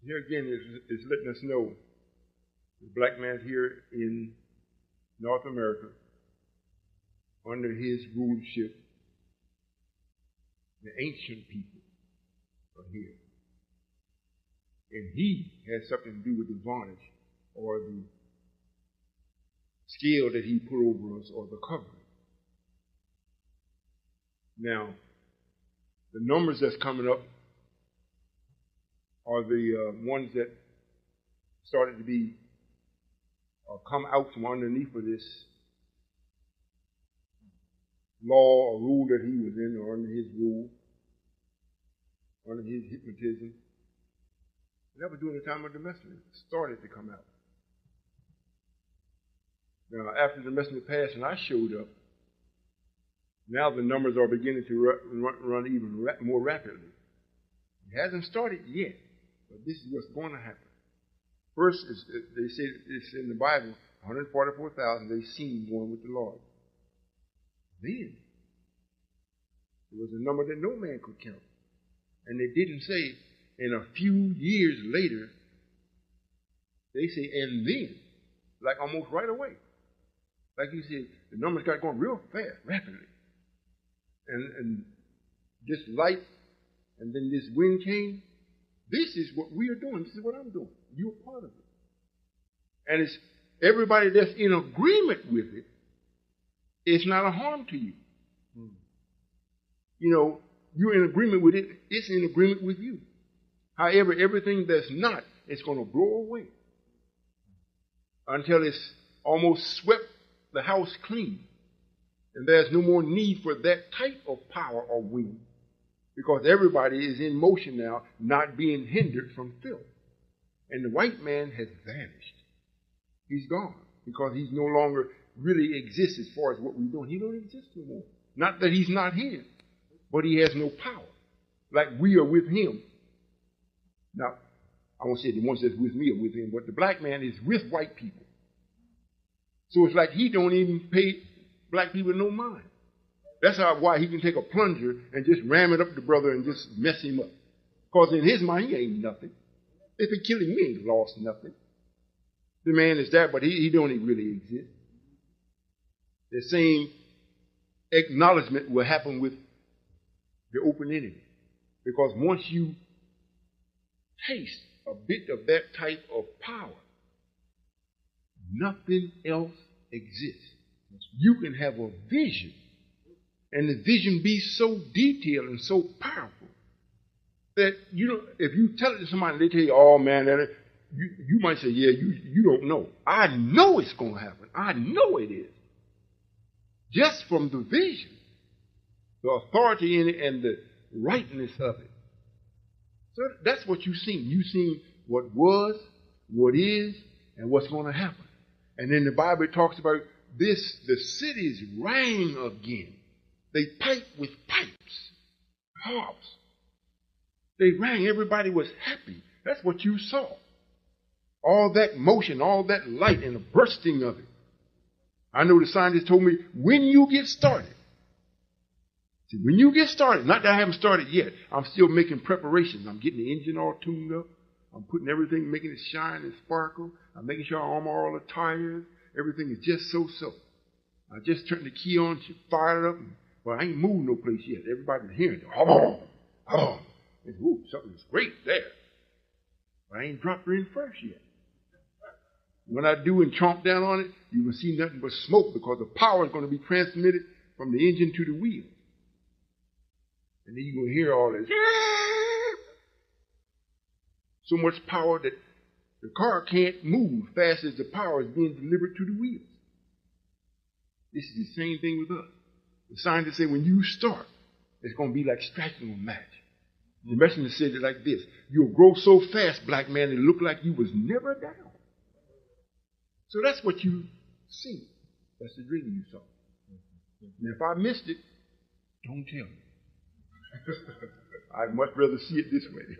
Here again is letting us know the black man here in North America, under his rulership, the ancient people are here. And he has something to do with the varnish or the scale that he put over us or the covering. Now, the numbers that's coming up are the ones that started to be come out from underneath of this law or rule that he was in, or under his rule, under his hypnotism. That was during the time of the messenger. It started to come out. Now, after the messenger passed and I showed up, now the numbers are beginning to run even more rapidly. It hasn't started yet, but this is what's going to happen. First, they say it's in the Bible, 144,000 they seen going with the Lord. Then, there was a number that no man could count. And they didn't say, in a few years later, they say, and then, like almost right away. Like you said, the numbers got going real fast, rapidly. And this light, and then this wind came. This is what we are doing. This is what I'm doing. You're part of it. And it's everybody that's in agreement with it, it's not a harm to you. You know, you're in agreement with it, it's in agreement with you. However, everything that's not, it's going to blow away until it's almost swept the house clean. And there's no more need for that type of power or wind, because everybody is in motion now, not being hindered from filth. And the white man has vanished. He's gone, because he's no longer really exists as far as what we're doing. He don't exist no more. Not that he's not here, but he has no power, like we are with him. Now, I won't say the ones that's with me are with him, but the black man is with white people. So it's like he don't even pay black people no mind. That's why he can take a plunger and just ram it up the brother and just mess him up. Because in his mind, he ain't nothing. If he kill him, he ain't lost nothing. The man is that, but he don't even really exist. The same acknowledgement will happen with the open enemy. Because once you taste a bit of that type of power, nothing else exists. You can have a vision, and the vision be so detailed and so powerful that if you tell it to somebody, they tell you, "Oh man," you might say, "Yeah, you don't know." I know it's going to happen. I know it is. Just from the vision, the authority in it, and the rightness of it. So that's what you've seen. You've seen what was, what is, and what's going to happen. And then the Bible talks about this, the cities rang again. They piped with pipes, harps. They rang. Everybody was happy. That's what you saw. All that motion, all that light, and the bursting of it. I know the scientist told me, when you get started, see, when you get started, not that I haven't started yet, I'm still making preparations. I'm getting the engine all tuned up. I'm putting everything, making it shine and sparkle. I'm making sure I armor all the tires. Everything is just so. I just turned the key on, fired it up, and, well, I ain't moved no place yet. Everybody's hearing it. Oh. Ooh, something's great there. But I ain't dropped her in first yet. When I do and chomp down on it, you will see nothing but smoke because the power is going to be transmitted from the engine to the wheel. And then you're going to hear all this. So much power that the car can't move fast as the power is being delivered to the wheels. This is the same thing with us. The scientists say when you start, it's going to be like striking a match. The messenger said it like this: you'll grow so fast, black man, it'll look like you was never down. So that's what you see. That's the dream you saw. And if I missed it, don't tell me. I'd much rather see it this way.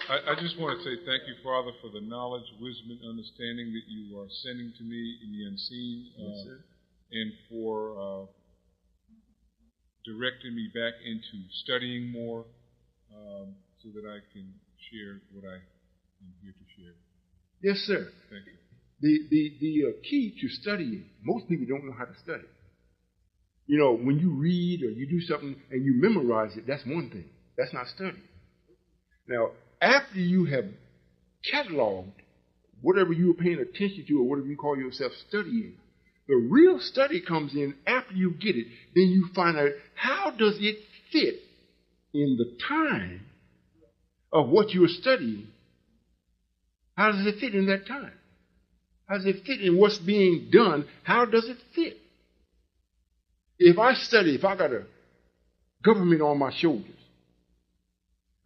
I just want to say thank you, Father, for the knowledge, wisdom, and understanding that you are sending to me in the unseen, and for directing me back into studying more so that I can share what I am here to share. Yes, sir. Thank you. The key to studying, most people don't know how to study. You know, when you read or you do something and you memorize it, that's one thing. That's not studying. Now, after you have cataloged whatever you were paying attention to or whatever you call yourself studying, the real study comes in after you get it. Then you find out, how does it fit in the time of what you are studying? How does it fit in that time? How does it fit in what's being done? How does it fit? If I study, if I got a government on my shoulders,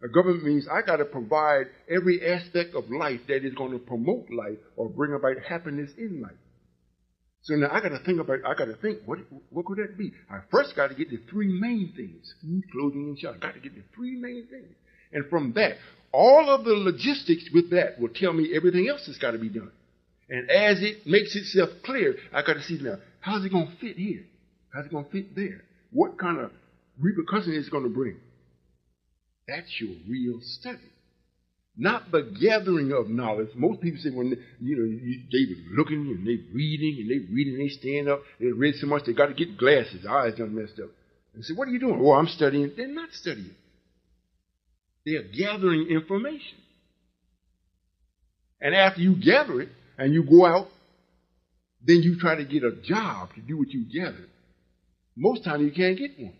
a government means I got to provide every aspect of life that is going to promote life or bring about happiness in life. So now I got to think, what could that be? I first got to get the three main things: food, clothing, and shelter. I got to get the three main things. And from that, all of the logistics with that will tell me everything else that's got to be done. And as it makes itself clear, I got to see now, how's it going to fit here? How's it going to fit there? What kind of repercussion is it going to bring? That's your real study. Not the gathering of knowledge. Most people say when they were looking and they reading, they stand up, they read so much they got to get glasses, eyes done messed up. And say, what are you doing? Oh, I'm studying. They're not studying. They're gathering information. And after you gather it and you go out, then you try to get a job to do what you gathered. Most times you can't get one.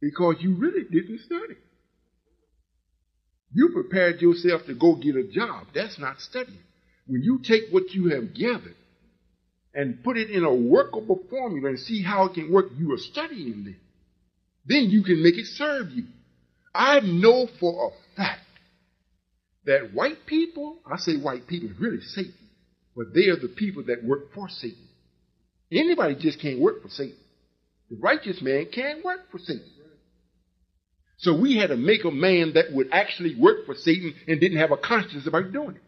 Because you really didn't study. You prepared yourself to go get a job. That's not studying. When you take what you have gathered and put it in a workable formula and see how it can work, you are studying then. Then you can make it serve you. I know for a fact that white people, I say white people, it's really Satan, but they are the people that work for Satan. Anybody just can't work for Satan. The righteous man can't work for Satan. So we had to make a man that would actually work for Satan and didn't have a conscience about doing it.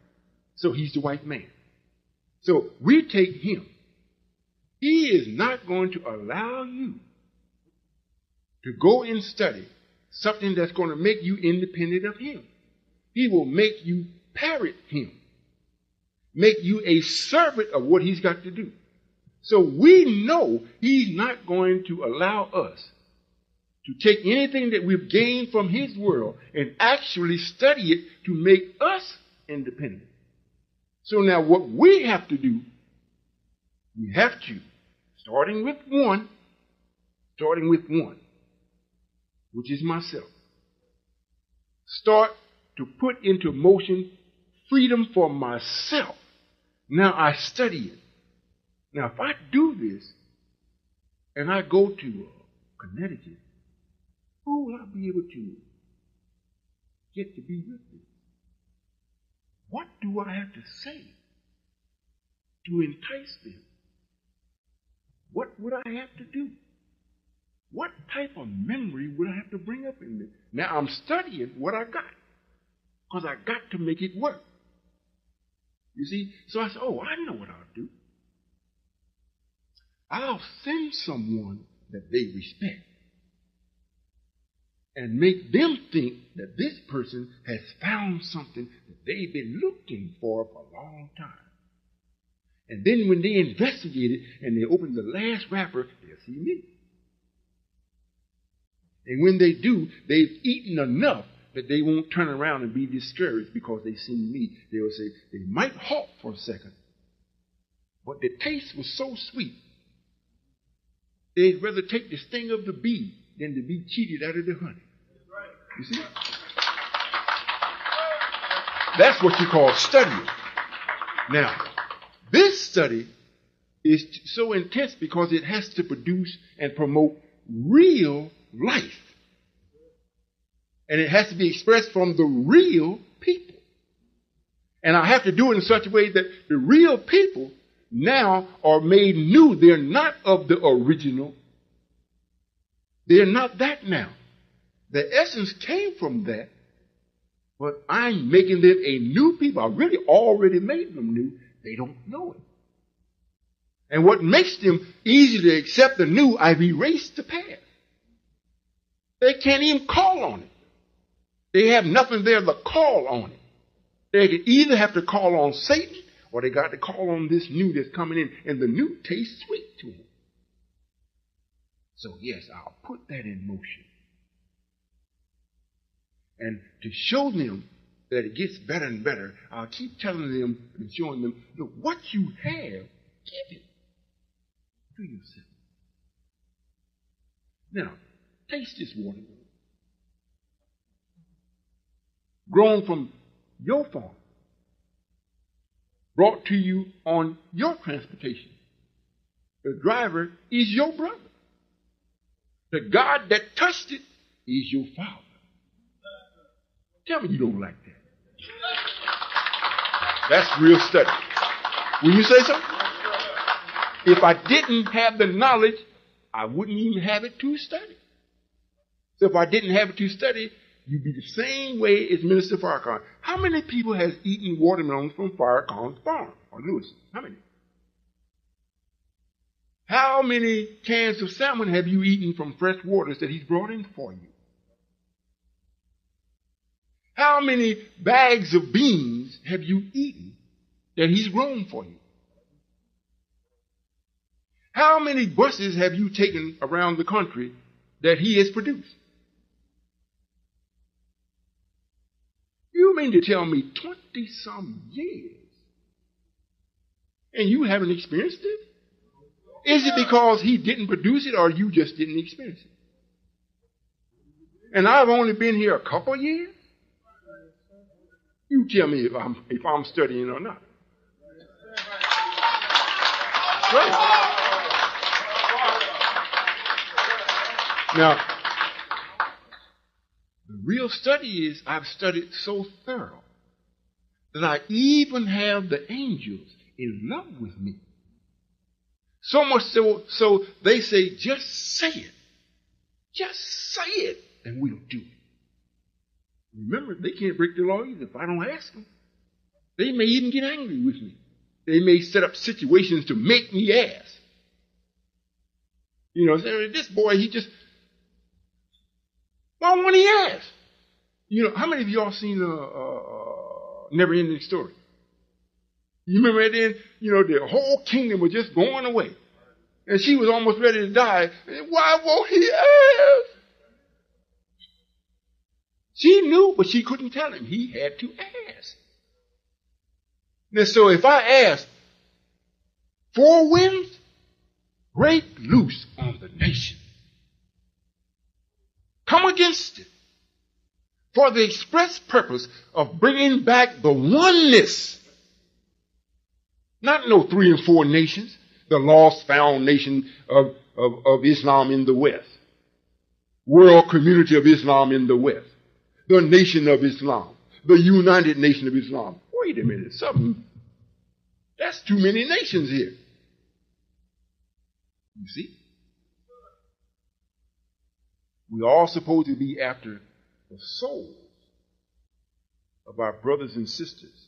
So he's the white man. So we take him. He is not going to allow you to go and study something that's going to make you independent of him. He will make you parrot him. Make you a servant of what he's got to do. So we know he's not going to allow us to take anything that we've gained from his world and actually study it to make us independent. So now what we have to do, we have to, starting with one, which is myself, start to put into motion freedom for myself. Now I study it. Now if I do this, and I go to Connecticut, who will I be able to get to be with me? What do I have to say to entice them? What would I have to do? What type of memory would I have to bring up in me? Now I'm studying what I got, because I got to make it work. You see? So I said, oh, I know what I'll do. I'll send someone that they respect and make them think that this person has found something that they've been looking for a long time. And then when they investigate it and they open the last wrapper, they'll see me. And when they do, they've eaten enough that they won't turn around and be discouraged because they see me. They will say, they might halt for a second, but the taste was so sweet, they'd rather take the sting of the bee than to be cheated out of the honey. You see? That's what you call studying. Now, this study is so intense because it has to produce and promote real life. And it has to be expressed from the real people. And I have to do it in such a way that the real people now are made new. They're not of the original. They're not that now. The essence came from that, but I'm making them a new people. I really already made them new. They don't know it. And what makes them easy to accept the new, I've erased the past. They can't even call on it. They have nothing there to call on it. They can either have to call on Satan or they got to call on this new that's coming in, and the new tastes sweet to them. So yes, I'll put that in motion. And to show them that it gets better and better, I'll keep telling them and showing them, look, what you have, give it to yourself. Now, taste this watermelon. Grown from your farm, brought to you on your transportation. The driver is your brother. The God that touched it is your father. Tell me you don't like that. That's real study. Will you say so? If I didn't have the knowledge, I wouldn't even have it to study. So if I didn't have it to study, you'd be the same way as Minister Farrakhan. How many people has eaten watermelons from Farrakhan's farm or Lewis? How many? How many cans of salmon have you eaten from fresh waters that he's brought in for you? How many bags of beans have you eaten that he's grown for you? How many buses have you taken around the country that he has produced? You mean to tell me 20-some years and you haven't experienced it? Is it because he didn't produce it or you just didn't experience it? And I've only been here a couple of years? You tell me if I'm studying or not. Right. Now, the real study is I've studied so thorough that I even have the angels in love with me. So much so they say, just say it. Just say it, and we'll do it. Remember, they can't break the law either if I don't ask them. They may even get angry with me. They may set up situations to make me ask. You know, say, this boy, he just, why won't he ask? You know, how many of y'all seen Never Ending Story? You remember at the end, you know, the whole kingdom was just going away. And she was almost ready to die. Why won't he ask? She knew, but she couldn't tell him. He had to ask. And so if I ask, 4 winds, break loose on the nation. Come against it for the express purpose of bringing back the oneness. Not no 3 and 4 nations, the lost found nation of of Islam in the West. World Community of Islam in the West. The Nation of Islam. The United Nation of Islam. Wait a minute, that's too many nations here. You see? We're all supposed to be after the souls of our brothers and sisters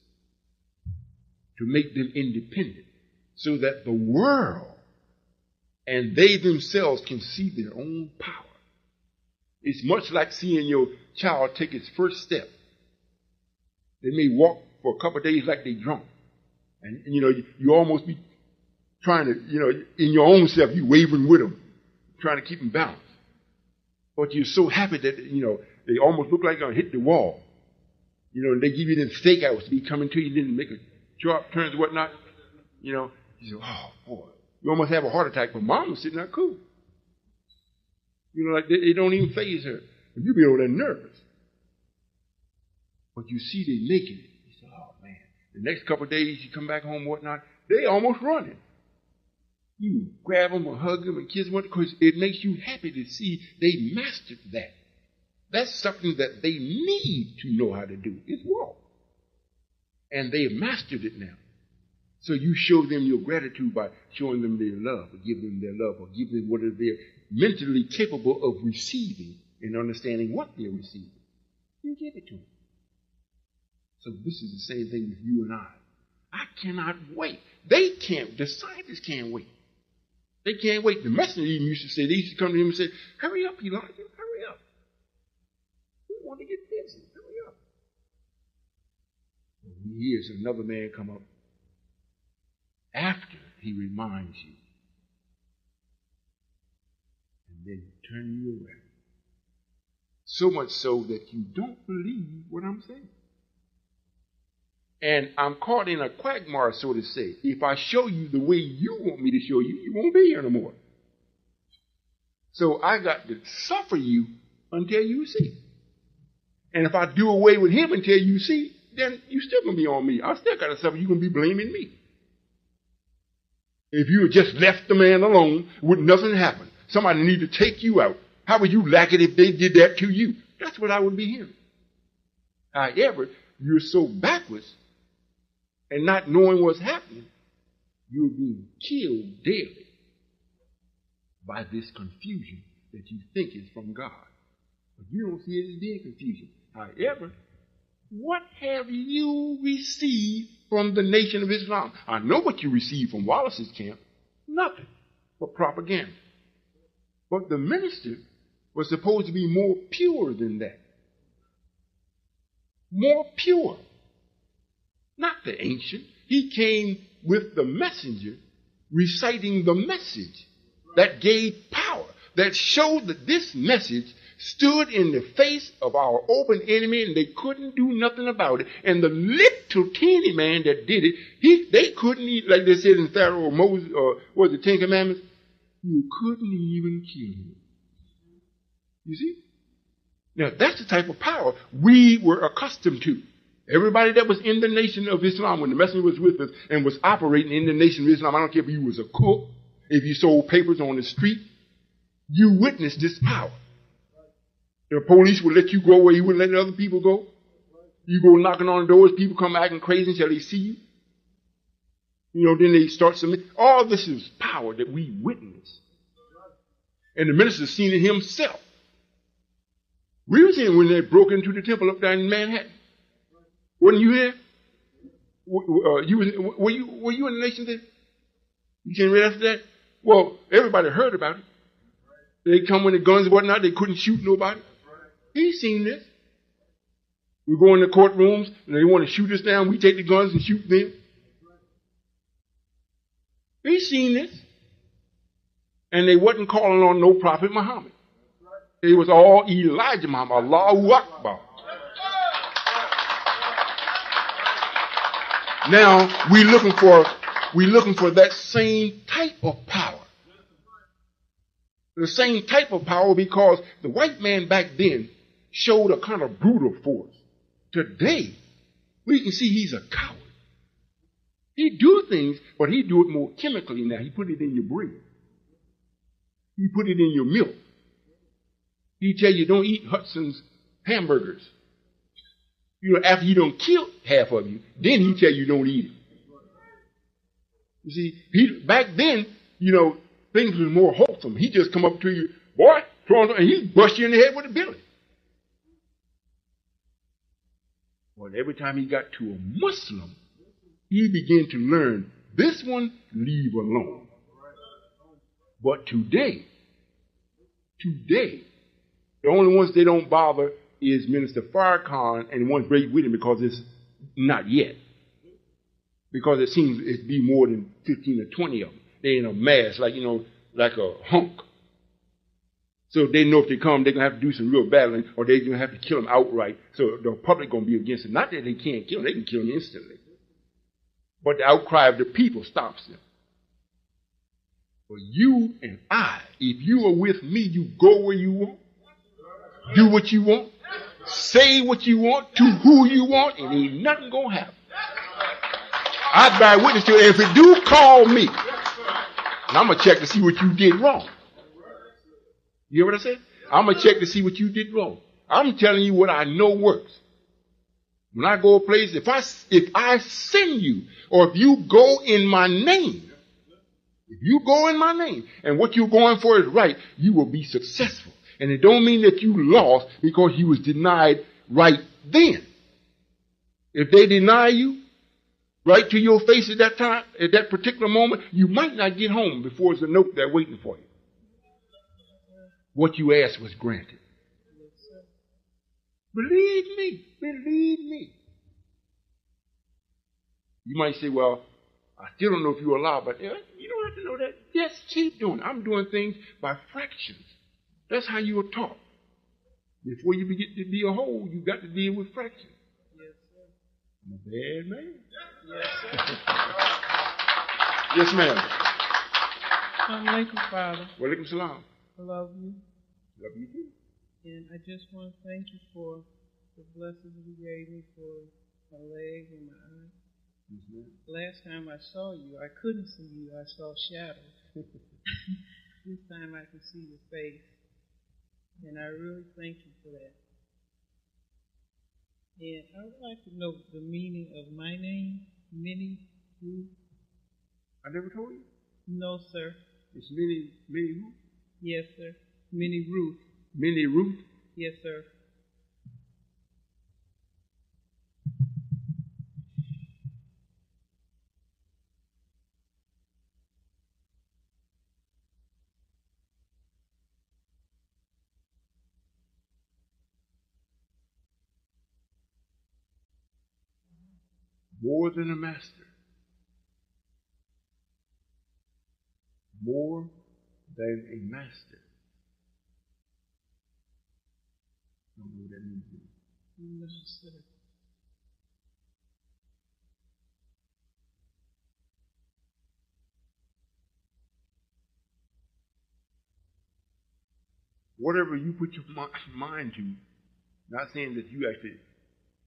to make them independent so that the world and they themselves can see their own power. It's much like seeing your child take its first step. They may walk for a couple of days like they drunk. And you almost be trying to, in your own self, you wavering with them, trying to keep them balanced. But you're so happy that, they almost look like they're going to hit the wall. And they give you them stakeouts to be coming to you, then make a sharp turns and whatnot. You say, oh, boy. You almost have a heart attack, but mom was sitting there cool. Like they don't even faze her. And you be over there nervous. But you see they making it. You say, oh, man. The next couple of days you come back home and whatnot, they almost running. You grab them or hug them and kiss them because it makes you happy to see they mastered that. That's something that they need to know how to do. It's walk. And they have mastered it now. So you show them your gratitude by showing them their love, or give them their love, or give them what they're mentally capable of receiving and understanding what they're receiving. You give it to them. So this is the same thing with you and I cannot wait. The scientists can't wait. They can't wait. The messenger even used to say, they used to come to him and say, hurry up, Elijah, hurry up. We want to get busy. Hurry up. And he hears another man come up after he reminds you. And then turn you around. So much so that you don't believe what I'm saying. And I'm caught in a quagmire, so to say. If I show you the way you want me to show you, you won't be here no more. So I got to suffer you until you see. And if I do away with him until you see, then you still going to be on me. I still got to suffer. You're going to be blaming me. If you had just left the man alone, would nothing happen? Somebody need to take you out. How would you like it if they did that to you? That's what I would be hearing. However, you're so backwards and not knowing what's happening, you're being killed daily by this confusion that you think is from God. But you don't see it as being confusion. However, what have you received from the Nation of Islam? I know what you received from Wallace's camp. Nothing but propaganda. But the minister was supposed to be more pure than that. More pure. Not the ancient. He came with the messenger reciting the message that gave power, that showed that this message stood in the face of our open enemy and they couldn't do nothing about it. And the little teeny man that did it, they couldn't even, like they said in Pharaoh or Moses, or what was the Ten Commandments? You couldn't even kill him. You see? Now, that's the type of power we were accustomed to. Everybody that was in the Nation of Islam, when the messenger was with us and was operating in the Nation of Islam, I don't care if you was a cook, if you sold papers on the street, you witnessed this power. The police would let you go where you wouldn't let other people go. You go knocking on doors, people come acting crazy until they see you. Then they start submitting. All this is power that we witness. And the minister's seen it himself. We were seeing when they broke into the temple up there in Manhattan. Wasn't you there? Were you in the nation then? You came right after that? Well, everybody heard about it. They come with the guns and whatnot. They couldn't shoot nobody. He's seen this. We go in the courtrooms and they want to shoot us down. We take the guns and shoot them. He's seen this. And they wasn't calling on no Prophet Muhammad. It was all Elijah Muhammad. Allahu Akbar. Now we're looking for that same type of power. The same type of power, because the white man back then showed a kind of brutal force. Today, we can see he's a coward. He do things, but he do it more chemically now. He put it in your brain. He put it in your milk. He tell you don't eat Hudson's hamburgers. You know, after he done killed half of you, then he tell you don't eat it. You see, back then, you know, things was more wholesome. He just come up to you, boy, and he bust you in the head with a billy. But every time he got to a Muslim, he began to learn, this one, leave alone. But today, the only ones they don't bother is Minister Farrakhan and the ones right with him, because it's not yet. Because it seems it be more than 15 or 20 of them. They in a mass, like, you know, like a hunk. So they know if they come, they're going to have to do some real battling, or they're going to have to kill them outright. So the public going to be against it. Not that they can't kill them, they can kill them instantly. But the outcry of the people stops them. For you and I, if you are with me, you go where you want, do what you want, say what you want, to who you want, and ain't nothing going to happen. I'd bear witness to it. If it do, call me. And I'm going to check to see what you did wrong. You hear what I said? I'm going to check to see what you did wrong. I'm telling you what I know works. When I go a place, if I send you, or if you go in my name, and what you're going for is right, you will be successful. And it don't mean that you lost because you was denied right then. If they deny you right to your face at that time, at that particular moment, you might not get home before there's a note there waiting for you. What you asked was granted. Believe me. You might say, well, I still don't know if you're allowed, but you don't have to know that. Just keep doing it. I'm doing things by fractions. That's how you were taught. Before you get to be a whole, you got to deal with fractions. Yes, sir. I'm a bad man. Yes, sir. Yes, ma'am. Assalamualaikum, Father. Walaikum salam. I love you. Love you too. And I just want to thank you for the blessings you gave me for my leg and my eye. Mm-hmm. Last time I saw you, I couldn't see you. I saw shadows. This time I can see your face. And I really thank you for that. And I would like to know the meaning of my name, Minnie Ruth. I never told you? No, sir. It's Minnie who? Yes, sir. Minnie Ruth. Minnie Ruth? Yes, sir. More than a master. More than a master. I don't know what that means. No, sir. Whatever you put your mind to, not saying that you actually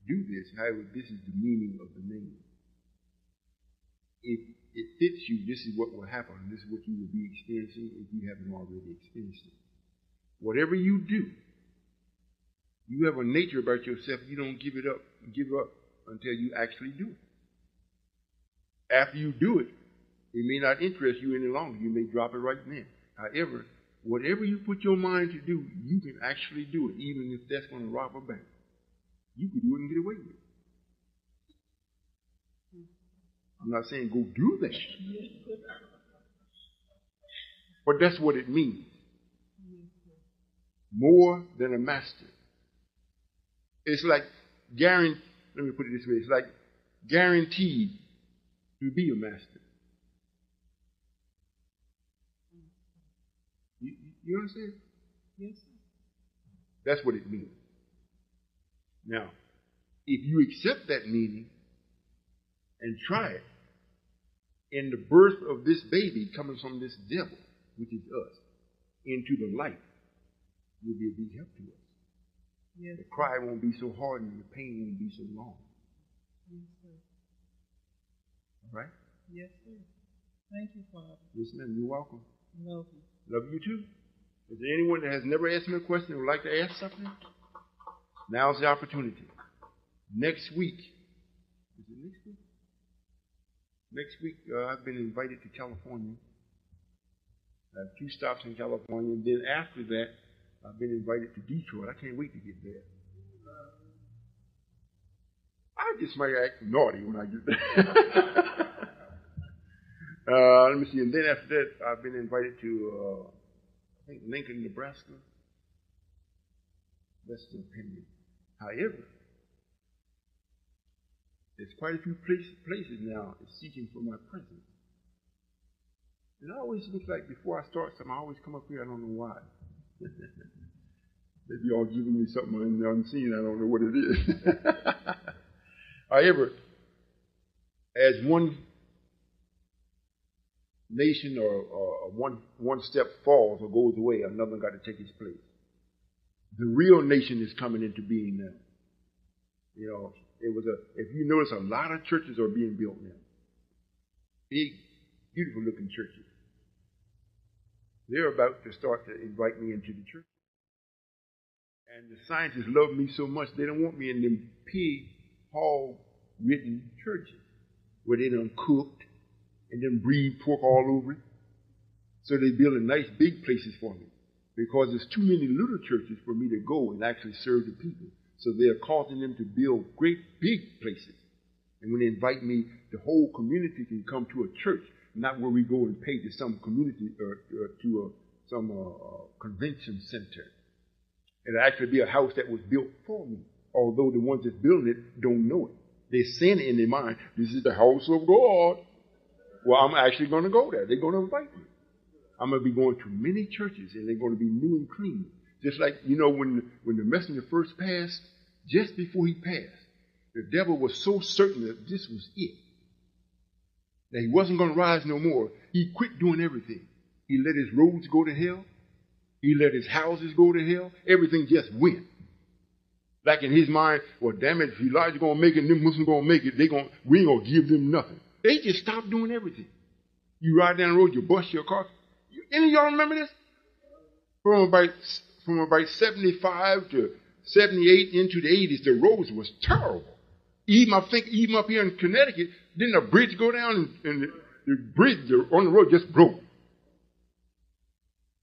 do this, however, this is the meaning of the name. If it fits you, this is what will happen. This is what you will be experiencing if you haven't already experienced it. Whatever you do, you have a nature about yourself. You don't give up until you actually do it. After you do it, it may not interest you any longer. You may drop it right then. However, whatever you put your mind to do, you can actually do it, even if that's going to rob a bank. You can do it and get away with it. I'm not saying go do that. But that's what it means. More than a master. It's like let me put it this way, it's like guaranteed to be a master. You understand? Yes, sir. That's what it means. Now, if you accept that meaning and try it, in the birth of this baby coming from this devil, which is us, into the light, will be a big help to us. Yes. The cry won't be so hard and the pain won't be so long. Yes, sir. All right? Yes, sir. Thank you, Father. Yes, ma'am. You're welcome. Love you. Love you too. Is there anyone that has never asked me a question and would like to ask something? Now's the opportunity. Next week. Is it next week? Next week, I've been invited to California. I have 2 stops in California. And then after that, I've been invited to Detroit. I can't wait to get there. I just might act naughty when I get there. Let me see. And then after that, I've been invited to, I think, Lincoln, Nebraska. That's the opinion. However, there's quite a few places now that's seeking for my presence. And it always looks like before I start something, I always come up here. I don't know why. Maybe y'all giving me something unseen. I don't know what it is. However, as one nation or one step falls or goes away, another got to take its place. The real nation is coming into being now. You know, if you notice, a lot of churches are being built now. Big, beautiful looking churches. They're about to start to invite me into the church. And the scientists love me so much, they don't want me in them pig, hog-ridden churches where they done cooked and then breed pork all over it. So they building nice big places for me because there's too many little churches for me to go and actually serve the people. So they're causing them to build great big places. And when they invite me, the whole community can come to a church, not where we go and pay to some community or to some convention center. It'll actually be a house that was built for me, although the ones that's building it don't know it. They're saying it in their mind, this is the house of God. Well, I'm actually going to go there. They're going to invite me. I'm going to be going to many churches, and they're going to be new and clean. Just like, you know, when the messenger first passed, just before he passed, the devil was so certain that this was it, that he wasn't going to rise no more. He quit doing everything. He let his roads go to hell. He let his houses go to hell. Everything just went. Like in his mind, well, damn it, if Elijah's going to make it and them Muslims going to make it, we ain't going to give them nothing. They just stopped doing everything. You ride down the road, you bust your car. Any of y'all remember this? From about 75 to 78 into the 80s, the roads was terrible. Even up here in Connecticut, didn't a bridge go down and the bridge on the road just broke.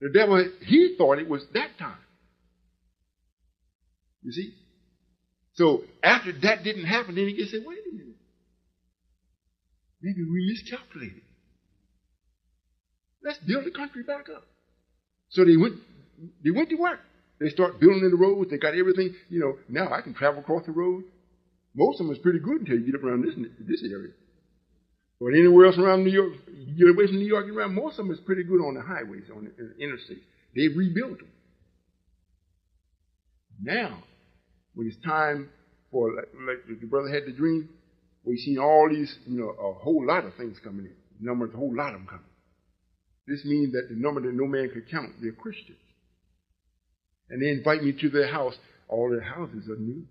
The devil, he thought it was that time. You see? So after that didn't happen, then he just said, wait a minute. Maybe we miscalculated. Let's build the country back up. So they went to work. They start building the roads. They got everything. You know, now I can travel across the road. Most of them is pretty good until you get up around this area. But anywhere else around New York, you get away from New York and around, most of them is pretty good on the highways, on the interstates. They rebuilt them. Now, when it's time for, like the brother had the dream, we've seen all these, you know, a whole lot of things coming in. A whole lot of them coming. This means that the number that no man could count, they're Christians. And they invite me to their house. All their houses are new.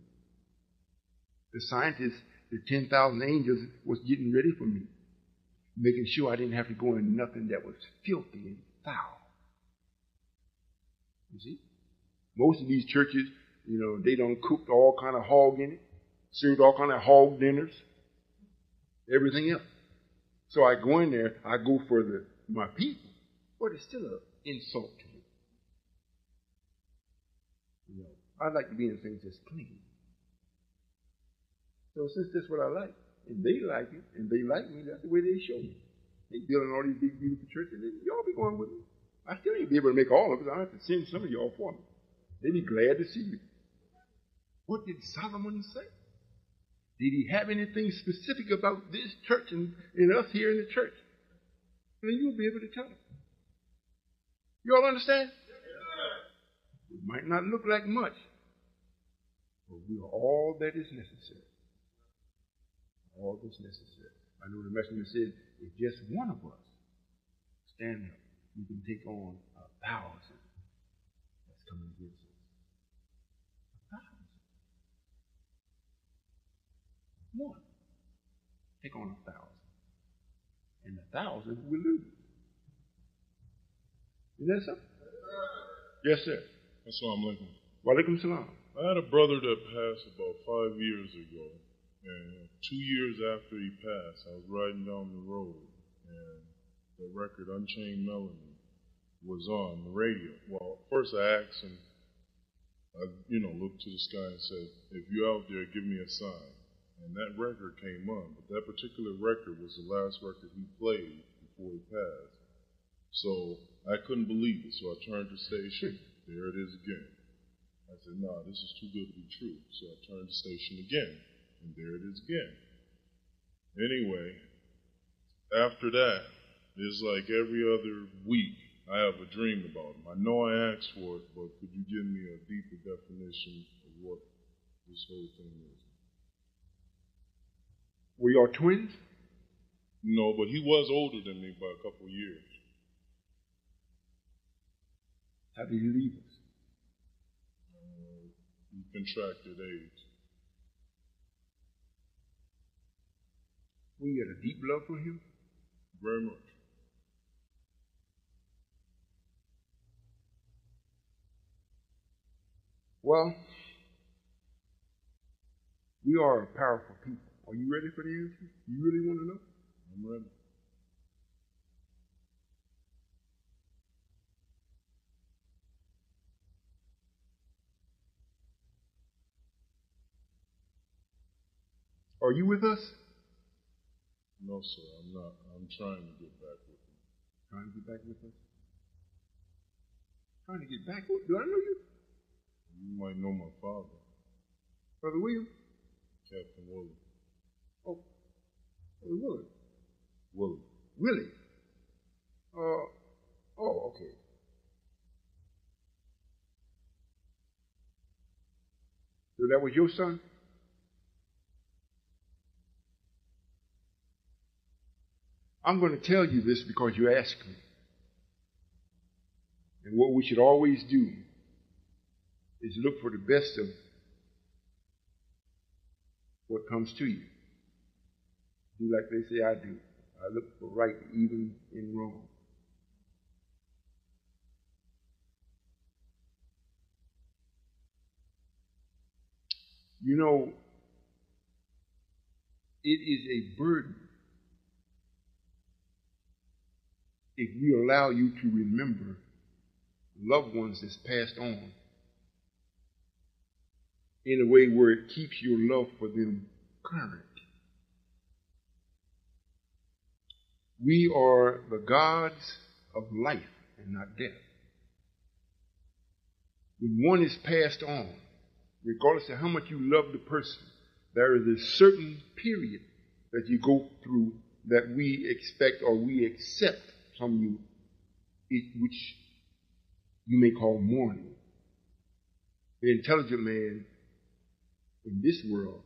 The scientists, the 10,000 angels, was getting ready for me, making sure I didn't have to go in nothing that was filthy and foul. You see? Most of these churches, you know, they done cooked all kind of hog in it, served all kind of hog dinners, everything else. So I go in there, I go for my people, but it's still an insult to me. You know, I like to be in things that's clean. So since that's what I like, and they like it, and they like me, that's the way they show me. They building all these big, beautiful churches, and y'all be going with me. I still ain't be able to make all of it. I have to send some of y'all for me. They'd be glad to see me. What did Solomon say? Did he have anything specific about this church and us here in the church? Then you'll be able to tell them. You all understand? It might not look like much, but we are all that is necessary. All that's necessary. I know the messenger said, if just one of us stand up, we can take on 1,000 that's coming against us. 1,000. One. Take on 1,000. And 1,000 will lose. Isn't that something? Yes, sir. Assalamu alaikum. Wa alaikum salam. I had a brother that passed about 5 years ago, and 2 years after he passed, I was riding down the road, and the record Unchained Melody was on the radio. Well, first I asked him, I looked to the sky and said, if you're out there, give me a sign. And that record came on, but that particular record was the last record he played before he passed. So I couldn't believe it, so I turned the station. There it is again. I said, no, this is too good to be true. So I turned the station again, and there it is again. Anyway, after that, it's like every other week I have a dream about him. I know I asked for it, but could you give me a deeper definition of what this whole thing is? Were y'all twins? No, but he was older than me by a couple of years. How did he leave us? He contracted AIDS. We had a deep love for him? Very much. Well, we are a powerful people. Are you ready for the answer? You really want to know? I'm ready. Are you with us? No, sir, I'm not. I'm trying to get back with him. Trying to get back with us? Trying to get back with? Do I know you? You might know my father. Brother William? Captain Willie. Oh, Brother Willie. Willie. Willie? Oh, okay. So that was your son? I'm going to tell you this because you asked me. And what we should always do is look for the best of what comes to you. Do like they say I do. I look for right even in wrong. You know, it is a burden if we allow you to remember loved ones that's passed on in a way where it keeps your love for them current. We are the gods of life and not death. When one is passed on, regardless of how much you love the person, there is a certain period that you go through that we expect or we accept from you, which you may call mourning. The intelligent man in this world,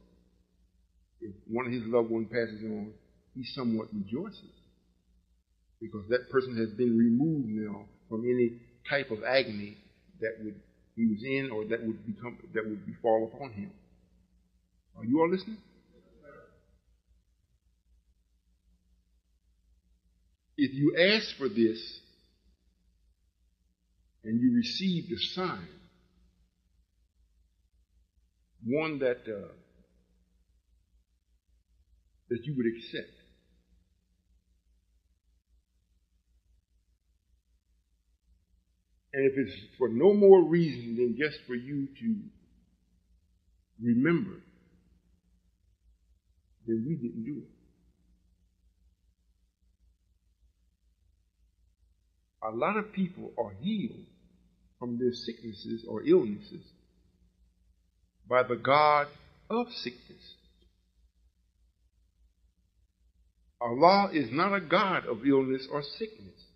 if one of his loved ones passes on, he somewhat rejoices because that person has been removed now from any type of agony that he was in or that would befall upon him. Are you all listening? If you ask for this and you receive the sign, one that you would accept, and if it's for no more reason than just for you to remember, then we didn't do it. A lot of people are healed from their sicknesses or illnesses by the God of sickness. Allah is not a God of illness or sickness,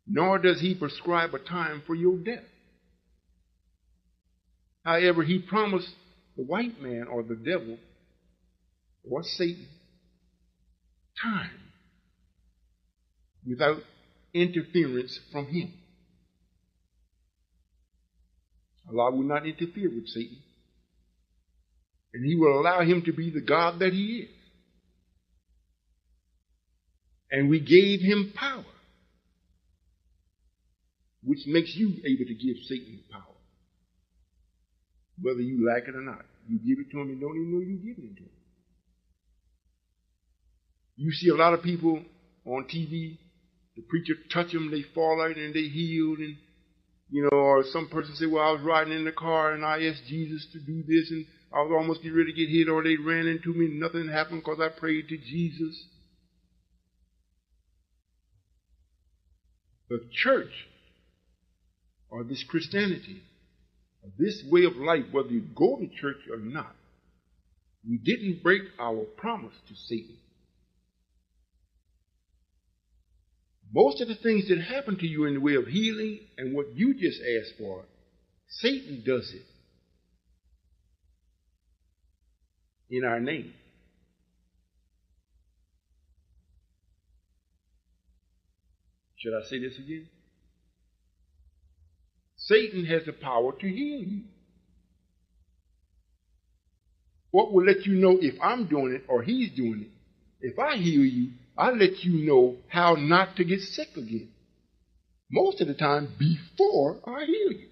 nor does He prescribe a time for your death. However, He promised the white man or the devil or Satan time without interference from him. Allah will not interfere with Satan, and He will allow him to be the God that he is. And we gave him power. which makes you able to give Satan power. Whether you like it or not. You give it to him and don't even know you're giving it to him. You see a lot of people on TV, the preacher touch them, they fall out and they healed, and or some person say, well, I was riding in the car and I asked Jesus to do this and I was almost getting ready to get hit, or they ran into me and nothing happened because I prayed to Jesus. The church, or this Christianity, or this way of life, whether you go to church or not, we didn't break our promise to Satan. Most of the things that happen to you in the way of healing and what you just asked for, Satan does it in our name. Should I say this again? Satan has the power to heal you. What will let you know if I'm doing it or he's doing it? If I heal you, I'll let you know how not to get sick again. Most of the time before I heal you.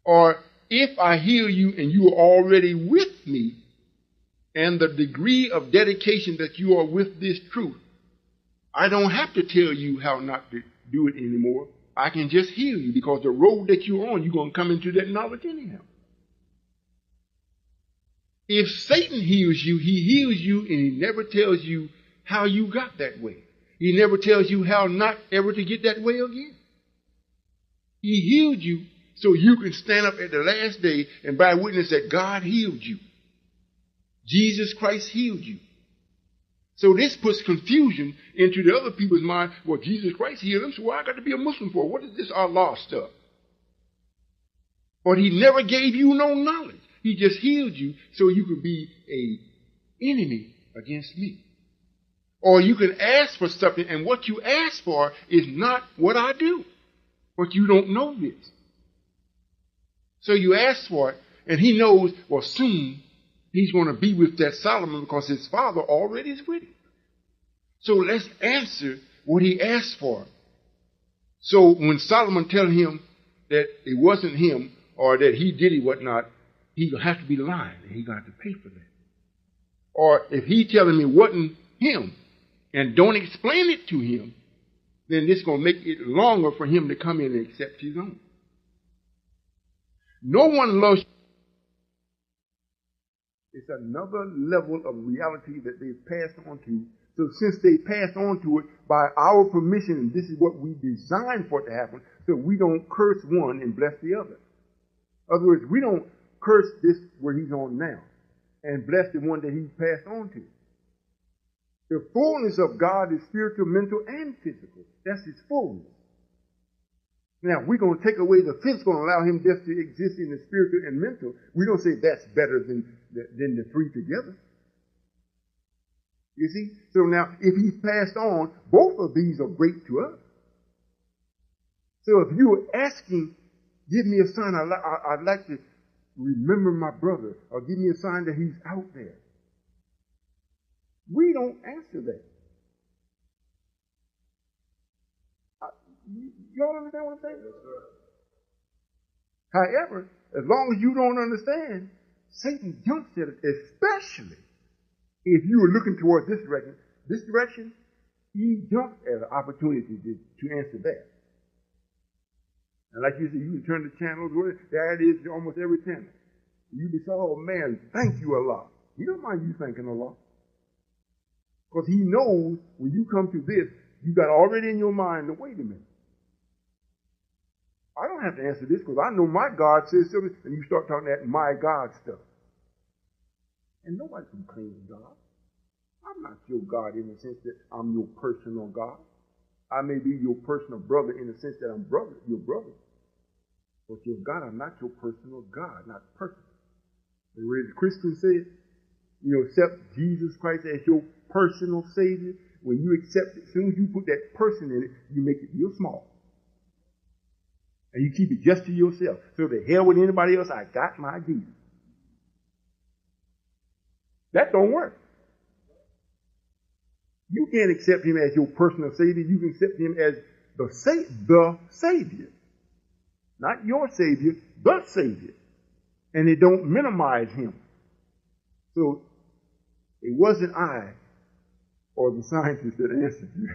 Or if I heal you and you are already with me, and the degree of dedication that you are with this truth, I don't have to tell you how not to do it anymore. I can just heal you, because the road that you're on, you're going to come into that knowledge anyhow. If Satan heals you, he heals you and he never tells you how you got that way. He never tells you how not ever to get that way again. He healed you so you can stand up at the last day and bear witness that God healed you. Jesus Christ healed you. So this puts confusion into the other people's mind. Well, Jesus Christ healed him, so why I got to be a Muslim for? What is this Allah stuff? But he never gave you no knowledge. He just healed you so you could be an enemy against me. Or you can ask for something, and what you ask for is not what I do. But you don't know this. So you ask for it, and he knows, well, soon he's going to be with that Solomon because his father already is with him. So let's answer what he asked for. So when Solomon tells him that it wasn't him or that he did it, whatnot, he's going to have to be lying, and he's going to have to pay for that. Or if he telling me it wasn't him and don't explain it to him, then this is going to make it longer for him to come in and accept his own. No one loves you. It's another level of reality that they've passed on to. So since they passed on to it by our permission, and this is what we designed for it to happen, so we don't curse one and bless the other. In other words, we don't curse this where he's on now and bless the one that he's passed on to. The fullness of God is spiritual, mental, and physical. That's his fullness. Now, we're going to take away the physical and allow him just to exist in the spiritual and mental. We don't say that's better than the three together. You see? So now, if he's passed on, both of these are great to us. So if you're asking, give me a sign, I'd like to remember my brother, or give me a sign that he's out there. We don't answer that. Y'all understand what I'm saying? Yes, sir. However, as long as you don't understand, Satan jumps at it, especially if you are looking towards this direction, he jumps at an opportunity to answer that. And like you said, you can turn the channels, there it is, almost every channel. You can say, oh man, thank you Allah. He don't mind you thanking Allah. Because he knows when you come to this, you got already in your mind, wait a minute. I don't have to answer this because I know my God says something, and you start talking that my God stuff. And nobody can claim God. I'm not your God in the sense that I'm your personal God. I may be your personal brother in the sense that I'm your brother. But your God, I'm not your personal God, not personal. And where the Christian said, accept Jesus Christ as your personal Savior. When you accept it, as soon as you put that person in it, you make it real small. And you keep it just to yourself. So the hell with anybody else, I got my Jesus. That don't work. You can't accept him as your personal Savior. You can accept him as the Savior. Not your Savior, the Savior. And they don't minimize him. So it wasn't I or the scientist that answered you.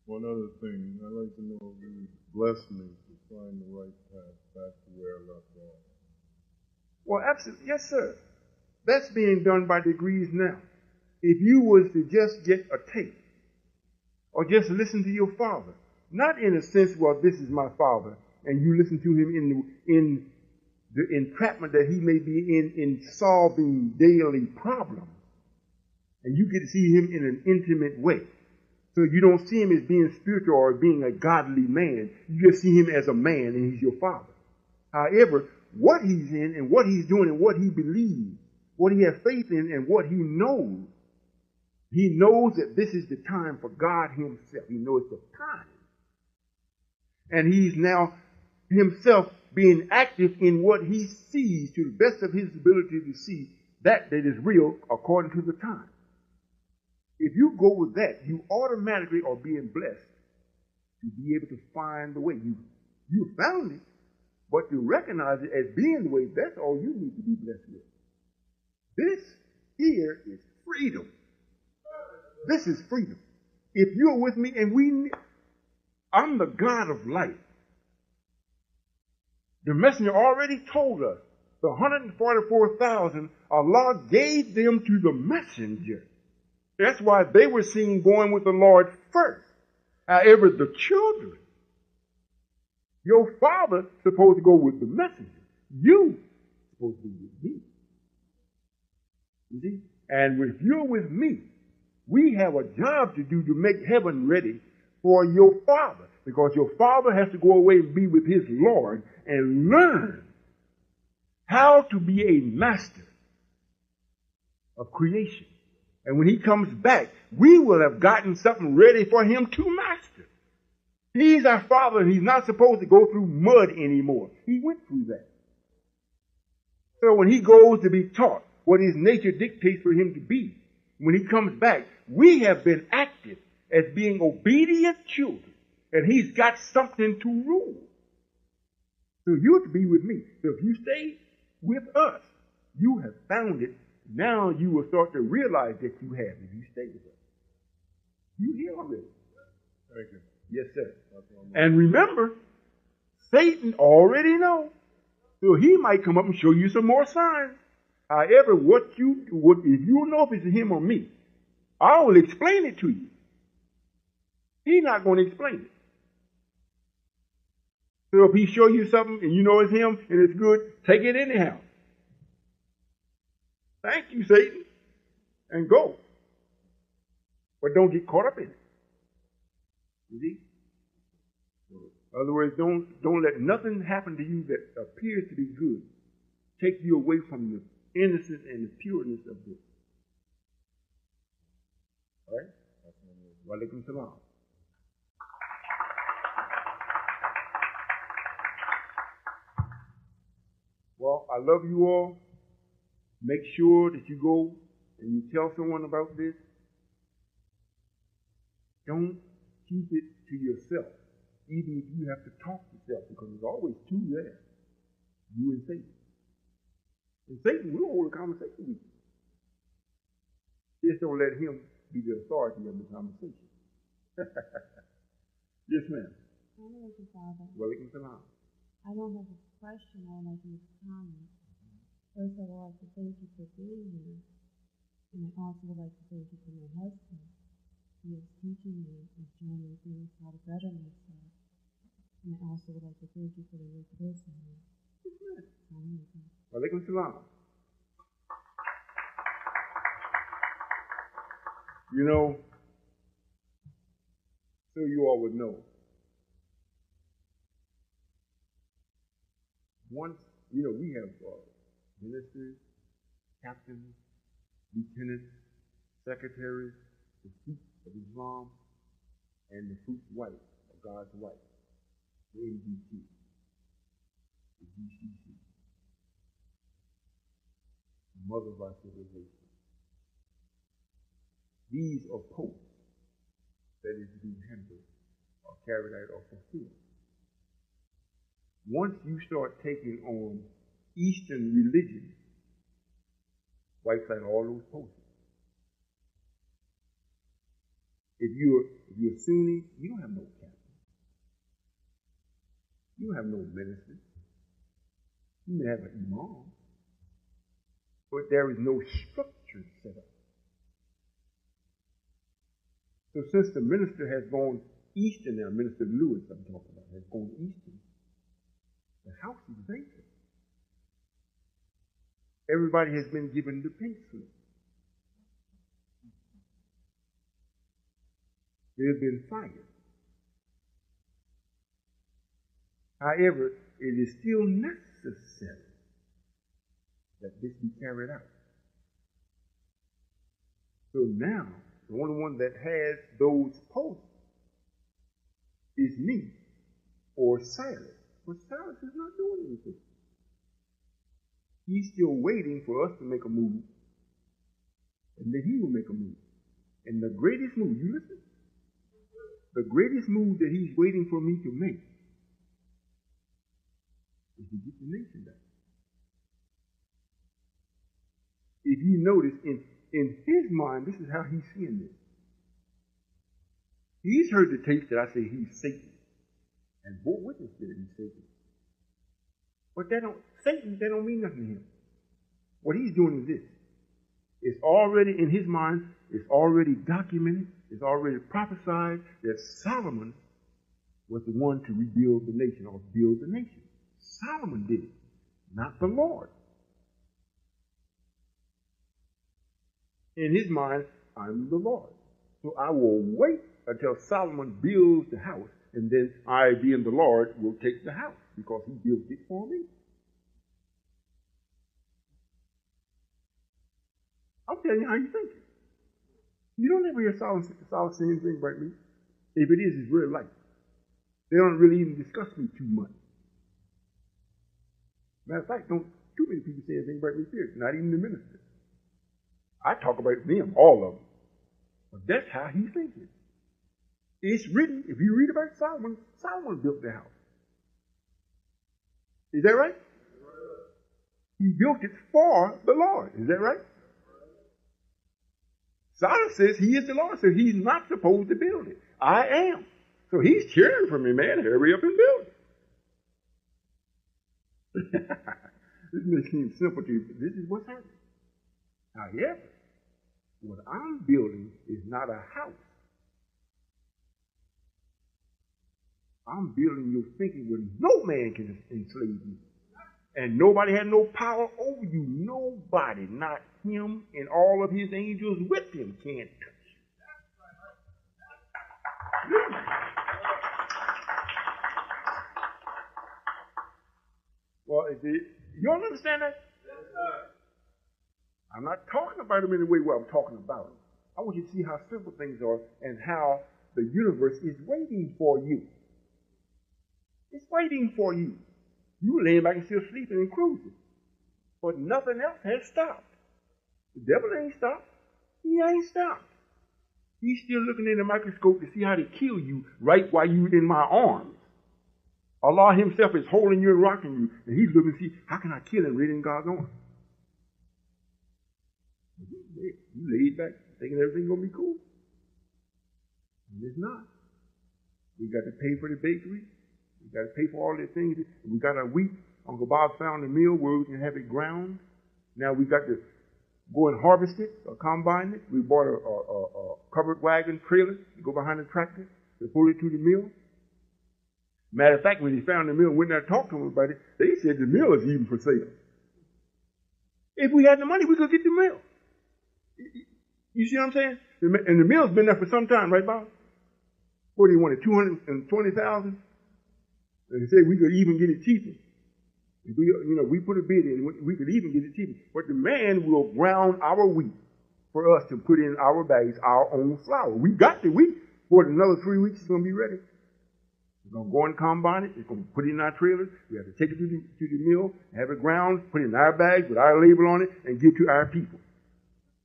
One other thing, I'd like to know if you bless me to find the right path back to where I left off. Well, absolutely. Yes, sir. That's being done by degrees now. If you was to just get a tape or just listen to your father, not in a sense, well, this is my father, and you listen to him in the entrapment that he may be in solving daily problems, and you get to see him in an intimate way. So you don't see him as being spiritual or being a godly man. You just see him as a man, and he's your father. However, what he's in and what he's doing and what he believes, what he has faith in and what he knows that this is the time for God himself. He knows the time. And he's now himself being active in what he sees to the best of his ability to see that is real according to the time. If you go with that, you automatically are being blessed to be able to find the way. You found it, but to recognize it as being the way, that's all you need to be blessed with. This here is freedom. This is freedom. If you're with me, and I'm the God of light. The messenger already told us the 144,000, Allah gave them to the messenger. That's why they were seen going with the Lord first. However, the children, your father supposed to go with the messenger. You supposed to be with me. You see? And if you're with me, we have a job to do to make heaven ready for your father. Because your father has to go away and be with his Lord and learn how to be a master of creation. And when he comes back, we will have gotten something ready for him to master. He's our father, and he's not supposed to go through mud anymore. He went through that. So when he goes to be taught what his nature dictates for him to be, when he comes back, we have been active as being obedient children, and he's got something to rule. So you're to be with me. So if you stay with us, you have found it. Now you will start to realize that you have if you stay with us. You here already. Thank you. Yes, sir. And remember, Satan already knows. So he might come up and show you some more signs. However, if you know if it's him or me, I will explain it to you. He's not going to explain it. So if he show you something and you know it's him and it's good, take it anyhow. Thank you, Satan, and go. But don't get caught up in it. You see? In other words, don't let nothing happen to you that appears to be good take you away from the innocence and the pureness of this. All right? Walaikum salam. Well, I love you all. Make sure that you go and you tell someone about this. Don't keep it to yourself, even if you have to talk to yourself, because there's always two there, you and Satan. And Satan will hold a conversation with you. Just don't let him be the authority of the conversation. Yes, ma'am. Assalamualaikum, Father. Walaikum salam. I don't have a question. I like to comment. First of all, I'd like to thank you for being here. And I also would like to thank you for my husband. He is teaching me and showing me things how to better myself. And I also would like to thank you for the new person here. Walaikum salam. You know, so you all would know. Once, we have ministers, captains, lieutenants, secretaries, the fruit of Islam, and the fruit wife of God's wife, the MDC, the GCC, the mother of our civilization. These are posts that is to be handled or carried out or fulfilled. Once you start taking on Eastern religion, wipes out all those posts. If you're Sunni, you don't have no captain. You don't have no minister. You may have an imam, but there is no structure set up. So since the minister has gone eastern now, Minister Lewis I'm talking about, has gone eastern, the house is vacant. Everybody has been given the pink slip. They've been fired. However, it is still necessary that this be carried out. So now, the only one that has those posts is me or Silas. But Silas is not doing anything. He's still waiting for us to make a move, and then he will make a move. And the greatest move, you listen? The greatest move that he's waiting for me to make is to get the nation back. If you notice, in his mind, this is how he's seeing this. He's heard the tapes that I say he's Satan, and bore witness that he's Satan. But Satan don't mean nothing to him. What he's doing is this. It's already in his mind, it's already documented, it's already prophesied that Solomon was the one to rebuild the nation or build the nation. Solomon did it, not the Lord. In his mind, I'm the Lord. So I will wait until Solomon builds the house, and then I, being the Lord, will take the house because he built it for me. I'm telling you how you think. You don't ever hear Solomon say anything about me. If it is, it's real light. They don't really even discuss me too much. Matter of fact, don't too many people say anything about me, period. Not even the minister. I talk about them, all of them. But that's how he's thinking. It's written, if you read about Solomon, Solomon built the house. Is that right? He built it for the Lord. Is that right? Solomon says he is the Lord, so he's not supposed to build it. I am. So he's cheering for me, man. Hurry up and build it. This may seem simple to you, but this is what's happening. However, what I'm building is not a house. I'm building your thinking where no man can enslave you. And nobody had no power over you. Nobody, not him and all of his angels with him, can't touch you. Well, you don't understand that? I'm not talking about them in the way where I'm talking about them. I want you to see how simple things are and how the universe is waiting for you. It's waiting for you. You laying back and still sleeping and cruising. But nothing else has stopped. The devil ain't stopped. He ain't stopped. He's still looking in the microscope to see how to kill you right while you're in my arms. Allah himself is holding you and rocking you. And he's looking to see, how can I kill him right in God's arms? You laid back thinking everything's going to be cool. And it's not. We got to pay for the bakery. We got to pay for all the things. We got our wheat. Uncle Bob found a mill where we can have it ground. Now we got to go and harvest it or combine it. We bought a covered wagon trailer to go behind the tractor to pull it to the mill. Matter of fact, when he found the mill, went there and talked to him about it, they said the mill is even for sale. If we had the money, we could get the mill. You see what I'm saying? And the mill's been there for some time, right, Bob? What do you want, $220,000? And they said we could even get it cheaper. If we put a bid in, we could even get it cheaper. But the man will ground our wheat for us to put in our bags, our own flour. We got the wheat. For another 3 weeks, it's going to be ready. We're going to go and combine it. We're going to put it in our trailers. We have to take it to the mill, have it ground, put it in our bags with our label on it, and give it to our people.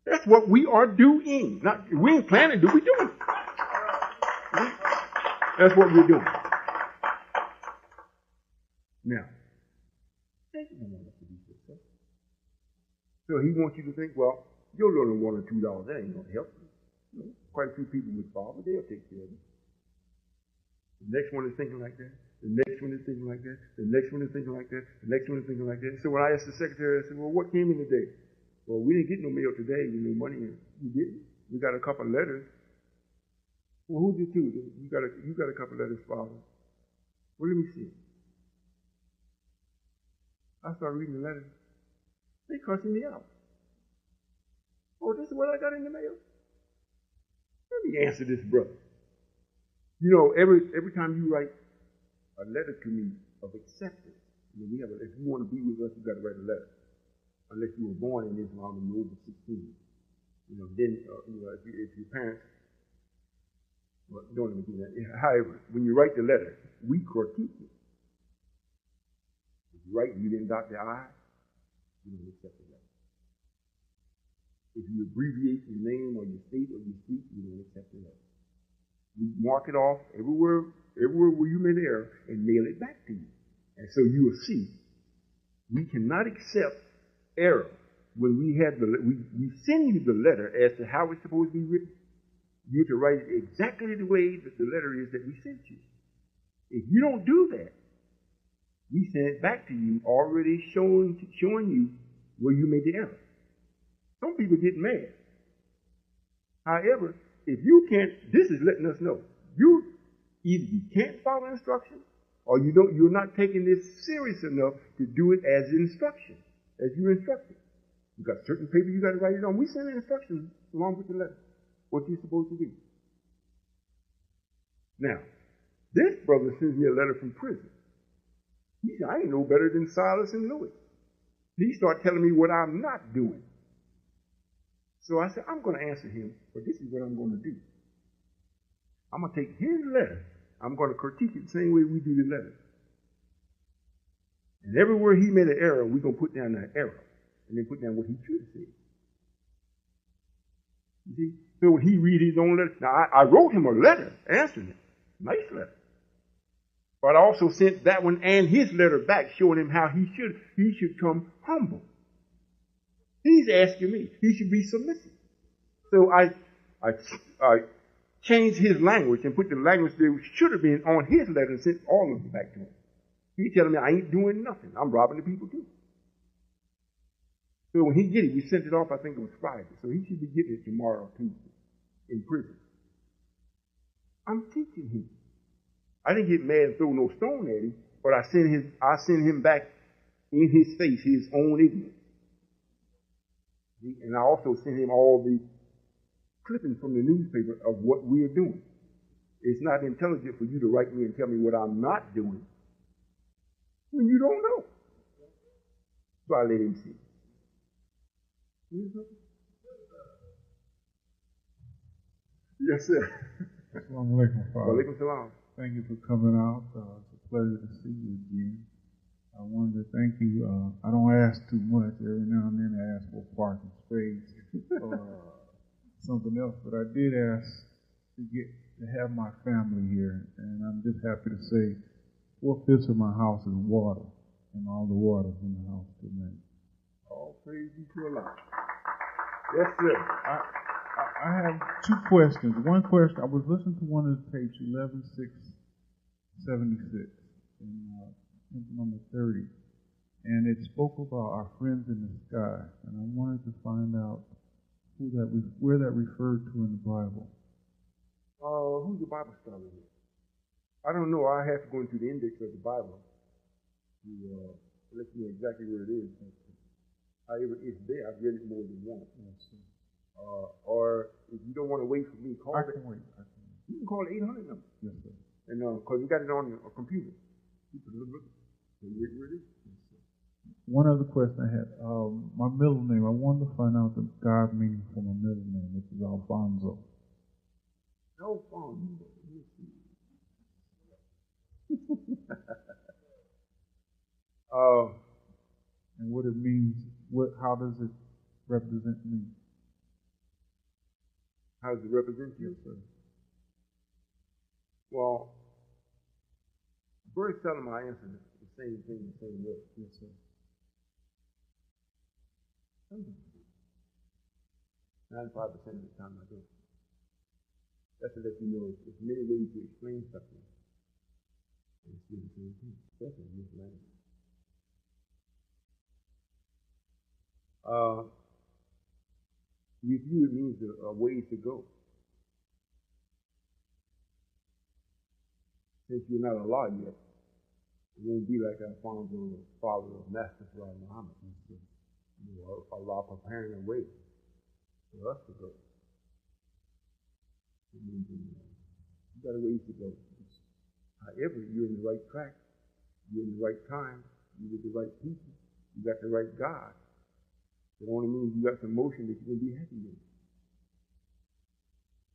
That's what we are doing. Not, we ain't planning to do, we doing it. That's what we're doing. Now, Satan don't want us to be successful. So he wants you to think, well, your little $1 or $2, that ain't going to help you. You know, quite a few people with father, they'll take care of it. The next one is thinking like that. The next one is thinking like that. The next one is thinking like that. The next one is thinking like that. So when I asked the secretary, I said, well, what came in today? Well, we didn't get no mail today. We no money in. We didn't. We got a couple of letters. Well, who did you? You got a couple of letters, Father. Well, let me see. I started reading the letters. They cussing me out. Oh, this is what I got in the mail? Let me answer this, brother. You know, every time you write a letter to me of acceptance, you know, if you want to be with us, you got to write a letter. Unless you were born in Islam and you're over 16. You know, then, if your parents, well, don't even do that. However, when you write the letter, we critique it. If you write and you didn't dot the I, you don't accept the letter. If you abbreviate your name or your state or your street, you don't accept the letter. We mark it off everywhere where you made error and mail it back to you. And so you will see, we cannot accept error when we send you the letter as to how it's supposed to be written. You're to write it exactly the way that the letter is that we sent you. If you don't do that, we send it back to you already showing you where you made the error. Some people get mad. However, if you can't, this is letting us know, either you can't follow instruction, or you're not taking this serious enough to do it as instruction, as you're instructed. You got certain paper you got to write it on. We send instructions along with the letter, what you're supposed to do. Now, this brother sends me a letter from prison. He said, I ain't no better than Silas and Louis. He started telling me what I'm not doing. So I said, I'm going to answer him, but this is what I'm going to do. I'm going to take his letter. I'm going to critique it the same way we do the letter. And everywhere he made an error, we're going to put down that error. And then put down what he should have said. You see? So when he read his own letter, now I wrote him a letter answering it. Nice letter. But I also sent that one and his letter back showing him how he should come humble. He's asking me. He should be submissive. So I changed his language and put the language that should have been on his letter and sent all of it back to him. He's telling me I ain't doing nothing. I'm robbing the people too. So when he get it, we sent it off, I think it was Friday. So he should be getting it tomorrow, Tuesday, in prison. I'm teaching him. I didn't get mad and throw no stone at him, but I sent him back in his face, his own ignorance. And I also sent him all the clippings from the newspaper of what we're doing. It's not intelligent for you to write me and tell me what I'm not doing when you don't know. So I let him see. Yes, sir. Assalamu alaikum, Father. Walaikum salam. Thank you for coming out. It's a pleasure to see you again. I wanted to thank you. I don't ask too much. Every now and then I ask for parking space or something else, but I did ask to have my family here, and I'm just happy to say 4/5 of my house is water, and all the water's in the house tonight. All praise be to Allah. Yes, sir. I have two questions. One question, I was listening to one of the page 11:676 in number 30, and it spoke about our friends in the sky, and I wanted to find out where that referred to in the Bible. Who's the Bible scholar here? I don't know. I have to go into the index of the Bible to let you know exactly where it is. However, it's there. I've read it more than once. Or if you don't want to wait for me, call it. Wait. You can call the 800 number. Yes, sir. And because you got it on a computer. You can look where it is. One other question I had. My middle name. I wanted to find out the God meaning for my middle name, which is Alfonso. Alfonso. And what it means. How does it represent me? How does it represent you? Yes, sir. Well, very seldom I answer the same thing the same way. Yes, sir. Sometimes. 95% of the time I do. That's to let you know there's many ways to explain something. And it's still the same thing, especially in this language. With you, it means a ways to go. Since you're not a law yet, it won't be like our father of Master Royall Muhammad. You know, Allah preparing a way for us to go. It means you got a ways to go. However, you're in the right track, you're in the right time, you're with the right people, you got the right God. It only means you got some motion that you can be happy with.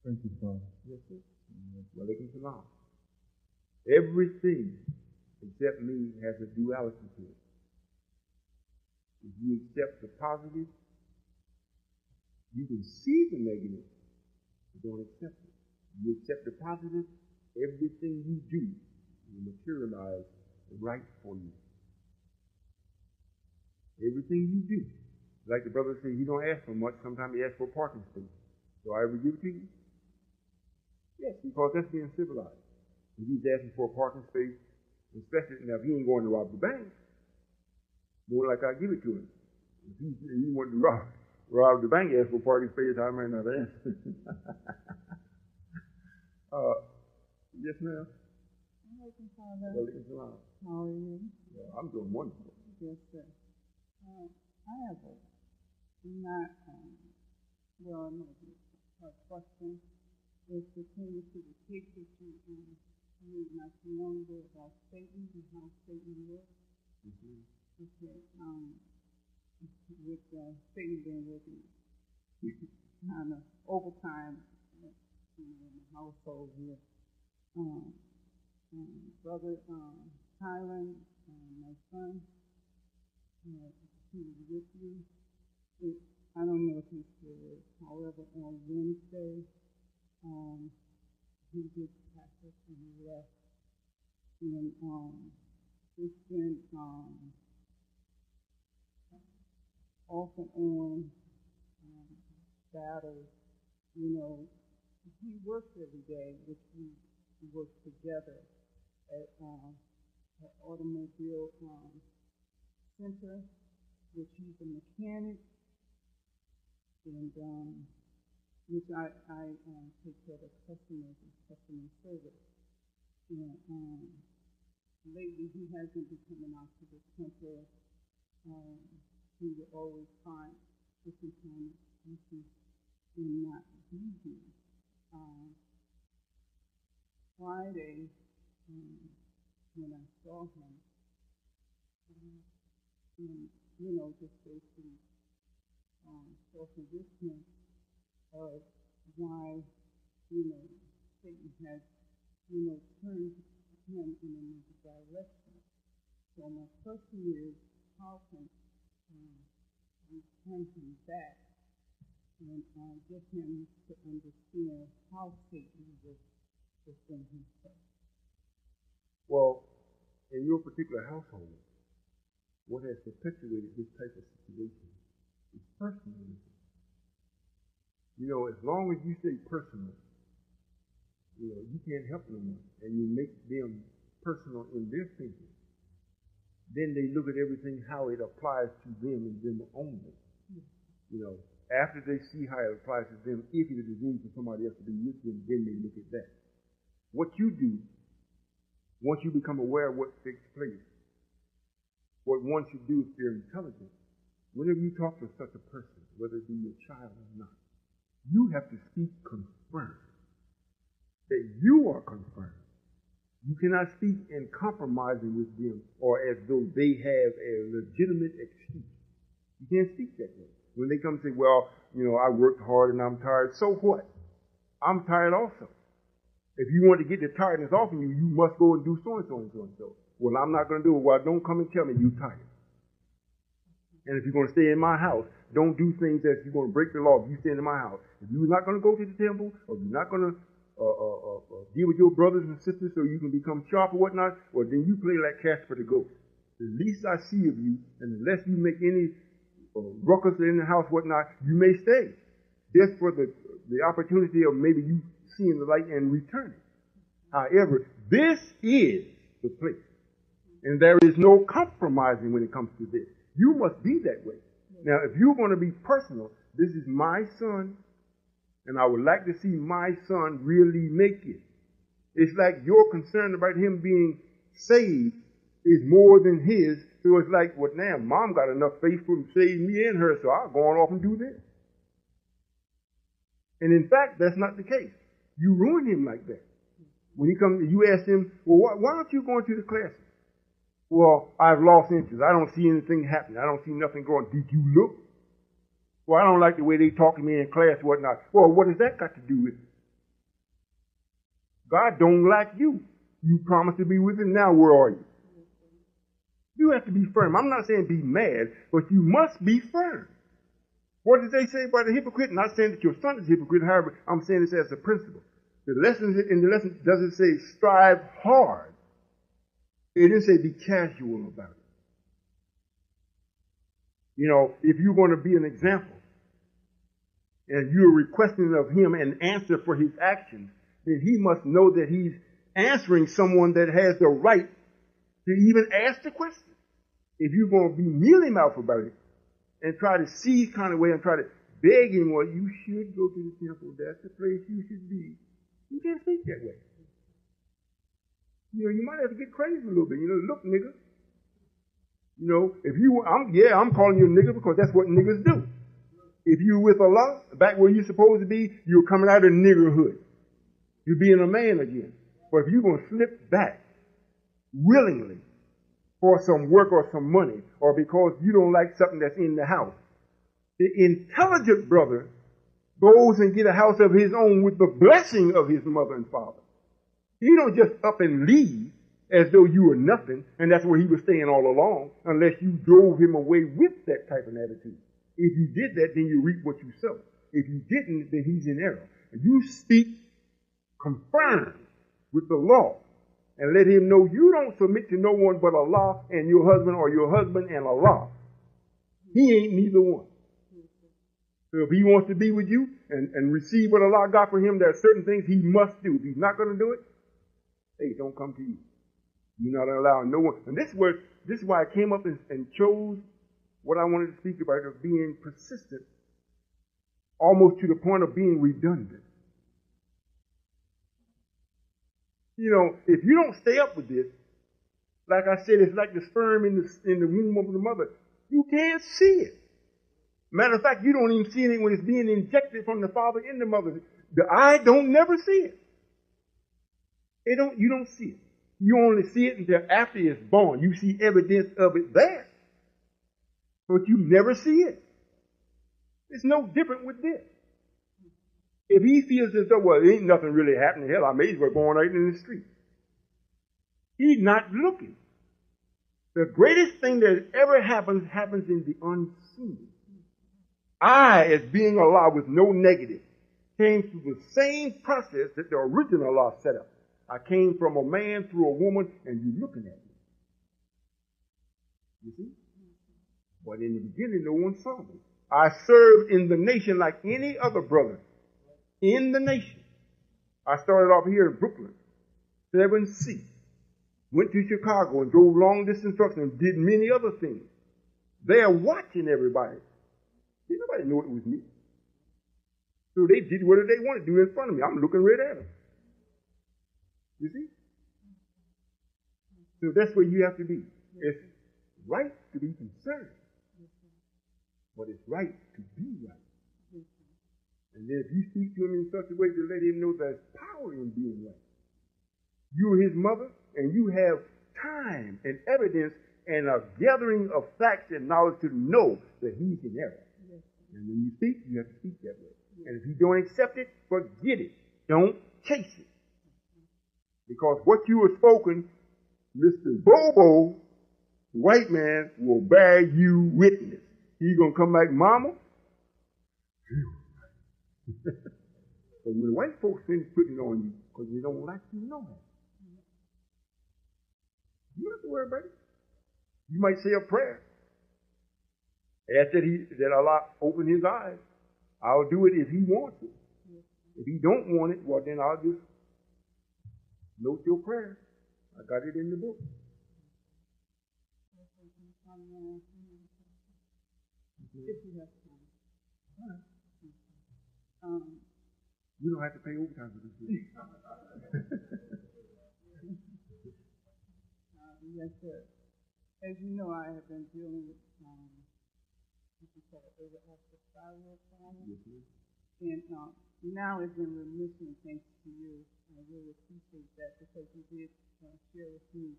Thank you, Father. Yes, sir. Walaikum salam. Everything except me has a duality to it. If you accept the positive, you can see the negative, but don't accept it. If you accept the positive, everything you do will materialize right for you. Everything you do. Like the brother said, you don't ask for much. Sometimes you ask for a parking space. Do I ever give it to you? Yes, because that's being civilized. If he's asking for a parking space, especially now if he ain't going to rob the bank, more like I give it to him. If he wanted to rob the bank, ask for a parking space, I might not ask. Yes, ma'am. Welcome, Father. Walaikum salam. How are you? Yeah, I'm doing wonderful. Yes, sir. I have a question. It's pertaining to the case that you made not too long ago about Satan and how Satan works. Mm-hmm. Okay. With Satan being working, I don't know, overtime, in the household here. Brother Tyron, my son, he was with you. I don't know if he still is. However, on Wednesday, he did pass us and he left. And it's been off and on battles. You know, he works every day, which we work together at automobile center, which he's a mechanic, and which I take care of customers and customer service. And lately he hasn't been coming out to the center. He would always find different kind of excuses and not be here. Friday, when I saw him, and, you know, just basically talking with him of why, you know, Satan has, you know, turned him in another direction. So my question is, how can we turn him back and get him to understand how Satan works within himself? Well, in your particular household, what has perpetuated this type of situation is personalism. You know, as long as you say personal, you know, you can't help no one, and you make them personal in their thinking, then they look at everything how it applies to them and them only. You know, after they see how it applies to them, if it is easy for somebody else to be with them, then they look at that. What you do, once you become aware of what takes place, what one should do if they're intelligent, whenever you talk to such a person, whether it be your child or not, you have to speak confirmed. That you are confirmed. You cannot speak in compromising with them or as though they have a legitimate excuse. You can't speak that way. When they come and say, well, you know, I worked hard and I'm tired, so what? I'm tired also. If you want to get the tiredness off of you, you must go and do so and so and so and so. Well, I'm not going to do it. Well, don't come and tell me you're tired. And if you're going to stay in my house, don't do things that you're going to break the law if you stay in my house. If you're not going to go to the temple, or you're not going to deal with your brothers and sisters so you can become sharp or whatnot, well, then you play like Casper the Ghost. The least I see of you, and unless you make any ruckus in the house, whatnot, you may stay. Just for the opportunity of maybe you seeing the light and returning. However, this is the place. And there is no compromising when it comes to this. You must be that way. Now, if you're going to be personal, this is my son, and I would like to see my son really make it. It's like your concern about him being saved is more than his. So it's like, well, now, mom got enough faith to save me and her, so I'll go on off and do this. And in fact, that's not the case. You ruin him like that. When he comes, you ask him, well, why aren't you going to the classes? Well, I've lost interest. I don't see anything happening. I don't see nothing going. Did you look? Well, I don't like the way they talk to me in class and whatnot. Well, what has that got to do with it? God don't like you. You promised to be with him. Now where are you? You have to be firm. I'm not saying be mad, but you must be firm. What did they say about a hypocrite? Not saying that your son is a hypocrite. However, I'm saying this as a principle. The lesson doesn't say strive hard. It didn't say be casual about it. You know, if you're going to be an example and you're requesting of him an answer for his actions, then he must know that he's answering someone that has the right to even ask the question. If you're going to be mealy-mouthed about it and try to see kind of way and try to beg him, well, you should go to the temple. That's the place you should be. You can't speak that way. You know, you might have to get crazy a little bit. You know, look, nigga. You know, if you, I'm calling you a nigga because that's what niggas do. If you're with Allah, back where you're supposed to be, you're coming out of niggerhood. You're being a man again. But if you're going to slip back willingly for some work or some money, or because you don't like something that's in the house, the intelligent brother goes and get a house of his own with the blessing of his mother and father. He don't just up and leave as though you were nothing, and that's where he was staying all along, unless you drove him away with that type of attitude. If you did that, then you reap what you sow. If you didn't, then he's in error. And you speak confirmed with the law, and let him know you don't submit to no one but Allah and your husband, or your husband and Allah. He ain't neither one. So if he wants to be with you and receive what Allah got for him, there are certain things he must do. If he's not going to do it, hey, don't come to you. You're not allowing no one. And this is why I came up and chose what I wanted to speak about, of being persistent, almost to the point of being redundant. You know, if you don't stay up with this, like I said, it's like the sperm in the womb of the mother. You can't see it. Matter of fact, you don't even see it when it's being injected from the father in the mother. The eye don't never see it. You don't see it. You only see it until after it's born. You see evidence of it there. But you never see it. It's no different with this. If he feels as though, well, ain't nothing really happening, hell, I may as well go on out in the street. He's not looking. The greatest thing that ever happens in the unseen. I, as being Allah with no negative, came through the same process that the original Allah set up. I came from a man through a woman, and you're looking at me. You see? But in the beginning, no one saw me. I served in the nation like any other brother. In the nation. I started off here in Brooklyn, 7C. Went to Chicago and drove long distance trucks and did many other things. They're watching everybody. Nobody knew it was me. So they did whatever they wanted to do in front of me. I'm looking right at them. You see? So that's where you have to be. It's right to be concerned. But it's right to be right. And then if you speak to him in such a way to let him know there's power in being right. You're his mother, and you have time and evidence and a gathering of facts and knowledge to know that he's in error. And when you speak, you have to speak that way. And if you don't accept it, forget it. Don't chase it. Because what you have spoken, Mr. Bobo, the white man, will bear you witness. He's going to come back, mama, So when the white folks finish putting it on you because they don't like you, know that. You don't have to worry about it. You might say a prayer. Ask that Allah open his eyes. I'll do it if he wants it. If he don't want it, well then I'll just note your prayer. I got it in the book. If you have time. You don't have to pay overtime for this. Yes, sir. As you know, I have been dealing with what you call overactive thyroid problem. Yes, ma'am. And now it's in remission thanks to you. I really appreciate that because you did share with me,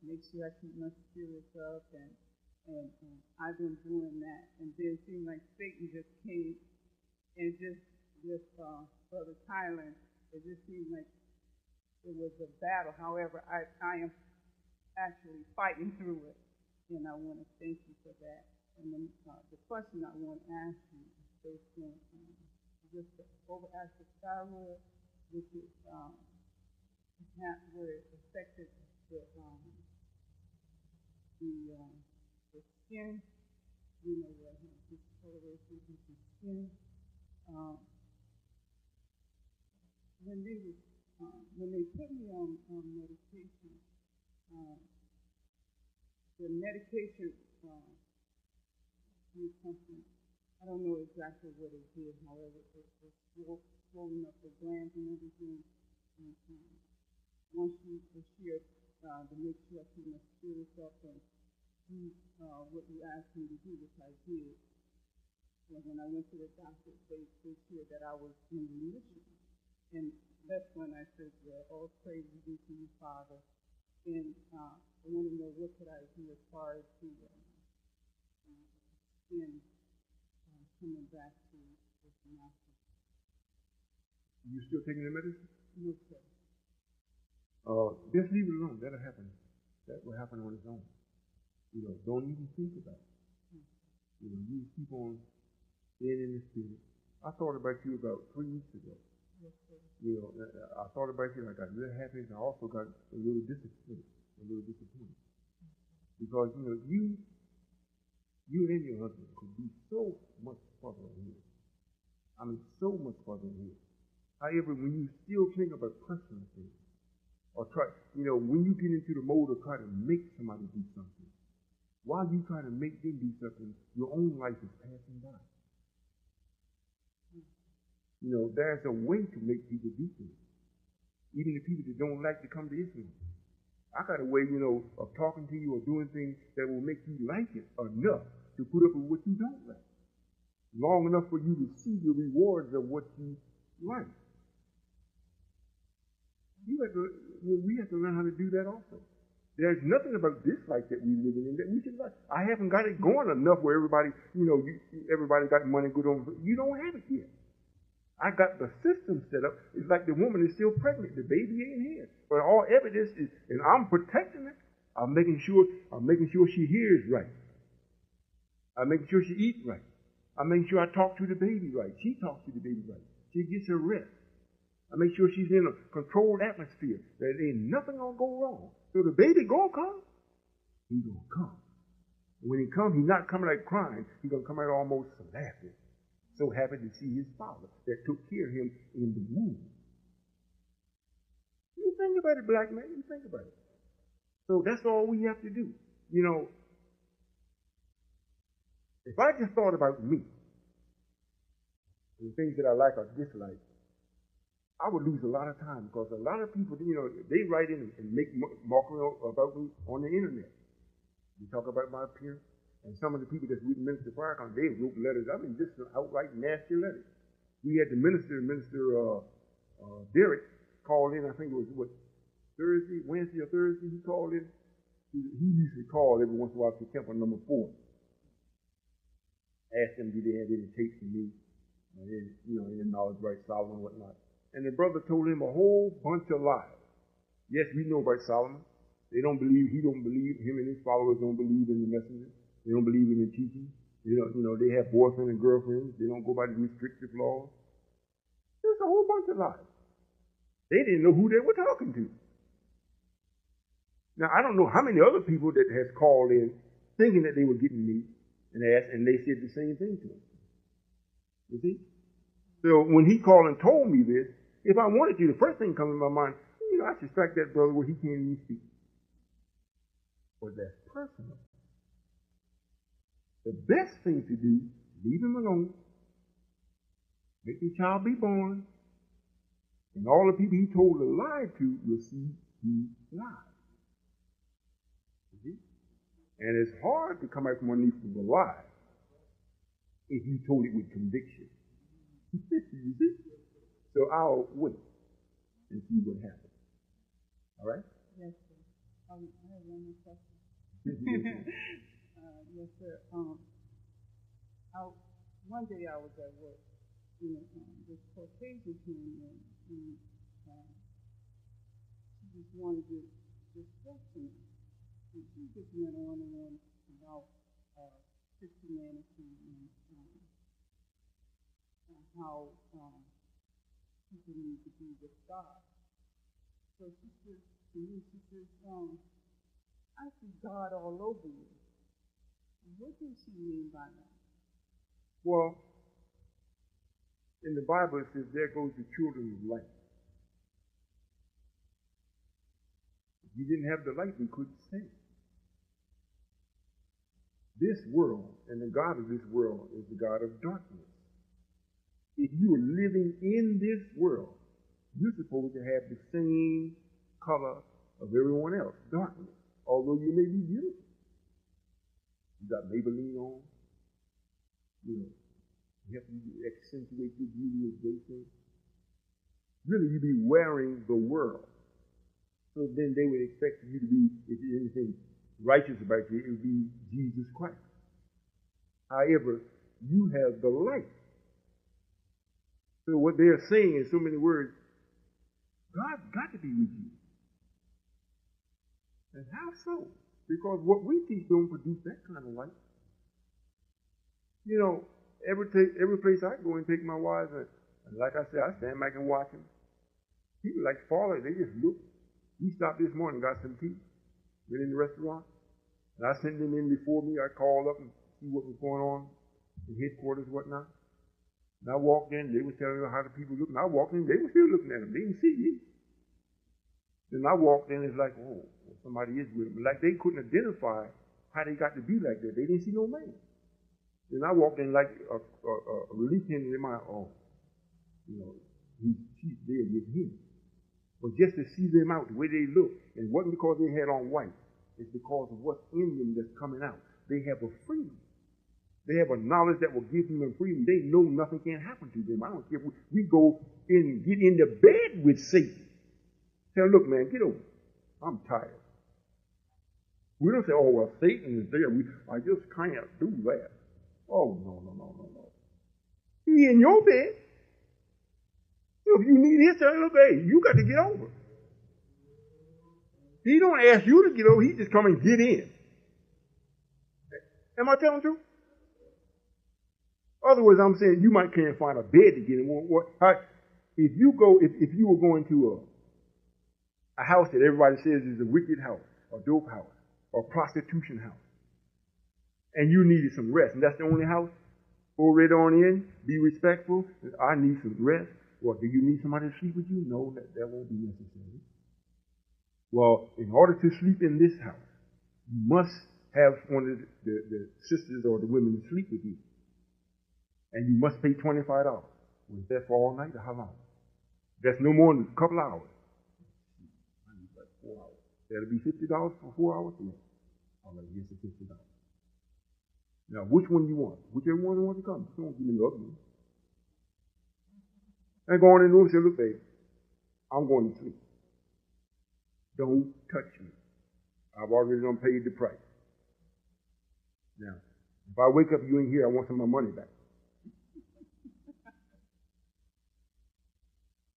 make sure I keep my spirits up, and I've been doing that. And then it seemed like Satan just came and just with Brother Thailand, it just seemed like it was a battle. However, I am actually fighting through it, and I want to thank you for that. And then the question I want to ask you is based on just the overactive thyroid, which is where it affected the skin. You know what discoloration is the skin. When they put me on medication, the medication did something. I don't know exactly what it did. However, it was swollen up the glands and everything. And once you share to make sure I keep my spirits up and do what you asked me to do, which I did. And when I went to the doctor, they said that I was in remission. And that's when I said, well, all praise be to you, Father. And I want to know what could I do as far as the skin coming back to this master. You still taking the medicine? No, sir. Just leave it alone. That'll happen. That will happen on its own. You know, don't even think about it. You know, you keep on staying in the spirit. I thought about you about 3 weeks ago. Yes, sir. You know, I thought about you and I got really happy, and I also got a little disappointed. Because, you know, you and your husband could be so much further ahead. I mean, so much further ahead. However, when you still think about personal things, or try, you know, when you get into the mode of trying to make somebody do something, while you try to make them do something, your own life is passing by. You know, there's a way to make people do things. Even the people that don't like to come to Islam. I got a way, you know, of talking to you or doing things that will make you like it enough to put up with what you don't like. Long enough for you to see the rewards of what you like. We have to learn how to do that also. There's nothing about this life that we're living in that we should like. I haven't got it going enough where everybody, you know, everybody got money good on. You don't have it yet. I got the system set up. It's like the woman is still pregnant. The baby ain't here. But all evidence is, and I'm protecting her. I'm making sure she hears right. I'm making sure she eats right. I'm making sure I talk to the baby right. She talks to the baby right. She gets her rest. I make sure she's in a controlled atmosphere. There ain't nothing gonna go wrong. So the baby gonna come. He gonna come. And when he comes, he's not coming out crying. He's gonna come out almost laughing. So happy to see his father that took care of him in the womb. You think about it, black man. You think about it. So that's all we have to do. You know, if I just thought about me and things that I like or dislike, I would lose a lot of time because a lot of people, you know, they write in and make mockery about me on the internet. They talk about my appearance. And some of the people that's with Minister Farrakhan, they wrote letters. I mean, just outright nasty letters. We had the Minister Derek called in, I think it was, Wednesday or Thursday, he called in. He usually called every once in a while to Temple number 4. Asked them, do they have any tapes from me? And then, you know, any knowledge right, Solomon and whatnot. And the brother told him a whole bunch of lies. Yes, we know about Solomon. They don't believe, he don't believe, him and his followers don't believe in the messenger. They don't believe in the teaching. They have boyfriends and girlfriends. They don't go by the restrictive laws. There's a whole bunch of lies. They didn't know who they were talking to. Now, I don't know how many other people that has called in thinking that they were getting me and asked, and they said the same thing to them. You see? So when he called and told me this, if I wanted to, the first thing comes in my mind, I should strike that brother where he can't even speak. But that's personal. The best thing to do, leave him alone, make the child be born, and all the people he told a lie to will see he lied. And it's hard to come out from underneath the lie if you told it with conviction. You see? So I'll wait and see what happens. All right? Yes, sir. I have one more question. Yes, sir. One day I was at work, this Caucasian came in, and she just wanted to just talk to me. And she just went on and on about Christianity and how people need to be with God. So she says to me, I see God all over you. What does she mean by that? Well, in the Bible it says, there goes the children of light. If you didn't have the light, we couldn't see. This world and the God of this world is the God of darkness. If you are living in this world, you're supposed to have the same color of everyone else, darkness, although you may be beautiful. You got Maybelline on, you have to accentuate your beauty as they say. Really, you be wearing the world. So then they would expect you to be, if there's anything righteous about you, it would be Jesus Christ. However, you have the light. So what they're saying in so many words, God's got to be with you. And how so? Because what we teach don't produce that kind of light. Every place I go and take my wives, and like I said, I stand back and watch them. People like follow, they just look. We stopped this morning, got some tea, went in the restaurant, and I sent them in before me. I called up and see what was going on in headquarters, whatnot. And I walked in, they were telling me how the people looked, and I walked in, they were still looking at them. They didn't see me. Then I walked in, it's like, oh, somebody is with them. Like they couldn't identify how they got to be like that. They didn't see no man. Then I walked in like a relief in my, she's there with him. But just to see them out, the way they look, and it wasn't because they had on white. It's because of what's in them that's coming out. They have a freedom. They have a knowledge that will give them freedom. They know nothing can happen to them. I don't care if we go in, get into bed with Satan. Tell him, look, man, get over. I'm tired. We don't say, oh, well, Satan is there. I just can't do that. Oh, no. He in your bed. So if you need his help, hey, you got to get over. He don't ask you to get over. He just come and get in. Am I telling the truth? Other words, I'm saying you might can't find a bed to get in. If you were going to a house that everybody says is a wicked house, a dope house, or a prostitution house, and you needed some rest, and that's the only house, go right on in, be respectful. I need some rest. Well, do you need somebody to sleep with you? No, that won't be necessary. Well, in order to sleep in this house, you must have one of the sisters or the women to sleep with you. And you must pay $25. Was that for all night or how long? That's no more than a couple hours. I need like 4 hours. That'll be $50 for 4 hours? Yeah. All right, here's the $50. Now, which one you want? Whichever one you want to come. Don't give me the other one. And go on in the room and say, look, babe, I'm going to sleep. Don't touch me. I've already done paid the price. Now, if I wake up, you ain't here, I want some of my money back.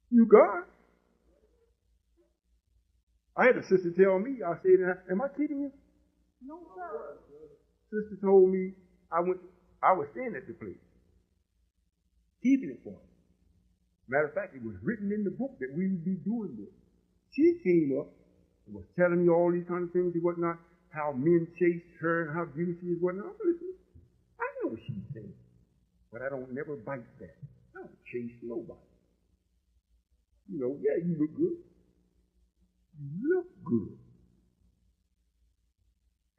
You God. I had a sister tell me, I said, am I kidding you? No, sir. Sister told me, I was staying at the place, keeping it for her. Matter of fact, it was written in the book that we would be doing this. She came up and was telling me all these kind of things and whatnot, how men chased her and how beautiful she is and whatnot. Listen, I know what she's saying, but I don't never bite that. I don't chase nobody. You know, yeah, you look good. You look good.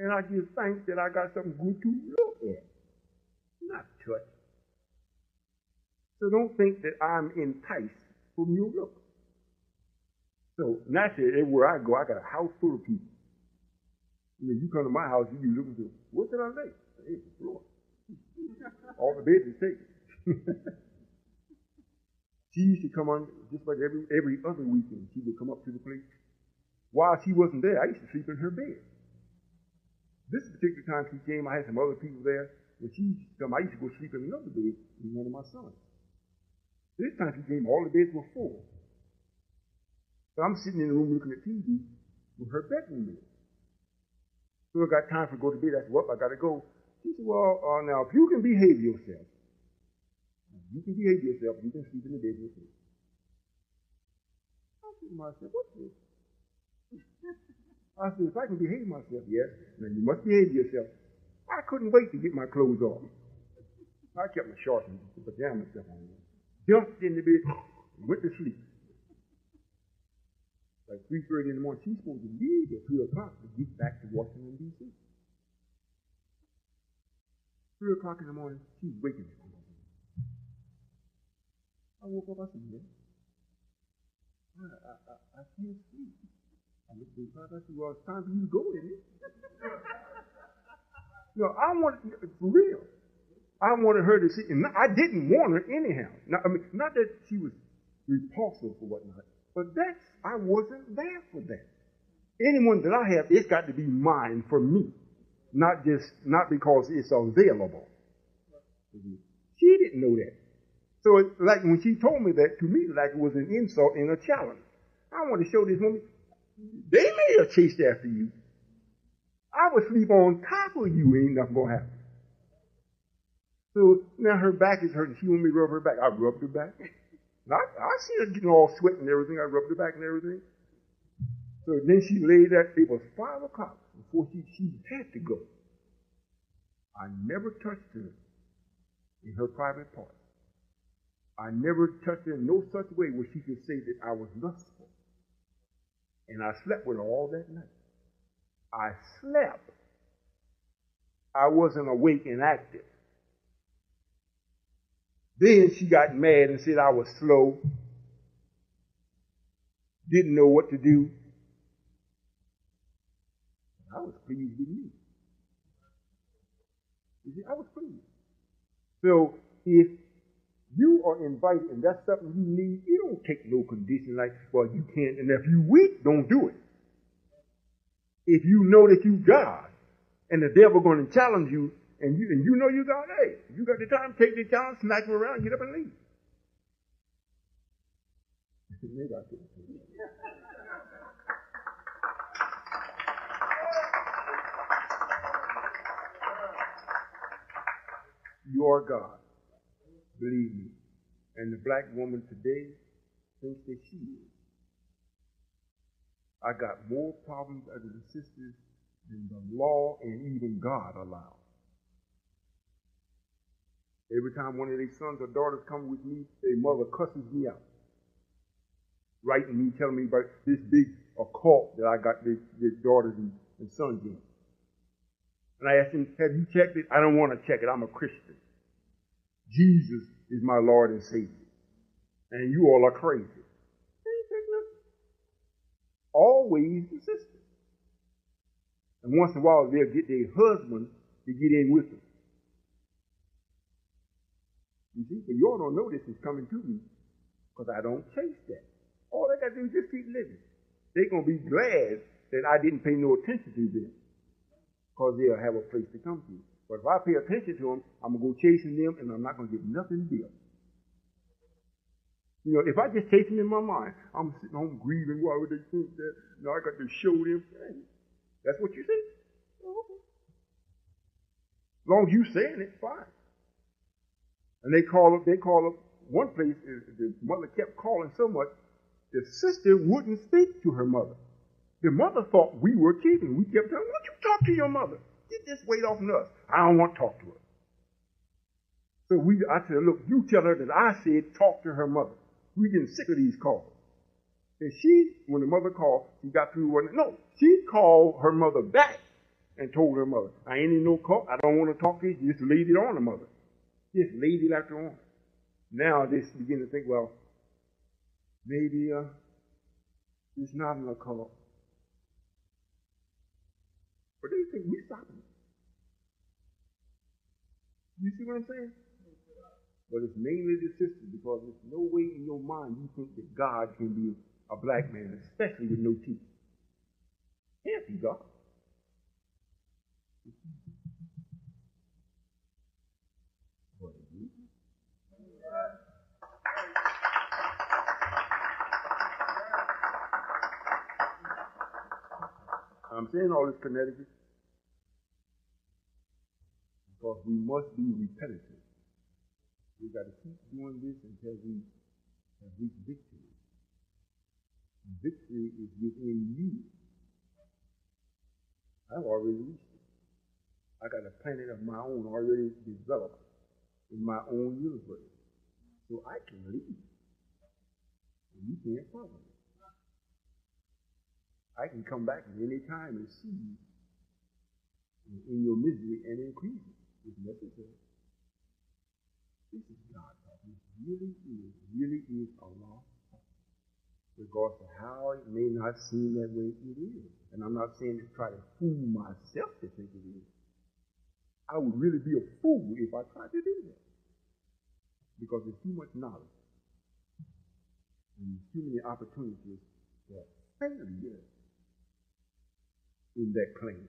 And I give thanks that I got something good to look at, not touch. So don't think that I'm enticed from your look. So naturally, everywhere I go, I got a house full of people. You know, you come to my house, you be looking for, what's it on there? It's the floor. All the beds is taken. She used to come on just like every other weekend. She would come up to the place. While she wasn't there, I used to sleep in her bed. This particular time she came, I had some other people there. When she used to come, I used to go sleep in another bed with one of my sons. This time she came, all the beds were full. So I'm sitting in the room looking at TV with her bedroom bed. So I got time for go to bed. I said, well, I got to go. She said, well, now, if you can behave yourself, you can sleep in the bed with me. I said to myself, what's this? I said, if I can behave myself, yes, then you must behave yourself. I couldn't wait to get my clothes off. I kept my shorts and pajamas stuff on. Jumped in the bed and went to sleep. Like 3:30 in the morning, she's supposed to leave at 3 o'clock to get back to Washington, D.C. 3 o'clock in the morning, she's waking me. I woke up, I said, yeah. I can't sleep. I looked at the clock, I said, well, it's time for you to go, isn't it? No, I wanted, for real, I wanted her to see, and I didn't want her anyhow. Now, I mean, not that she was repulsive or whatnot, but I wasn't there for that. Anyone that I have, it's got to be mine for me, not because it's available. She didn't know that. So it's like when she told me that, to me, like it was an insult and a challenge. I want to show this woman, they may have chased after you. I would sleep on top of you, ain't nothing going to happen. So now her back is hurting. She want me to rub her back. I rubbed her back. And I see her getting all sweat and everything. I rubbed her back and everything. So then she laid there. It was 5 o'clock before she had to go. I never touched her in her private part. I never touched her in no such way where she could say that I was lustful. And I slept with her all that night. I slept. I wasn't awake and active. Then she got mad and said I was slow, didn't know what to do. I was pleased with me. You see, I was pleased. So if you are invited and that's something you need, you don't take no condition like, well, you can't, and if you're weak, don't do it. If you know that you God and the devil going to challenge you, and you know you God, hey, you got the time, take the challenge, smack him around, get up and leave. Maybe I couldn't say that. You are God, believe me. And the black woman today thinks that she is. I got more problems as a sister than the law and even God allow. Every time one of their sons or daughters come with me, their mother cusses me out. Writing me, telling me about this big occult that I got their daughters and sons in. And I asked him, have you checked it? I don't want to check it. I'm a Christian. Jesus is my Lord and Savior. And you all are crazy. They ain't check nothing. Always the sister. And once in a while, they'll get their husband to get in with them. You see, but y'all don't know this is coming to me because I don't chase that. All I got to do is just keep living. They're going to be glad that I didn't pay no attention to them because they'll have a place to come to. But if I pay attention to them, I'm going to go chasing them and I'm not going to get nothing built. You know, if I just chase them in my mind, I'm sitting home grieving. Why would they think that? No, I got to show them. That's what you say? Oh, okay. As long as you're saying it, fine. And they call up. One place, the mother kept calling so much, the sister wouldn't speak to her mother. The mother thought we were kidding. We kept telling her, "Why don't you talk to your mother? Get this weight off of us." I don't want to talk to her. So I said, "Look, you tell her that I said talk to her mother. We're getting sick of these calls." And when the mother called, she got through one. No, she called her mother back and told her mother, "I ain't in no call. I don't want to talk to you." Just laid it on the mother. Just laid it after on. Now they begin to think, well, maybe it's not in a call. But they think we stopping it. You see what I'm saying? But it's mainly the sister, because there's no way in your mind you think that God can be a black man, especially with no teeth. Can't be God. What is it? I'm saying all this, Connecticut, because we must be repetitive. We've got to keep doing this until we have reached victory. Victory is within you. I've already reached it. I got a planet of my own already developed in my own universe. So I can leave. And you can't follow me. I can come back at any time and see you in your misery and increase it if necessary. This is God talking. It really is Allah. Regardless of how it may not seem that way, it is. And I'm not saying to try to fool myself to think it is. I would really be a fool if I tried to do that. Because there's too much knowledge. And too many opportunities for failure in that claim.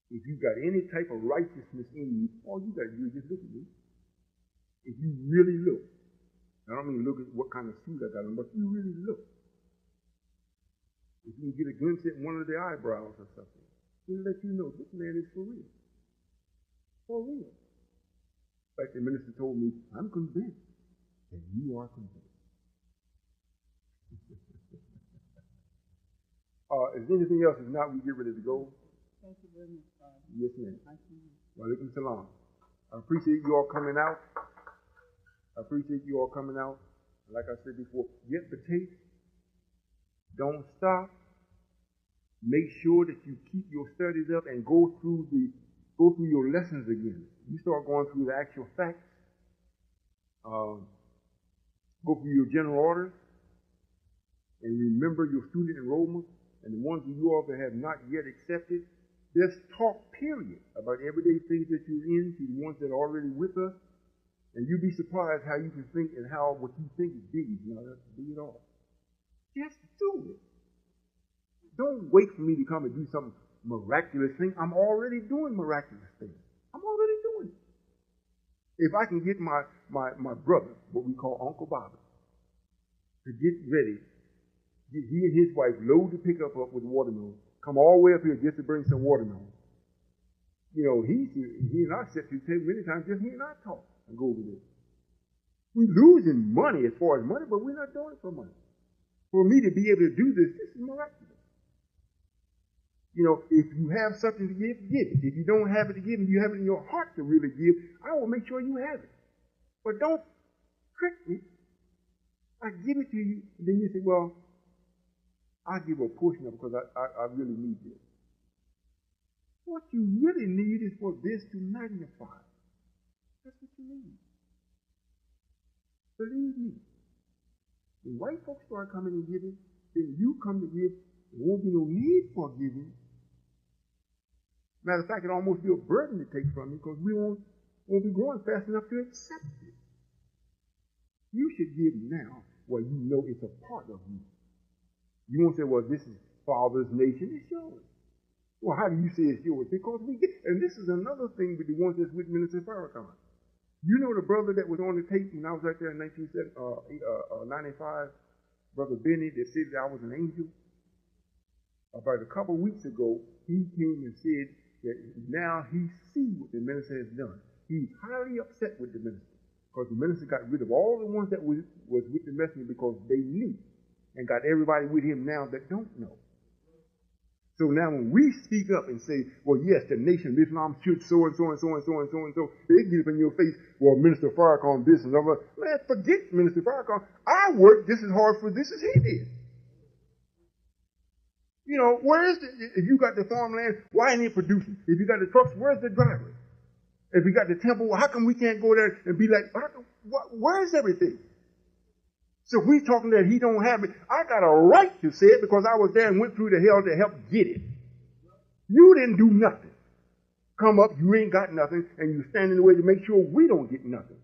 If you've got any type of righteousness in you, all you got to do is just look at me. If you really look, I don't mean look at what kind of suit I got on, but if you really look, if you can get a glimpse at one of the eyebrows or something, it'll let you know this man is for real. For real. Like the minister told me, I'm convinced that you are convinced. Is there anything else? If not, we get ready to go. Thank you very much, Father. Yes, ma'am. Thank you. Walaikum salam. I appreciate you all coming out. Like I said before, get the tape. Don't stop. Make sure that you keep your studies up and go through your lessons again. You start going through the actual facts. Go through your general orders. And remember your student enrollment. And the ones of you all that have not yet accepted, just talk, period, about everyday things that you're in to the ones that are already with us. And you'll be surprised how you can think and how what you think is big is not big at all. Just do it. Don't wait for me to come and do some miraculous thing. I'm already doing miraculous things. I'm already doing it. If I can get my brother, what we call Uncle Bobby, to get ready, he and his wife load the pickup up with watermelon, come all the way up here just to bring some watermelon. You know, he and I sit through the table many times, just he and I talk and go over there. We're losing money as far as money, but we're not doing it for money. For me to be able to do this is miraculous. You know, if you have something to give, give it. If you don't have it to give and you have it in your heart to really give, I will make sure you have it. But don't trick me. I give it to you, and then you say, well, I'll give a portion of it because I really need this. What you really need is for this to magnify. That's what you need. Believe me. When white folks start coming and giving, then you come to give, there won't be no need for giving. Matter of fact, it almost be a burden to take from you because we won't be growing fast enough to accept it. You should give now where you know it's a part of you. You won't say, well, this is Father's nation. It's yours. Well, how do you say it's yours? Because we get, and this is another thing with the ones that's with Minister Farrakhan. You know the brother that was on the tape when I was right there in 1995, Brother Benny, that said that I was an angel? About a couple of weeks ago, he came and said that now he sees what the minister has done. He's highly upset with the minister because the minister got rid of all the ones that was with the messenger because they knew, and got everybody with him now that don't know. So now when we speak up and say, well, yes, the nation of Islam should so and so and so and so and so and so, they get up in your face, well, Minister Farrakhan this and that. Man, forget Minister Farrakhan. I worked just as hard for this as he did. You know, if you got the farmland, why ain't it producing? If you got the trucks, where's the driver? If you got the temple, how come we can't go there and be like, where's everything? So if we talking that he don't have it, I got a right to say it because I was there and went through the hell to help get it. You didn't do nothing. Come up, you ain't got nothing, and you stand in the way to make sure we don't get nothing.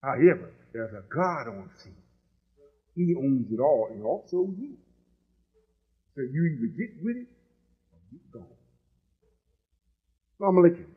However, there's a God on scene. He owns it all, and also you. So you either get with it or you don't. So I'm going to let you